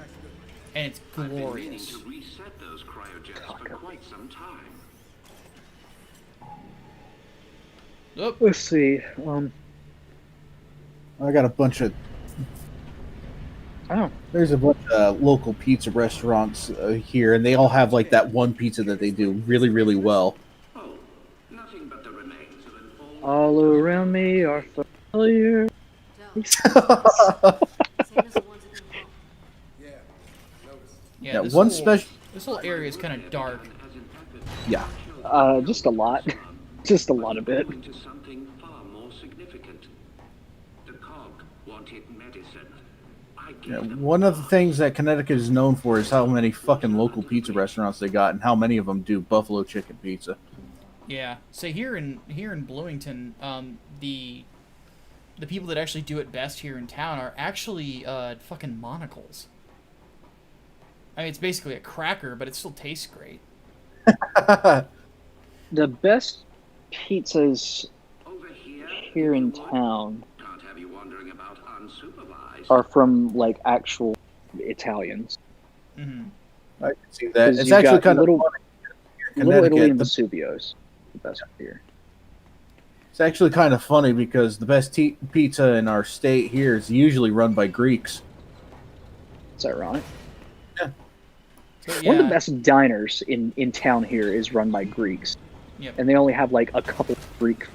and it's glorious.
To reset those cryojets for quite some time.
Oop.
Let's see.
I got a bunch of.
Oh,
There's a bunch of local pizza restaurants here, and they all have like that one pizza that they do really, really well.
Oh, nothing but the remains of an old...
all around me are familiar.
Same as the ones at New Hope.
Yeah, noticed.
Yeah, this
one
whole,
special.
This whole area is kind of dark.
Yeah.
Just a lot, just a lot of it.
Into something far more significant. The cog wanted medicine. I gave
Yeah,
them
one of the things that Connecticut is known for is how many fucking local pizza restaurants they got, and how many of them do buffalo chicken pizza.
Yeah. So here in Bloomington, the people that actually do it best here in town are actually fucking monocles. I mean, it's basically a cracker, but it still tastes great.
The best pizzas
over here.
here in town
Can't have you wandering about unsupervised.
are from like actual Italians.
Hmm.
I can see that.
'Cause
It's
you've
actually
got
kind of
Little-
funny.
Little Italy and
the-
Vesuvio's the best beer.
It's actually kind of funny because the best pizza in our state here is usually run by Greeks.
It's ironic.
So,
One of the
yeah.
best diners in town here is run by Greeks,
Yep.
and they only have like a couple of Greek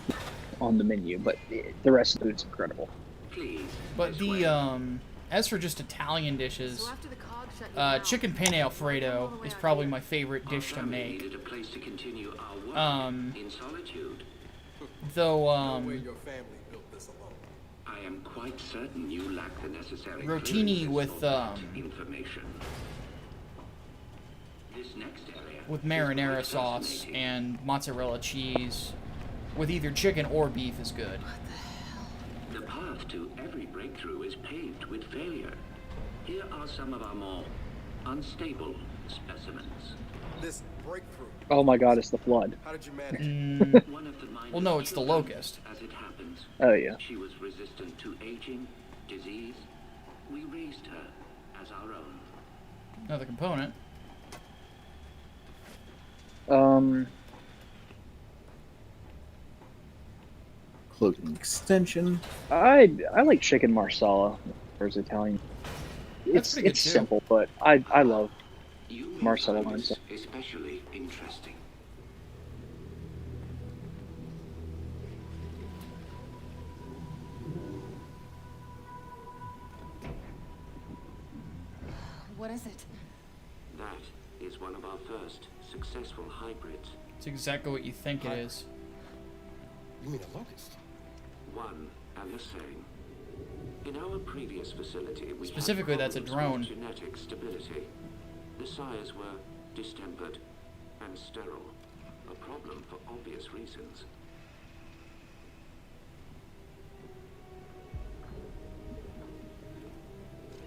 on the menu, but the rest of the food's incredible.
Please.
But
this way.
the as for just Italian dishes,
So after the cog shut you down,
chicken penne alfredo is probably my favorite
Our
dish to
family
make.
needed a place to continue our work in solitude.
Though
No way your family built this alone.
I am quite certain you lack the necessary
Rotini
clearances
with,
for that information. This next area
with
is
marinara
quite
sauce
fascinating.
and mozzarella cheese with either chicken or beef is good.
The path to every breakthrough is paved with failure. Here are some of our more unstable specimens.
This breakthrough.
Oh my God, it's the flood.
How did you manage?
Mm,
One of the
well, no, it's the
children,
locust.
As it happens,
Oh yeah.
she was resistant to aging, disease, we raised her as our own.
Another component.
Cloaking extension.
I like chicken marsala. There's Italian.
That's pretty good
It's
too.
simple, but I love
You make
marsala
others
wines.
especially interesting.
What is it?
That is one of our first successful hybrids.
It's exactly what you think it is.
You mean a locust?
One and the same. In our previous facility, we
Specifically,
had
that's a
problems
drone.
with genetic stability. The sires were distempered and sterile, a problem for obvious reasons.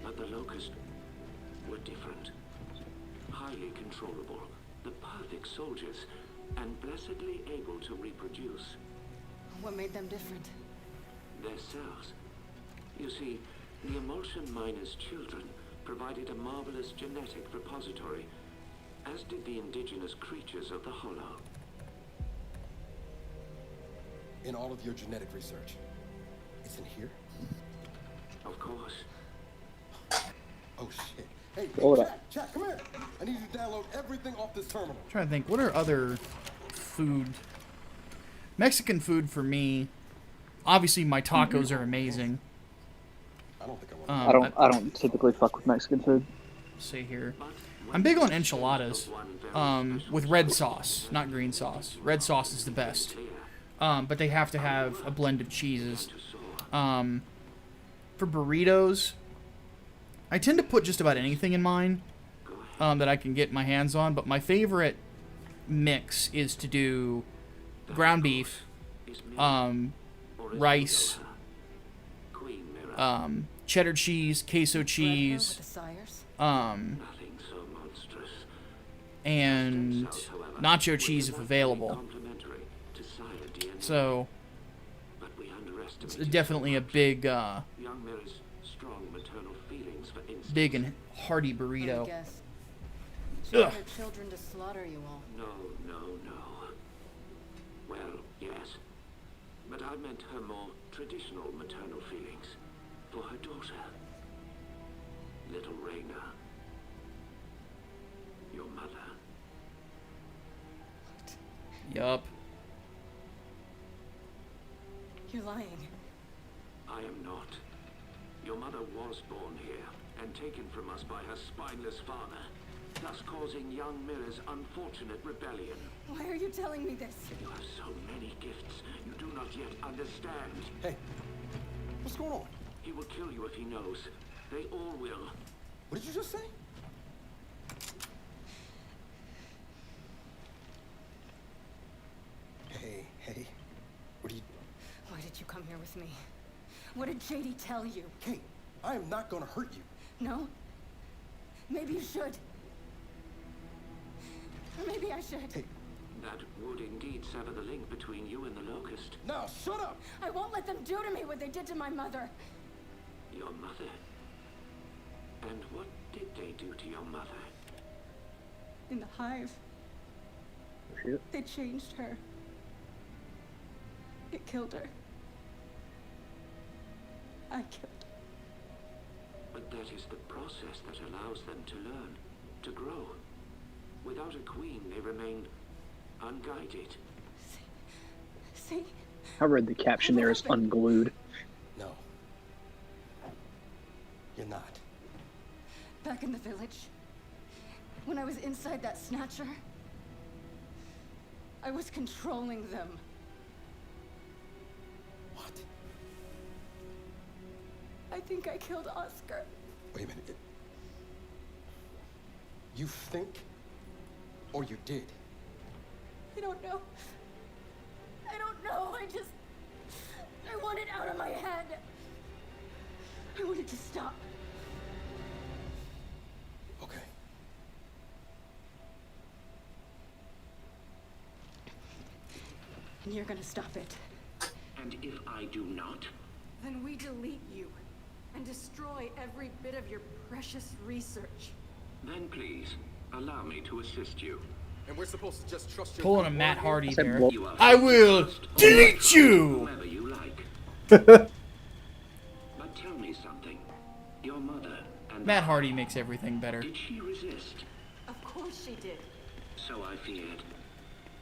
But the locust were different, highly controllable, the perfect soldiers, and blessedly able to reproduce.
What made them different?
Their cells. You see, the emulsion miners' children provided a marvelous genetic repository, as did the indigenous creatures of the Hollow.
In all of your genetic research, it's in here?
Of course.
Oh shit. Hey,
Hold up.
Chat, come here. I need you to download everything off this terminal.
I'm trying to think, what are other food? Mexican food for me. Obviously, my tacos are amazing.
I don't think I want
I don't typically fuck with Mexican food.
See here. I'm big on enchiladas. With red sauce, not green sauce. Red sauce is the best. But they have to have a blend of cheeses. For burritos, I tend to put just about anything in mine that I can get my hands on. But my favorite mix is to do ground beef, rice, cheddar cheese, queso cheese,
Nothing so monstrous.
and nacho cheese if available.
Complementary to sire DNA.
So
But we
it's
underestimated
definitely a big,
young Mira's strong maternal feelings for instance.
big and hearty
I
burrito.
guess. She
Ugh.
wanted children to slaughter you all.
No. Well, yes. But I meant her more traditional maternal feelings for her daughter. Little Raina. Your mother.
Yup.
You're lying.
I am not. Your mother was born here and taken from us by her spineless father, thus causing young Mira's unfortunate rebellion.
Why are you telling me this?
You have so many gifts you do not yet understand.
Hey, what's going on?
He will kill you if he knows. They all will.
What did you just say? Hey, what are you...
Why did you come here with me? What did JD tell you?
Kate, I am not gonna hurt you.
No? Maybe you should. Or maybe I should.
Hey,
That would indeed sever the link between you and the Locust.
now shut up!
I won't let them do to me what they did to my mother.
Your mother? And what did they do to your mother?
In the hive,
Shit.
they changed her. It killed her. I killed her.
But that is the process that allows them to learn, to grow. Without a queen, they remain unguided.
See?
I read the caption there as unglued.
No. You're not.
Back in the village, when I was inside that snatcher, I was controlling them.
What?
I think I killed Oscar.
Wait a minute. You think? Or you did?
I don't know. I don't know. I want it out of my head. I want it to stop.
Okay.
And you're gonna stop it.
And if I do not,
Then we delete you. and destroy every bit of your precious research.
Then please, allow me to assist you.
And we're supposed to just trust your
Pulling a
good
Matt
word here?
Hardy
said
there.
bull-
You are
I will delete you!
whomever you like. But tell me something. Your mother and
Matt Hardy makes everything better.
did she resist?
Of course she did.
So I feared.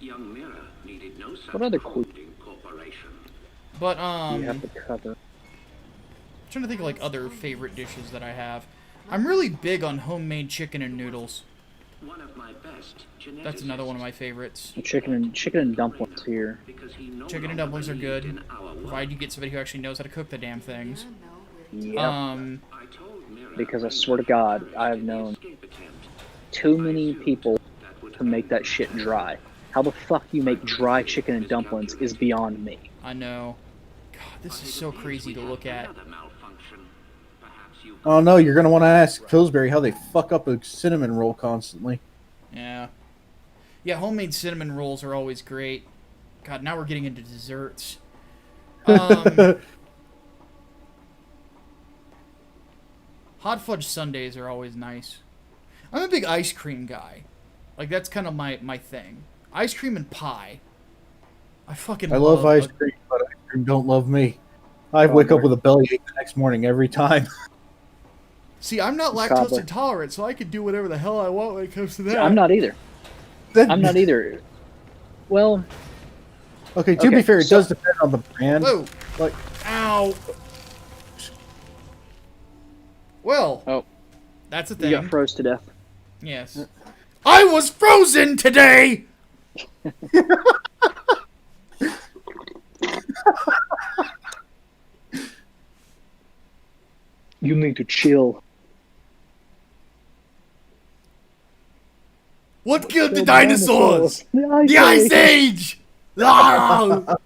Young Mira needed no such
What other
holding corporation.
But
You have the cover.
trying to think of like other favorite dishes that I have. I'm really big on homemade chicken and noodles.
One of my best
That's another one of my favorites.
Chicken and dumplings here.
because he no
Chicken and
longer
dumplings are
believed
good,
in our work.
provided you get somebody who actually knows how to cook the damn things.
Yep.
I told Mira
Because I
when
swear to
she
God,
finished
I've
the
known
escape attempt,
too many people to make that shit dry. How the fuck you make dry chicken and dumplings is beyond me.
I know. God, this is so crazy to look at.
another malfunction. Perhaps you
Oh no, you're gonna want to ask Pillsbury how they fuck up a cinnamon roll constantly.
Yeah. Yeah, homemade cinnamon rolls are always great. God, now we're getting into desserts. Hot fudge sundaes are always nice. I'm a big ice cream guy. Like, that's kind of my thing. Ice cream and pie. I
love ice cream, but ice cream don't love me. I wake up with a bellyache the next morning every time.
See, I'm not lactose
Cobbler.
intolerant, so I can do whatever the hell I want when it comes to that.
I'm not either. I'm not either. Well,
Okay, to be fair, it does depend on the brand.
Whoa.
Like,
Ow. Well.
Oh.
That's a
you
thing.
got froze to death.
Yes. I was frozen today!
You need to chill.
What killed the
The
dinosaurs?
dinosaurs.
The Ice Age! Ah!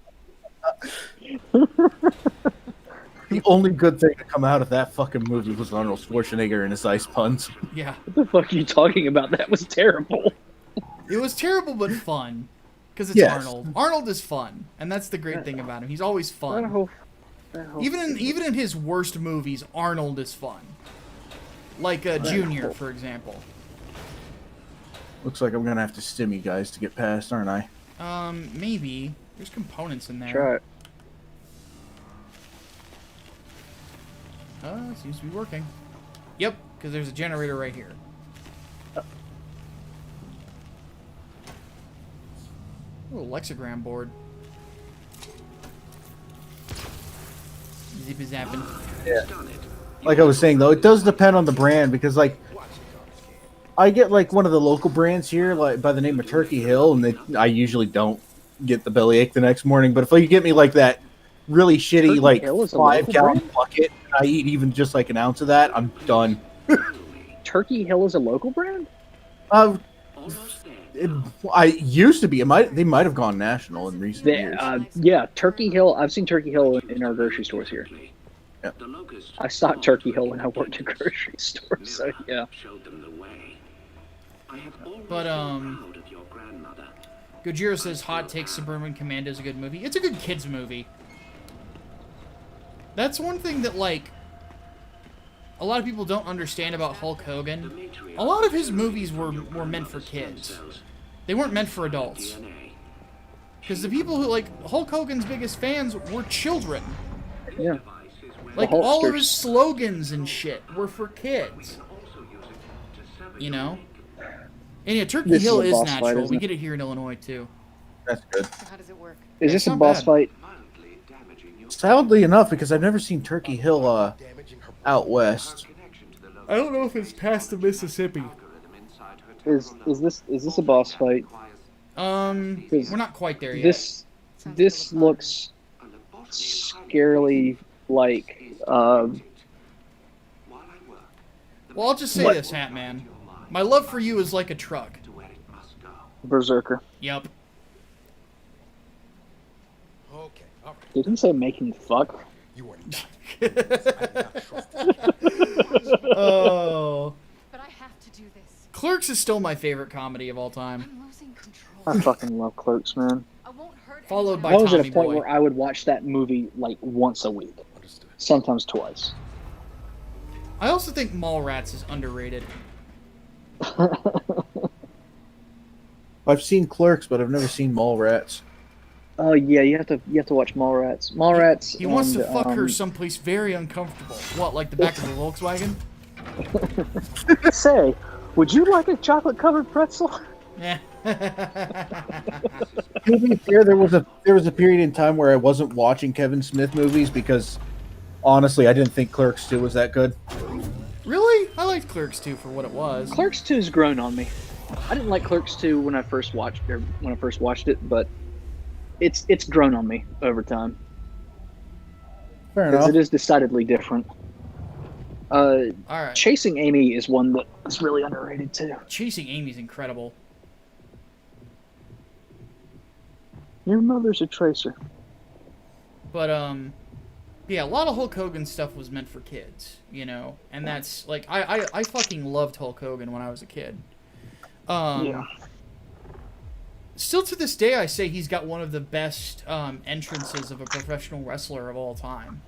the only good thing to come out of that fucking movie was Arnold Schwarzenegger and his ice puns.
Yeah.
What the fuck are you talking about? That was terrible.
It was terrible but fun. Because it's
Yes.
Arnold. Arnold is fun. And that's the great thing about him. He's always
That
fun.
whole
Even in his worst movies, Arnold is fun. Like Junior, for example.
Looks like I'm gonna have to stim you guys to get past, aren't I?
Maybe. There's components in there.
Try it.
Seems to be working. Yep, because there's a generator right here. Oh, Lexagram board. Zippy zapping.
Like I was saying though, it does depend on the brand because like I get like one of the local brands here, like by the name of Turkey Hill, and I usually don't get the bellyache the next morning. But if you get me like that really shitty
Turkey
like
Hill is a
5-gallon
local
bucket, and I eat even just like an ounce of that, I'm done.
Turkey Hill is a local brand?
I used to be. They might have gone national in recent years.
Yeah, Turkey Hill. I've seen Turkey Hill in our grocery stores here.
Yeah.
I stocked Turkey Hill when I worked at grocery stores, so yeah.
But, Gojira says Hot Takes Suburban Commando is a good movie. It's a good kids movie. That's one thing that, like, a lot of people don't understand about Hulk Hogan. A lot of his movies were meant for kids. They weren't meant for adults. Because the people who, like, Hulk Hogan's biggest fans were children.
Yeah.
Like, all of his slogans and shit were for kids. You know? And yeah, Turkey
This is
Hill
a
is
boss fight,
natural.
isn't
We
it?
get it here in Illinois, too.
That's good.
How does it work?
Is this
It's
a
not
boss
bad.
fight?
Sadly enough, because I've never seen Turkey Hill out west.
I don't know if it's past the Mississippi.
Is this a boss fight?
We're not quite there yet.
This looks scarily like
Well, I'll just say this, Hatman. My love for you is like a truck.
Berserker.
Yep.
Okay, all right.
Did he say making fuck?
You are not. I do not trust you.
Oh.
But I have to do this.
Clerks is still my favorite comedy of all time.
I'm losing control.
I fucking love Clerks, man.
I won't hurt
Followed by
I was at
Tommy
a point
Boy.
where I would watch that movie like once a week,
Understood.
sometimes twice.
I also think Mallrats is underrated.
I've seen Clerks, but I've never seen Mallrats.
Oh yeah, you have to watch Mallrats. Mallrats.
He wants to
and,
fuck her someplace very uncomfortable. What, like the back of a Volkswagen?
Say, would you like a chocolate-covered pretzel?
Yeah.
To be fair, there was a period in time where I wasn't watching Kevin Smith movies because, honestly, I didn't think Clerks 2 was that good.
Really? I liked Clerks 2 for what it was.
Clerks 2's grown on me. I didn't like Clerks 2 when I first watched it, but it's grown on me over time.
Fair
Because
enough.
it is decidedly different.
All right.
Chasing Amy is one that's really underrated too.
Chasing Amy's incredible.
Your mother's a tracer.
But yeah, a lot of Hulk Hogan stuff was meant for kids, you know, and that's like I fucking loved Hulk Hogan when I was a kid.
Yeah.
Still to this day, I say he's got one of the best entrances of a professional wrestler of all time.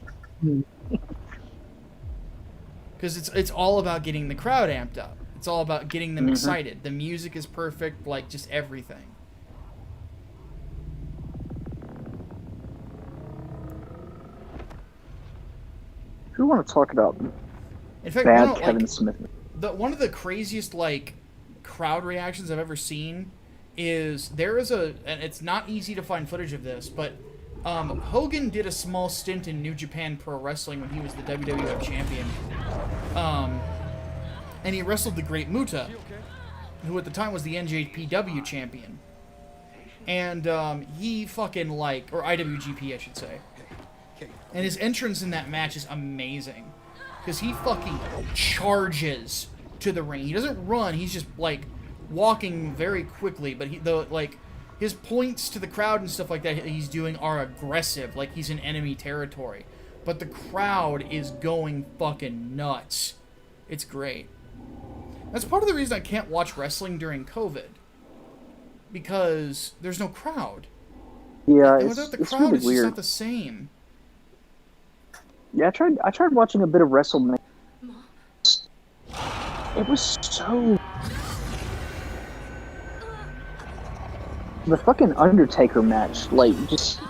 Because it's all about getting the crowd amped up. It's all about getting them excited. The music is perfect, like just everything.
Who want to talk about
In fact,
bad
one of,
Kevin
like,
Smith?
one of the craziest like crowd reactions I've ever seen is there is and it's not easy to find footage of this, but Hogan did a small stint in New Japan Pro Wrestling when he was the WWF champion. And he wrestled the Great Muta, who at the time was the NJPW champion. And he fucking or IWGP I should say. And his entrance in that match is amazing. Because he fucking charges to the ring. He doesn't run, he's just like walking very quickly, but his points to the crowd and stuff like that he's doing are aggressive, like he's in enemy territory. But the crowd is going fucking nuts. It's great. That's part of the reason I can't watch wrestling during COVID. Because there's no crowd.
Yeah,
And without the
it's
crowd,
really
it's
weird.
just not the same.
Yeah, I tried watching a bit of WrestleMania. It was so... The fucking Undertaker match, like, just...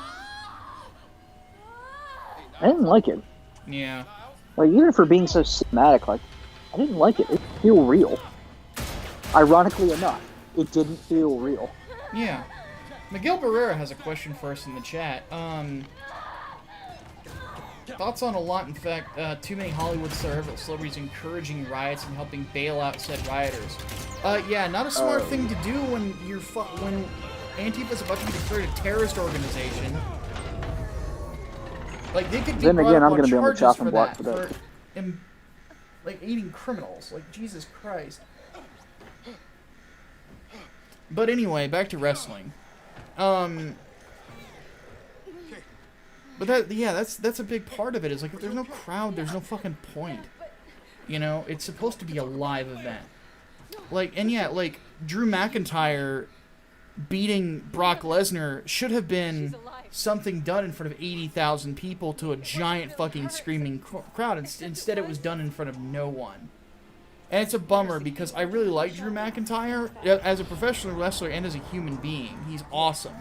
I didn't like it.
Yeah.
Like, even for being so cinematic, like, I didn't like it. It didn't feel real. Ironically enough, it didn't feel real.
Yeah. Miguel Barrera has a question for us in the chat. Thoughts on a lot, in fact, too many Hollywood celebrities encouraging riots and helping bail out said rioters. Yeah, not a smart thing to do when when Antifa's about to be declared a terrorist organization. Like, they could be
Then again, I'm
going to
be on the
charges
chopping
for
block
that,
for that.
like, aiding criminals. Like, Jesus Christ. But anyway, back to wrestling. But that's a big part of it. Is like, if there's no crowd, there's no fucking point. You know, it's supposed to be a live event. Like, and yeah, like Drew McIntyre beating Brock Lesnar should have been something done in front of 80,000 people to a giant fucking screaming crowd. Instead, it was done in front of no one. And it's a bummer because I really like Drew McIntyre as a professional wrestler and as a human being. He's awesome.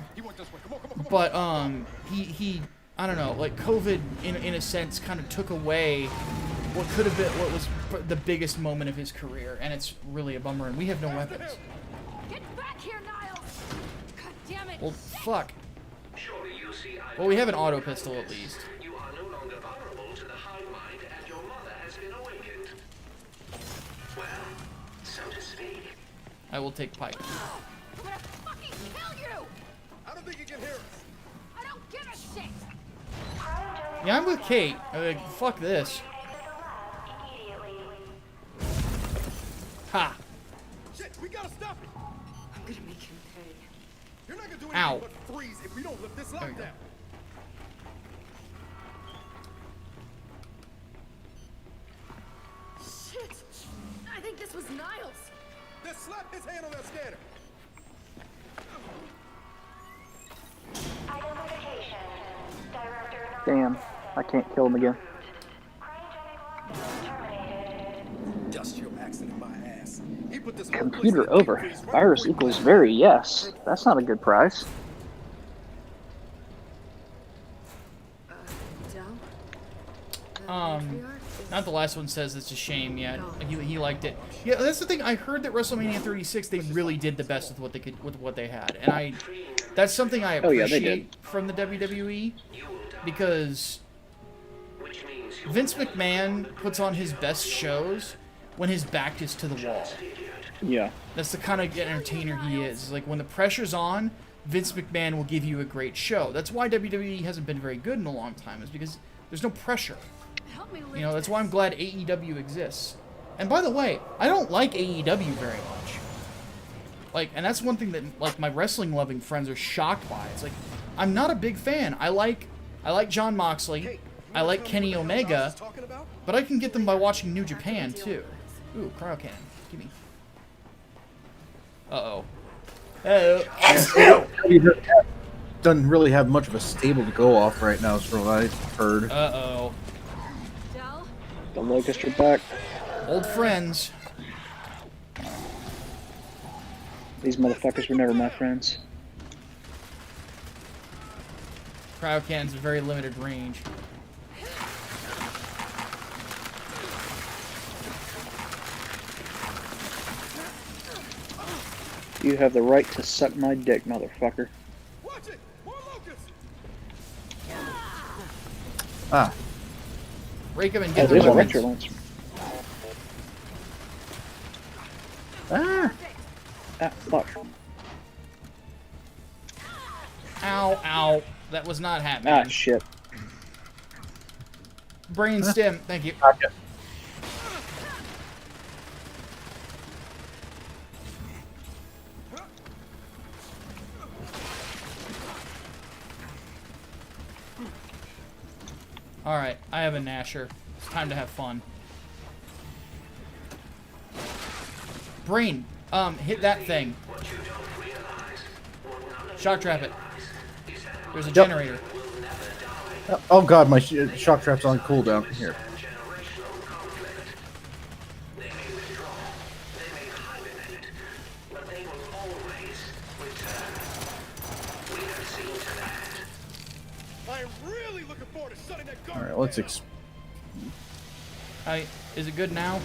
But he I don't know, like COVID in a sense kind of took away what could have been what was the biggest moment of his career, and it's really a bummer. And we have no weapons.
Get back here, Niles! God damn it!
Well, fuck. Well, we have an auto pistol at least.
You are no longer vulnerable to the hive mind, and your mother has been awakened. Well, so to speak.
I will take Pike.
I'm gonna fucking kill you!
I don't think you can hear us.
I don't give a shit!
Yeah, I'm with Kate. Fuck this. Ha!
Shit, we gotta stop it.
I'm gonna make him pay.
You're not gonna do
Ow.
anything but freeze if we don't lift this
we go.
lockdown.
Shit! I think this was Niles!
Then slap his hand on that scanner.
Damn, I can't kill him again.
put this whole place in
Computer
a
over.
deep freeze right
Virus
before you
equals
crash.
very yes. That's not a good price.
Not the last one says it's a shame yet. He liked it. Yeah, that's the thing. I heard that WrestleMania 36 they really did the best with what they could with what they had, and that's something I
Oh, yeah, they
appreciate from the WWE because Vince McMahon puts on his best shows when his back is to the wall.
Yeah.
That's the kind of entertainer he is. Like when the pressure's on, Vince McMahon will give you a great show. That's why WWE hasn't been very good in a long time, is because there's no pressure. You know, that's why I'm glad AEW exists. And by the way, I don't like AEW very much. Like, and that's one thing that like my wrestling loving friends are shocked by. It's like I'm not a big fan. I like Jon Moxley. I like Kenny Omega, but I can get them by watching New Japan too. Ooh, cryo cannon. Give me. Uh-oh. Uh-oh.
Doesn't really have much of a stable to go off right now, from what I've heard.
Uh-oh.
The Locust are back.
Old friends.
These motherfuckers were never my friends.
Cryo cannon's a very limited range.
You have the right to suck my dick, motherfucker.
Watch it! More locusts!
Ah.
Rake him and
Oh,
get
there's
the
a
weapons.
retro lance.
Ah.
Ah, fuck.
Ow, ow. That was not happening.
Ah, shit.
Brain stem. Thank you.
Gotcha.
Alright, I have a Nasher. It's time to have fun. Brain, hit that thing. Shock trap it. There's a generator.
Oh god, my shock trap's on cooldown. Here.
I'm really looking forward to shutting that
Alright, let's
Is it good now?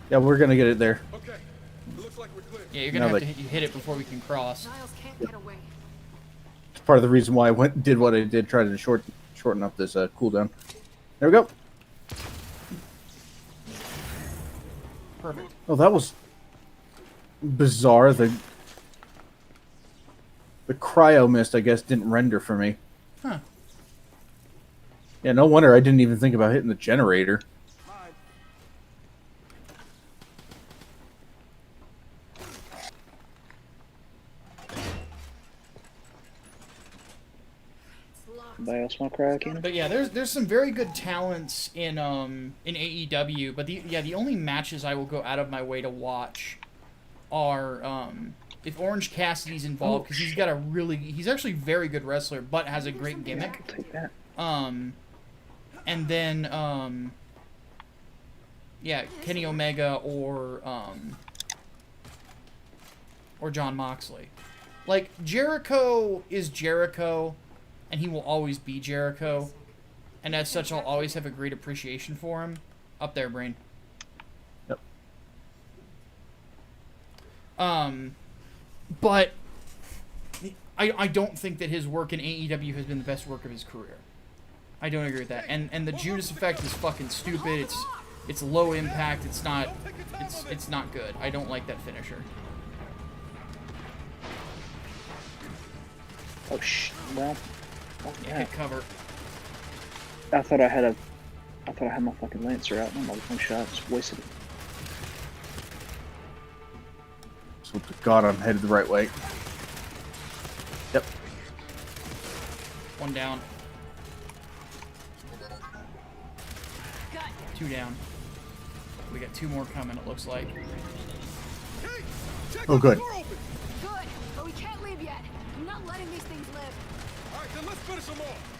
Yeah, we're gonna get it there.
Okay. It looks like we're clear.
Yeah, you're gonna
No,
have
but-
to hit it before we can cross.
Niles can't get away.
It's part of the reason why I did what I did, try to shorten up this cooldown. There we go.
Perfect.
Oh, that was bizarre. The cryo mist, I guess, didn't render for me.
Huh.
Yeah, no wonder I didn't even think about hitting the generator.
Anybody else want cryo cannon?
But yeah, there's some very good talents in AEW, but the only matches I will go out of my way to watch are if Orange Cassidy's involved, because he's actually a very good wrestler, but has a great gimmick.
I'll take that.
And then yeah, Kenny Omega or Jon Moxley. Like Jericho is Jericho, and he will always be Jericho, and as such, I'll always have a great appreciation for him. Up there, Brain.
Yep.
But I don't think that his work in AEW has been the best work of his career. I don't agree with that. And the Judas effect is fucking stupid. It's low impact. It's not good. I don't like that finisher.
Oh, well. Oh,
Yeah, hit cover.
I thought I had my fucking Lancer out. My one shot just wasted it.
So, God, I'm headed the right way. Yep.
One down. Two down. We got two more coming, it looks like.
Hey, check
Oh,
out
good.
the door open.
Good, but we can't leave yet. I'm not letting these things live.
All right, then let's finish them off.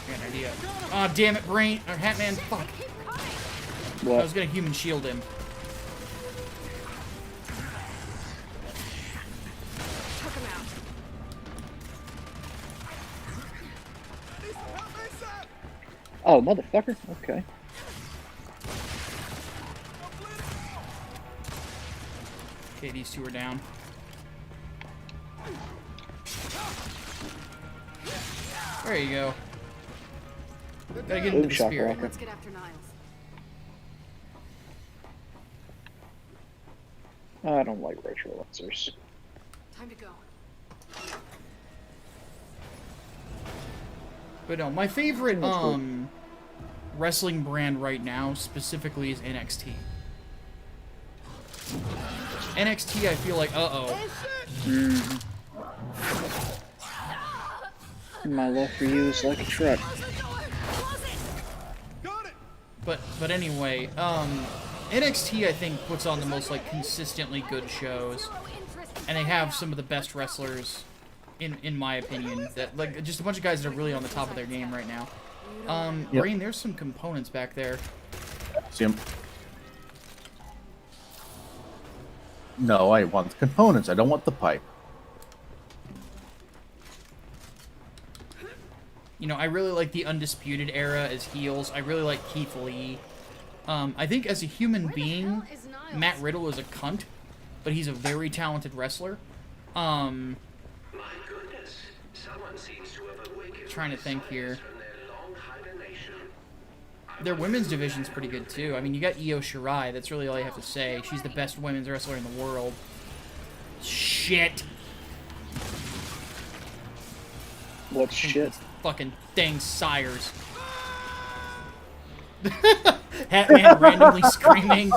We're gonna idea. Aw, damn it, Brain or Hatman. Fuck. I
What?
was gonna human shield him.
Oh, motherfucker. Okay.
Okay, these two are down. There you go. Gotta get into the
Shock
spirit.
rocket.
Let's get after Niles.
I don't like racial lasers.
Time to go.
But no, my favorite wrestling brand right now specifically is NXT. NXT, I feel like,
My love for you is like a truck.
But anyway, NXT I think puts on the most like consistently good shows, and they have some of the best wrestlers, in my opinion. That like just a bunch of guys that are really on the top of their game right now.
Yep.
Brain, there's some components back there.
See 'em. No, I want the components. I don't want the pipe.
You know, I really like the Undisputed Era as heels. I really like Keith Lee. I think as a human being, Matt Riddle is a cunt, but he's a very talented wrestler.
My goodness, someone seems to have awakened
Trying to think here.
from their long hibernation.
Their women's division's pretty good too. I mean, you got Io Shirai. That's really all you have to say. She's the best women's wrestler in the world. Shit.
What shit?
Fucking thing, sires. Hatman randomly screaming.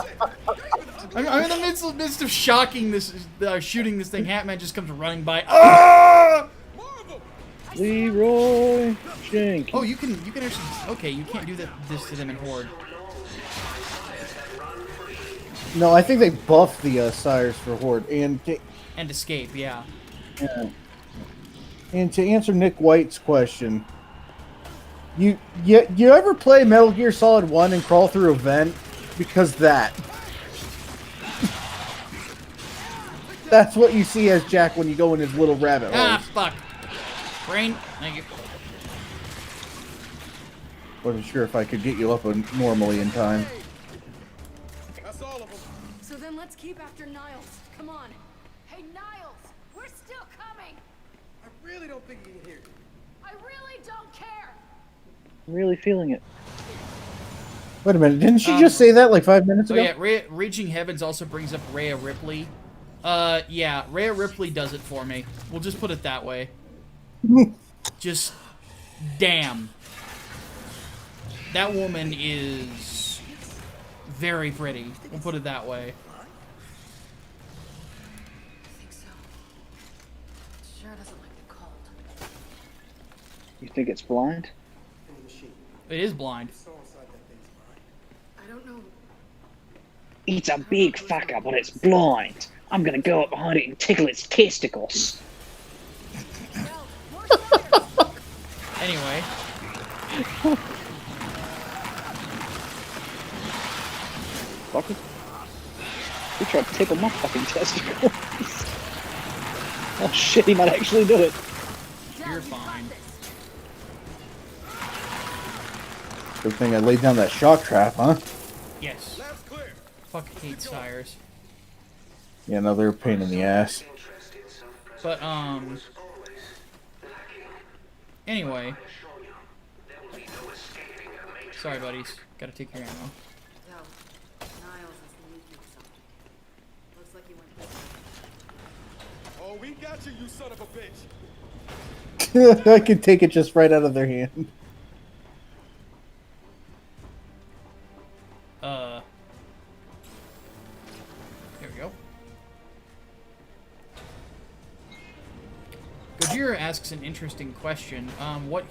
I'm in the midst of shooting this thing. Hatman just comes running by. Ah!
Leroy Jenkins.
Oh, you can actually. Okay, you can't do this to them in Horde.
No, I think they buffed the Sires for Horde. And
Escape, yeah.
and to answer Nick White's question, you ever play Metal Gear Solid 1 and crawl through a vent? Because that's what you see as Jack when you go in his little rabbit hole.
Ah, fuck. Brain, thank you.
Wasn't sure if I could get you up normally in time.
That's all of them.
So then let's keep after Niles. Come on. Hey, Niles, we're still coming.
I really don't think you can hear you.
I really don't care.
I'm really feeling it.
Wait a minute, didn't she just say that like 5 minutes
Oh
ago?
yeah, Raging Heavens also brings up Rhea Ripley. Yeah, Rhea Ripley does it for me. We'll just put it that way. Just, damn. That woman is very pretty. We'll put it that way.
I think so. It sure doesn't like the cold.
You think it's blind?
In the machine.
It is blind.
So inside that thing's mind.
I don't know.
It's a big fucker, but it's blind. I'm gonna go up behind it and tickle its testicles.
Anyway.
Fucker. He tried to tickle my fucking testicles. Oh shit, he might actually do it.
You're fine.
Good thing I laid down that shock trap, huh?
Yes.
Lab's clear.
Fuck hate sires.
Yeah, no, they're a pain in the ass.
But, anyway. Sorry, buddies. Gotta take your ammo.
Yo, Niles is leaking something. Looks like he went this way.
Oh, we got you, you son of a bitch.
I can take it just right out of their hand.
There we go. Gojira asks an interesting question. What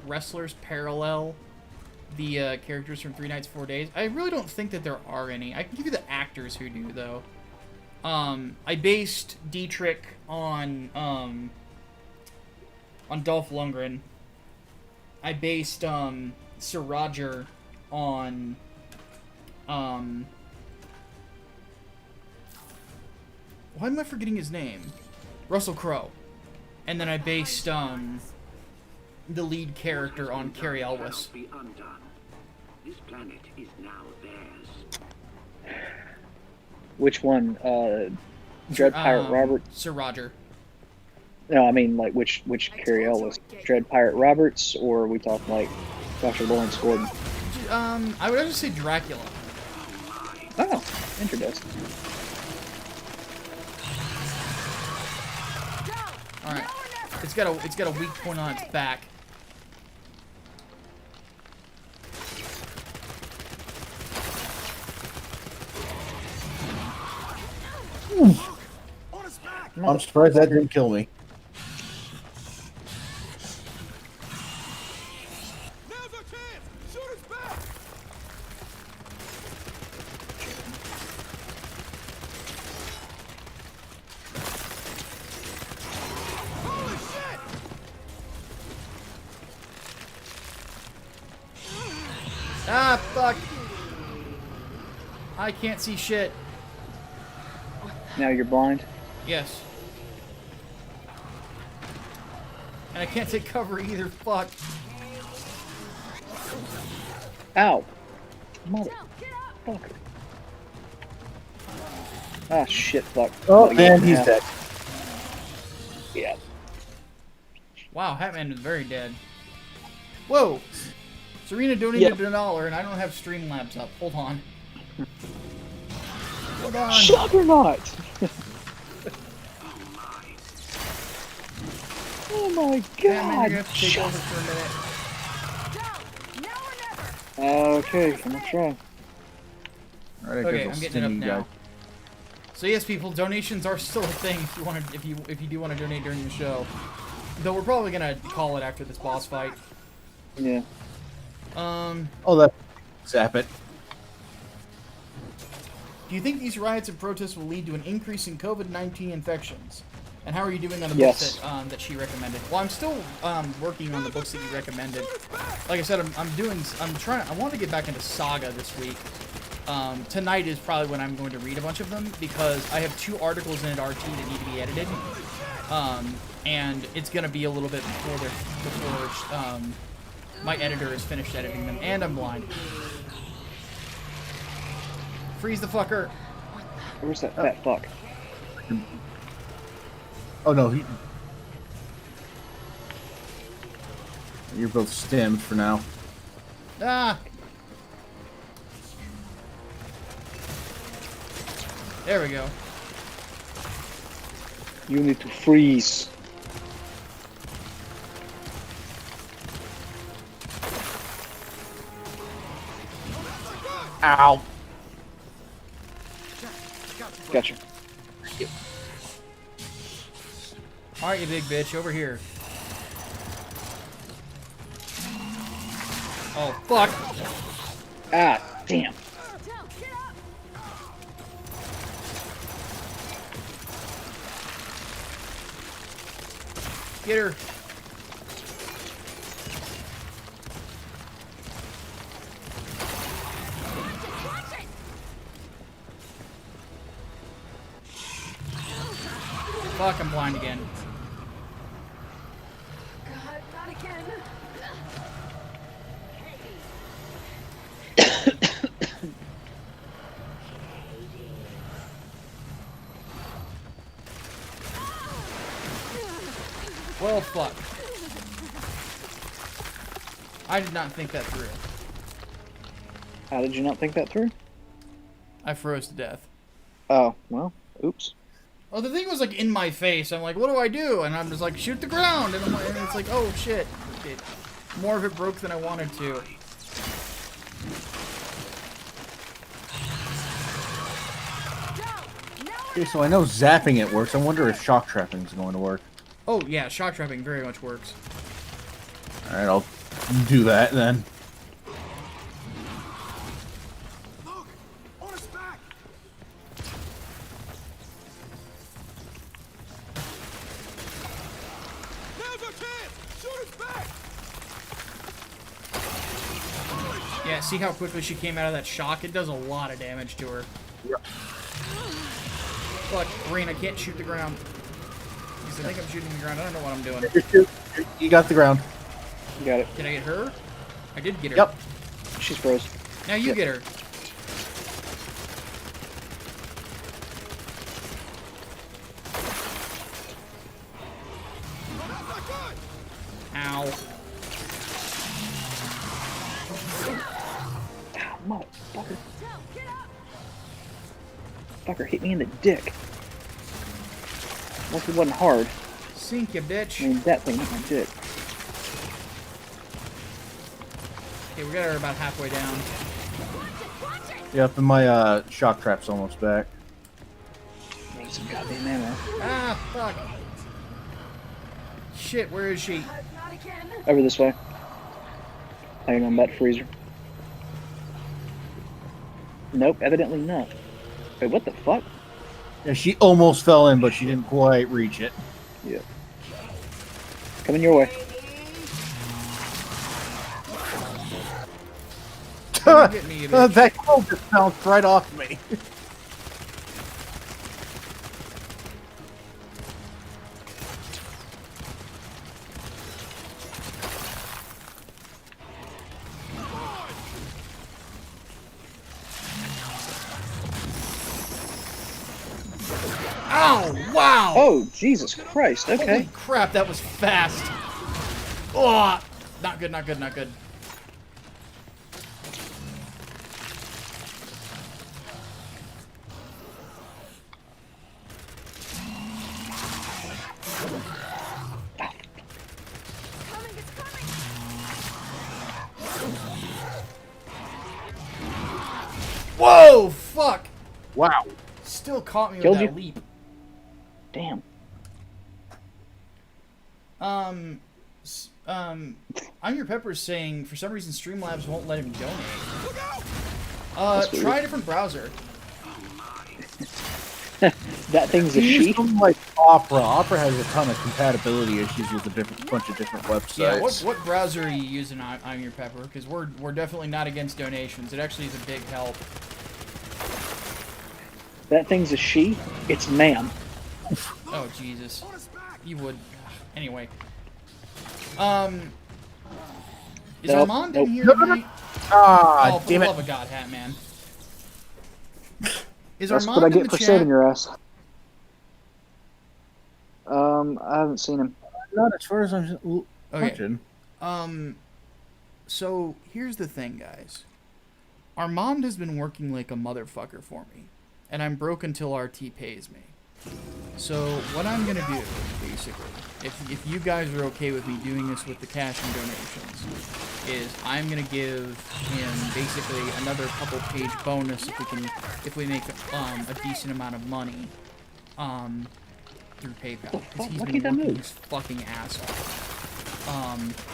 wrestlers parallel the characters from 3 Nights, 4 Days? I really don't think that there are any. I can give you the actors who do, though. I based Dietrich on Dolph Lundgren. I based Sir Roger on why am I forgetting his name? Russell Crowe. And then I based the lead character on Carrie Elwes.
Be undone. This planet is now theirs.
Which one? Dread Pirate Roberts?
Sir Roger.
No, I mean like which Carrie Elwes? Dread Pirate Roberts, or are we talking like Dr. Lawrence Gordon?
I would just say Dracula.
Oh, interesting.
All right, it's got a weak point on its back.
I'm surprised that didn't kill me.
Now's our chance! Shoot us back! Holy shit!
Ah, fuck! I can't see shit.
Now you're blind.
Yes. And I can't take cover either. Fuck.
Ow! Motherfucker. Ah, shit, fuck.
Oh,
yeah,
and he's
yeah.
dead.
Yeah.
Wow, Hatman is very dead. Whoa! Serena donated
Yep.
$1 and I don't have Streamlabs up. Hold on. Hold on.
Juggernaut! Oh my
Hatman, you're
god!
gonna have to take over for a minute.
Okay, I'm gonna try.
Alright,
Okay,
guess I'll
I'm getting it
sting
up
you
now.
guys.
So yes, people, donations are still a thing if you want to, if you do want to donate during the show. Though we're probably gonna call it after this boss fight.
Yeah.
Oh, that zap it.
Do you think these riots and protests will lead to an increase in COVID-19 infections? And how are you doing on the
Yes.
books that she recommended? Well, I'm still working on the books that you recommended. Like I said, I want to get back into Saga this week. Tonight is probably when I'm going to read a bunch of them because I have 2 articles in at RT that need to be edited. And it's going to be a little bit before my editor is finished editing them. And I'm blind. Freeze the fucker.
Where's that fat fuck?
Oh no, you're both stemmed for now.
Ah! There we go.
You need to freeze.
Ow.
Gotcha.
Alright, you big bitch, over here. Oh, fuck!
Ah, damn.
Get her! Fuck, I'm blind again.
God, not again.
Well, fuck. I did not think that through.
How did you not think that through?
I froze to death.
Oh, well, oops.
Well, the thing was like in my face. I'm like, what do I do? And I'm just like, shoot the ground. And, and it's like, oh shit. More of it broke than I wanted to.
Okay, so I know zapping it works. I wonder if shock trapping is going to work.
Oh yeah, shock trapping very much works.
Alright, I'll do that then.
Look! On his back! Now's our chance! Shoot us back!
Yeah, see how quickly she came out of that shock? It does a lot of damage to her.
Yep.
Look, Green, I can't shoot the ground. Because I think I'm shooting the ground. I don't know what I'm doing.
You got the ground.
You got it.
Did I get her? I did get her.
Yep.
She's froze.
Now you get her. Ow.
Ah, motherfucker. Fucker hit me in the dick. Like it wasn't hard.
Sink ya,
I
bitch.
mean, that thing hit my dick.
Okay, we got her about halfway down.
Yep, and my shock trap's almost back.
Need some goddamn ammo.
Ah, fuck. Shit, where is she?
Not again.
Over this way. Hanging on that freezer. Nope, evidently not. Wait, what the fuck?
Yeah, she almost fell in, but she didn't quite reach it.
Yeah. Coming your way.
Get me, you bitch.
That crow just bounced right off me.
Ow! Wow!
Oh, Jesus Christ, okay.
Holy crap, that was fast. Oh, not good, not good, not good. Whoa, fuck!
Wow.
Still caught me with
Killed
that
you?
leap.
Damn.
I'm Your Pepper is saying for some reason Streamlabs won't let him donate.
That's weird.
Try a different browser.
That thing's a
Use
sheep.
something like Opera. Opera has a ton of compatibility issues with a bunch of different websites.
Yeah, what browser are you using on I'm Your Pepper? Because we're definitely not against donations. It actually is a big help.
That thing's a she. It's ma'am.
Oh Jesus, you would. Anyway, is
Nope,
Armand
nope.
in here
No, no, no.
tonight?
Ah,
Oh, for
damn
the
it.
love of God, Hatman. Is
That's
Armand
what I
in
get
the
for
chat?
saving your ass. I haven't seen him.
Not as far as I'm
Okay.
watching.
So here's the thing, guys. Armand has been working like a motherfucker for me, and I'm broke until RT pays me. So what I'm gonna do, basically, if you guys are okay with me doing this with the cash and donations, is I'm gonna give him basically another couple page bonus if we make a decent amount of money through PayPal, because he's
Lucky
been
that
working
move.
his fucking ass off.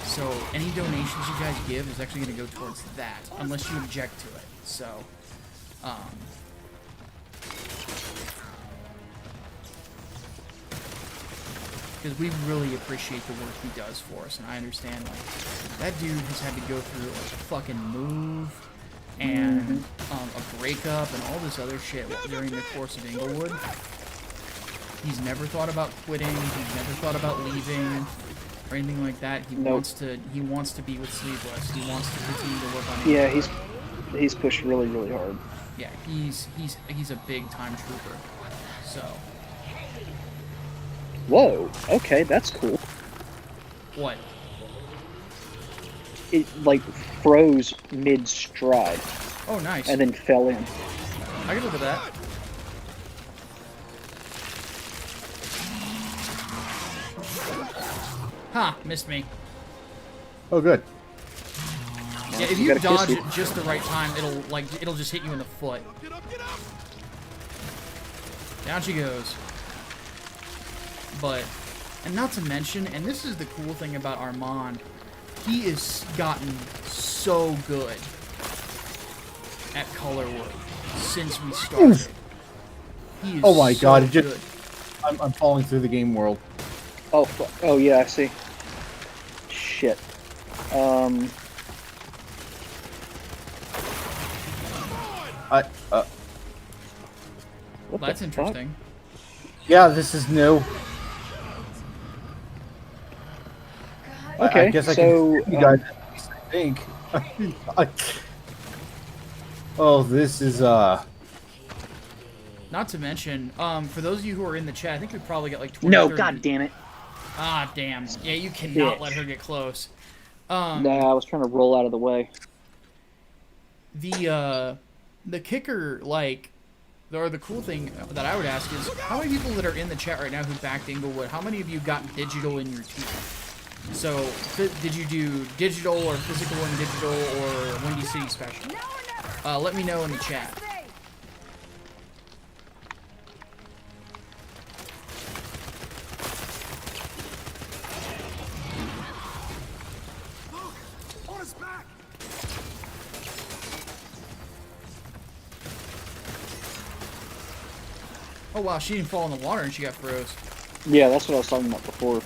So any donations you guys give is actually gonna go towards that, unless you object to it. So, because we really appreciate the work he does for us, and I understand, like, that dude has had to go through, like, a fucking move, and, a breakup, and all this other shit during the course of Inglewood. He's never thought about quitting, he's never thought about leaving, or anything like that. He wants to be with Sleeveless, he wants to continue to work on it.
Yeah, he's pushed really, really hard.
Yeah, he's a big time trooper, so...
Whoa. Okay, that's cool.
What?
It like froze mid stride
Oh, nice.
and then fell in.
I can look at that. Ha! Missed me.
Oh, good.
Yeah, if
You
you
gotta
dodge
kiss
it just the right time, it'll just hit you in the foot. Down she goes. But, and not to mention, and this is the cool thing about Armand, he has gotten so good at color work since we started. He is
Oh my
so
God, it just-
good.
I'm falling through the game world.
Oh, oh yeah, I see. Shit.
I,
What
That's
the fuck?
interesting.
yeah, this is new. I
Okay,
guess I
so,
can you guys at least, I think. Oh, this is
Not to mention, for those of you who are in the chat, I think we probably got like 20,
No,
30
god damn it.
Ah, damn. Yeah, you cannot let
Bitch.
her get close.
Nah, I was trying to roll out of the way.
The kicker, like, or the cool thing that I would ask is, how many people that are in the chat right now who backed Inglewood, how many of you got digital in your team? So, did you do digital or physical and digital or Windy City special? Let me know in the chat.
On his back!
Oh wow, she didn't fall in the water and she got froze.
Yeah, that's what I was talking about before.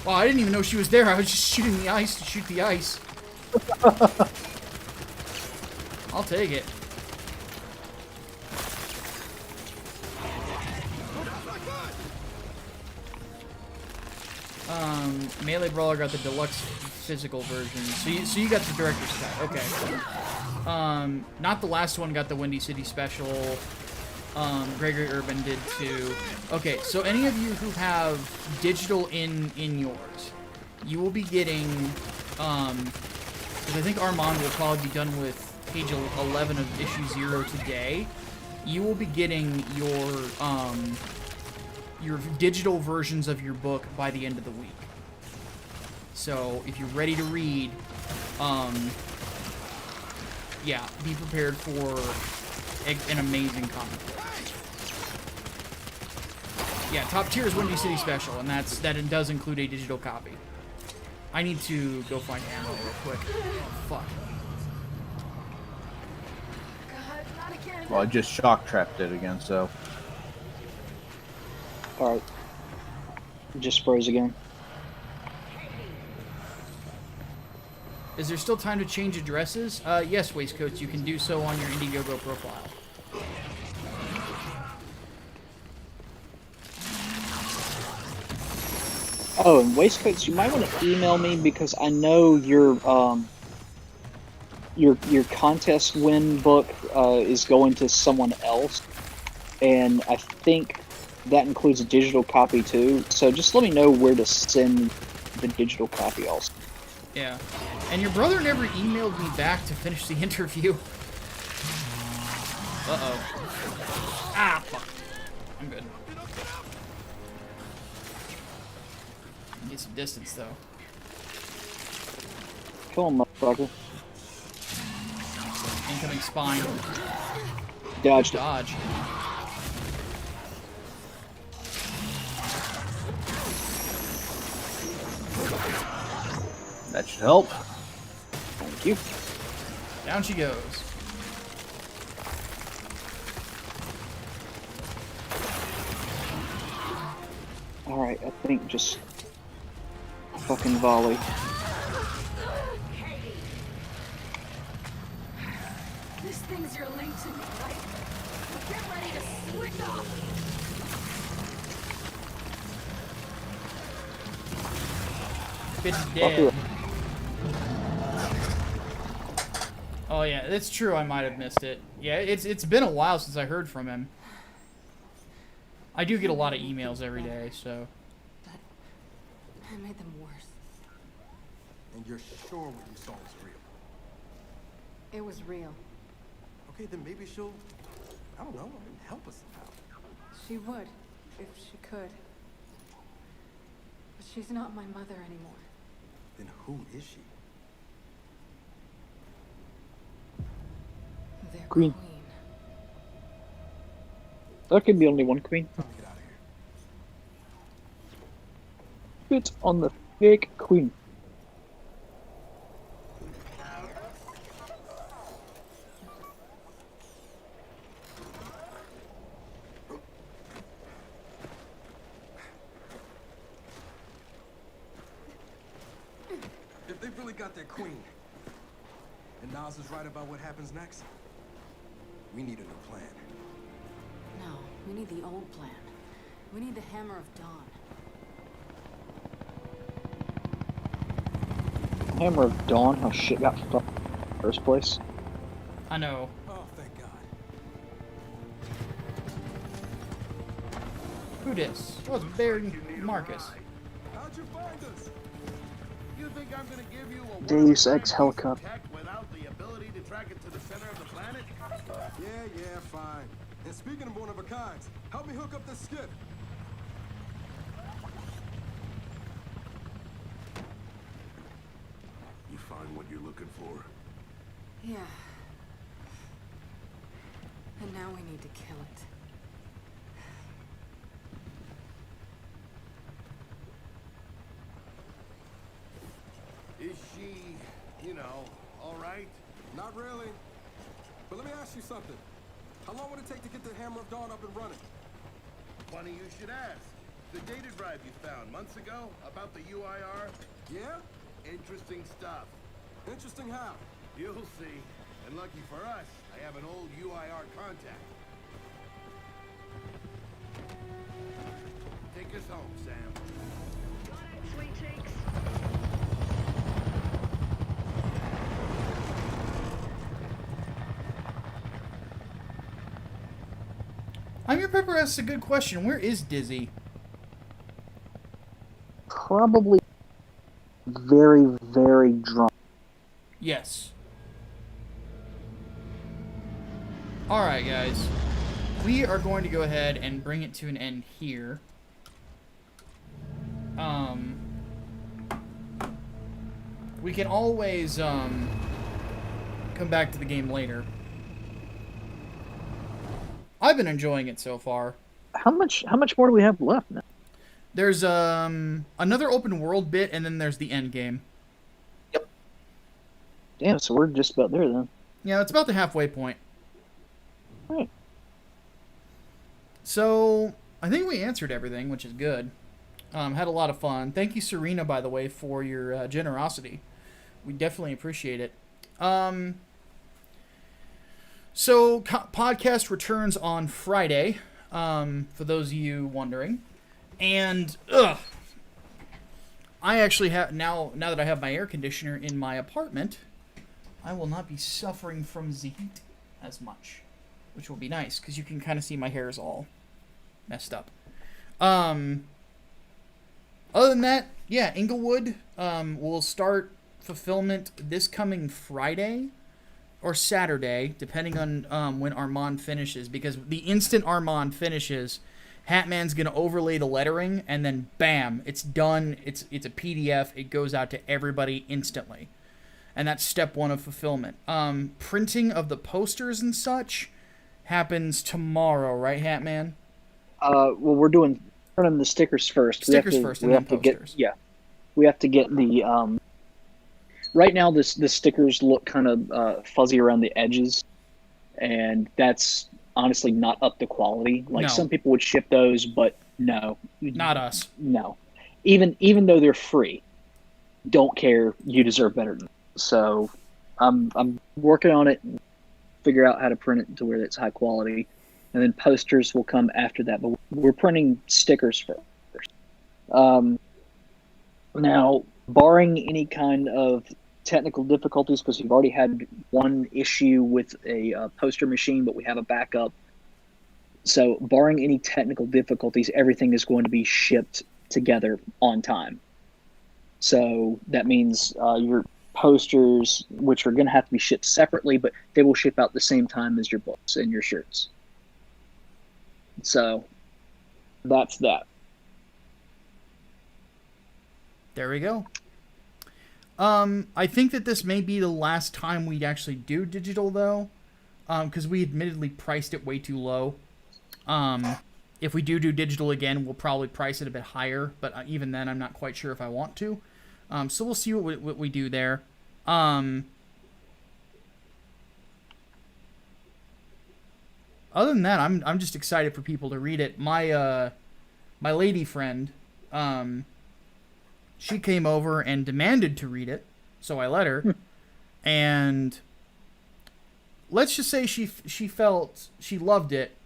Wow, I didn't even know she was there. I was just shooting the ice to shoot the ice. I'll take it. Melee Brawler got the deluxe physical version. So you got the director's cut. Okay. Not the last one got the Windy City special. Gregory Urban did too. Okay, so any of you who have digital in yours, you will be getting, because I think Armand will probably be done with page 11 of issue 0 today. You will be getting your digital versions of your book by the end of the week. So if you're ready to read, yeah, be prepared for an amazing comic book. Yeah, top tier is Windy City Special, and that does include a digital copy. I need to go find ammo real quick. Oh, fuck.
God, not again.
well, I just shock trapped it again, so
Alright. Just froze again.
Is there still time to change addresses? Yes, Waistcoats, you can do so on your Indiegogo profile.
Oh, and Waistcoats, you might want to email me because I know your contest win book is going to someone else, and I think that includes a digital copy too. So just let me know where to send the digital copy also.
Yeah. And your brother never emailed me back to finish the interview. Uh-oh. Ah, fuck. I'm good. Get some distance, though.
Come on, motherfucker.
Incoming spine.
Dodged it.
Dodge.
that should help.
Thank you.
Down she goes.
Alright, I think just fucking volley.
This thing's your link to me, right? Get ready to switch off.
Bitch dead. Oh yeah, it's true. I might have missed it. Yeah, it's been a while since I heard from him. I do get a lot of emails every day, so.
I made them worse.
And you're sure what you saw was real?
It was real.
Okay, then maybe she'll, I don't know, help us somehow.
She would, if she could. But she's not my mother anymore.
Then who is she?
Their
Queen.
queen.
There can be only one queen.
Time to get out of here.
It's on the fake queen.
got their queen. And Nas is right about what happens next. We need a new plan.
No, we need the old plan. We need the Hammer of Dawn.
Hammer of Dawn, how shit got fucked in the first place.
I know.
Oh, thank God.
Who dis? Oh, it's Baron Marcus.
How'd you find us?
You think I'm gonna give you a
Deus Ex helicopter.
tech without the ability to track it to the center of the planet?
Yeah, fine. And speaking of one of a kinds, help me hook up this skiff.
You find what you're looking for?
Yeah. And now we need to kill it.
Is she, all right?
Not really. But let me ask you something. How long would it take to get the Hammer of Dawn up and running?
Funny you should ask. The data drive you found months ago about the UIR?
Yeah?
Interesting stuff.
Interesting how?
You'll see. And lucky for us, I have an old UIR contact. Take us home, Sam.
Got it, sweet cheeks.
I'm Your Pepper asks a good question. Where is Dizzy?
Probably very, very drunk.
Yes. Alright, guys. We are going to go ahead and bring it to an end here. We can always, come back to the game later. I've been enjoying it so far.
How much more do we have left now?
There's, another open world bit, and then there's the end game.
Damn, so we're just about there then.
Yeah, it's about the halfway point.
Right.
So, I think we answered everything, which is good. Had a lot of fun. Thank you, Serena, by the way, for your generosity. We definitely appreciate it. So, podcast returns on Friday, for those of you wondering. And, I actually have, now that I have my air conditioner in my apartment, I will not be suffering from the heat as much, which will be nice, because you can kind of see my hair is all messed up. Other than that, yeah, Inglewood will start fulfillment this coming Friday or Saturday, depending on when Armand finishes, because the instant Armand finishes, Hatman's going to overlay the lettering, and then bam, it's done. It's a PDF. It goes out to everybody instantly. And that's step one of fulfillment. Printing of the posters and such happens tomorrow, right, Hatman?
Well, we're doing printing the stickers first.
Stickers first, and then posters.
We have to get the. Right now, the stickers look kind of fuzzy around the edges, and that's honestly not up to quality. Like,
No.
some people would ship those, but no,
Not us.
no. Even though they're free, don't care. You deserve better than that. So, I'm working on it. And figure out how to print it to where it's high quality, and then posters will come after that. But we're printing stickers first. Now, barring any kind of technical difficulties, because we've already had one issue with a poster machine, but we have a backup. So, barring any technical difficulties, everything is going to be shipped together on time. So that means your posters, which are going to have to be shipped separately, but they will ship out the same time as your books and your shirts. So that's that.
There we go. I think that this may be the last time we'd actually do digital, though, because we admittedly priced it way too low. If we do digital again, we'll probably price it a bit higher, but even then, I'm not quite sure if I want to. So we'll see what we do there. Other than that, I'm just excited for people to read it. My lady friend, she came over and demanded to read it, so I let her. And let's just say she felt she loved it,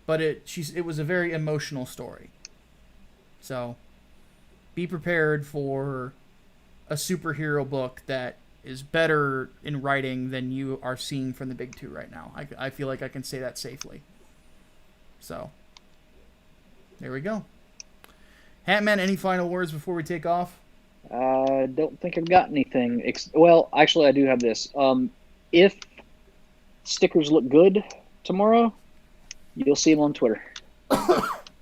but it was a very emotional story. So be prepared for a superhero book that is better in writing than you are seeing from the big two right now. I feel like I can say that safely. So there we go. Hatman, any final words before we take off?
I don't think I've got anything. Well, actually, I do have this. If stickers look good tomorrow, you'll see them on Twitter.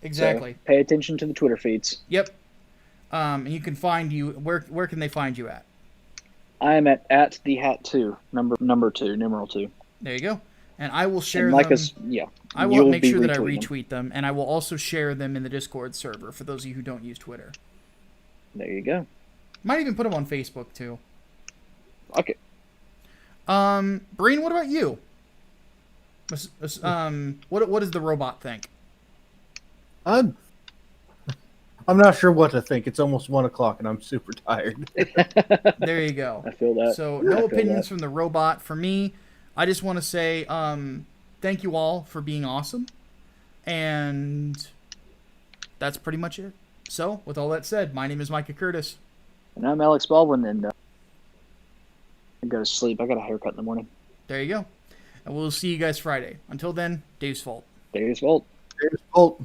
Exactly.
So pay attention to the Twitter feeds.
Yep. And you can find you. Where can they find you at?
I am at the hat 2, number 2, numeral 2.
There you go. And I will share
and Micah's,
them.
Yeah.
I will make sure that I retweet them, and I will also share them in the Discord server for those of you who don't use Twitter.
There you go.
Might even put them on Facebook too.
Okay.
Breen, what about you? What does the robot think?
I'm not sure what to think. It's almost 1 o'clock, and I'm super tired.
There you go.
I feel that.
So no opinions from the robot. For me, I just want to say thank you all for being awesome, and that's pretty much it. So with all that said, my name is Micah Curtis.
And I'm Alex Baldwin, and I go to sleep. I got a haircut in the morning.
There you go. And we'll see you guys Friday. Until then, Dave's Fault.
Dave's Fault.
Dave's fault.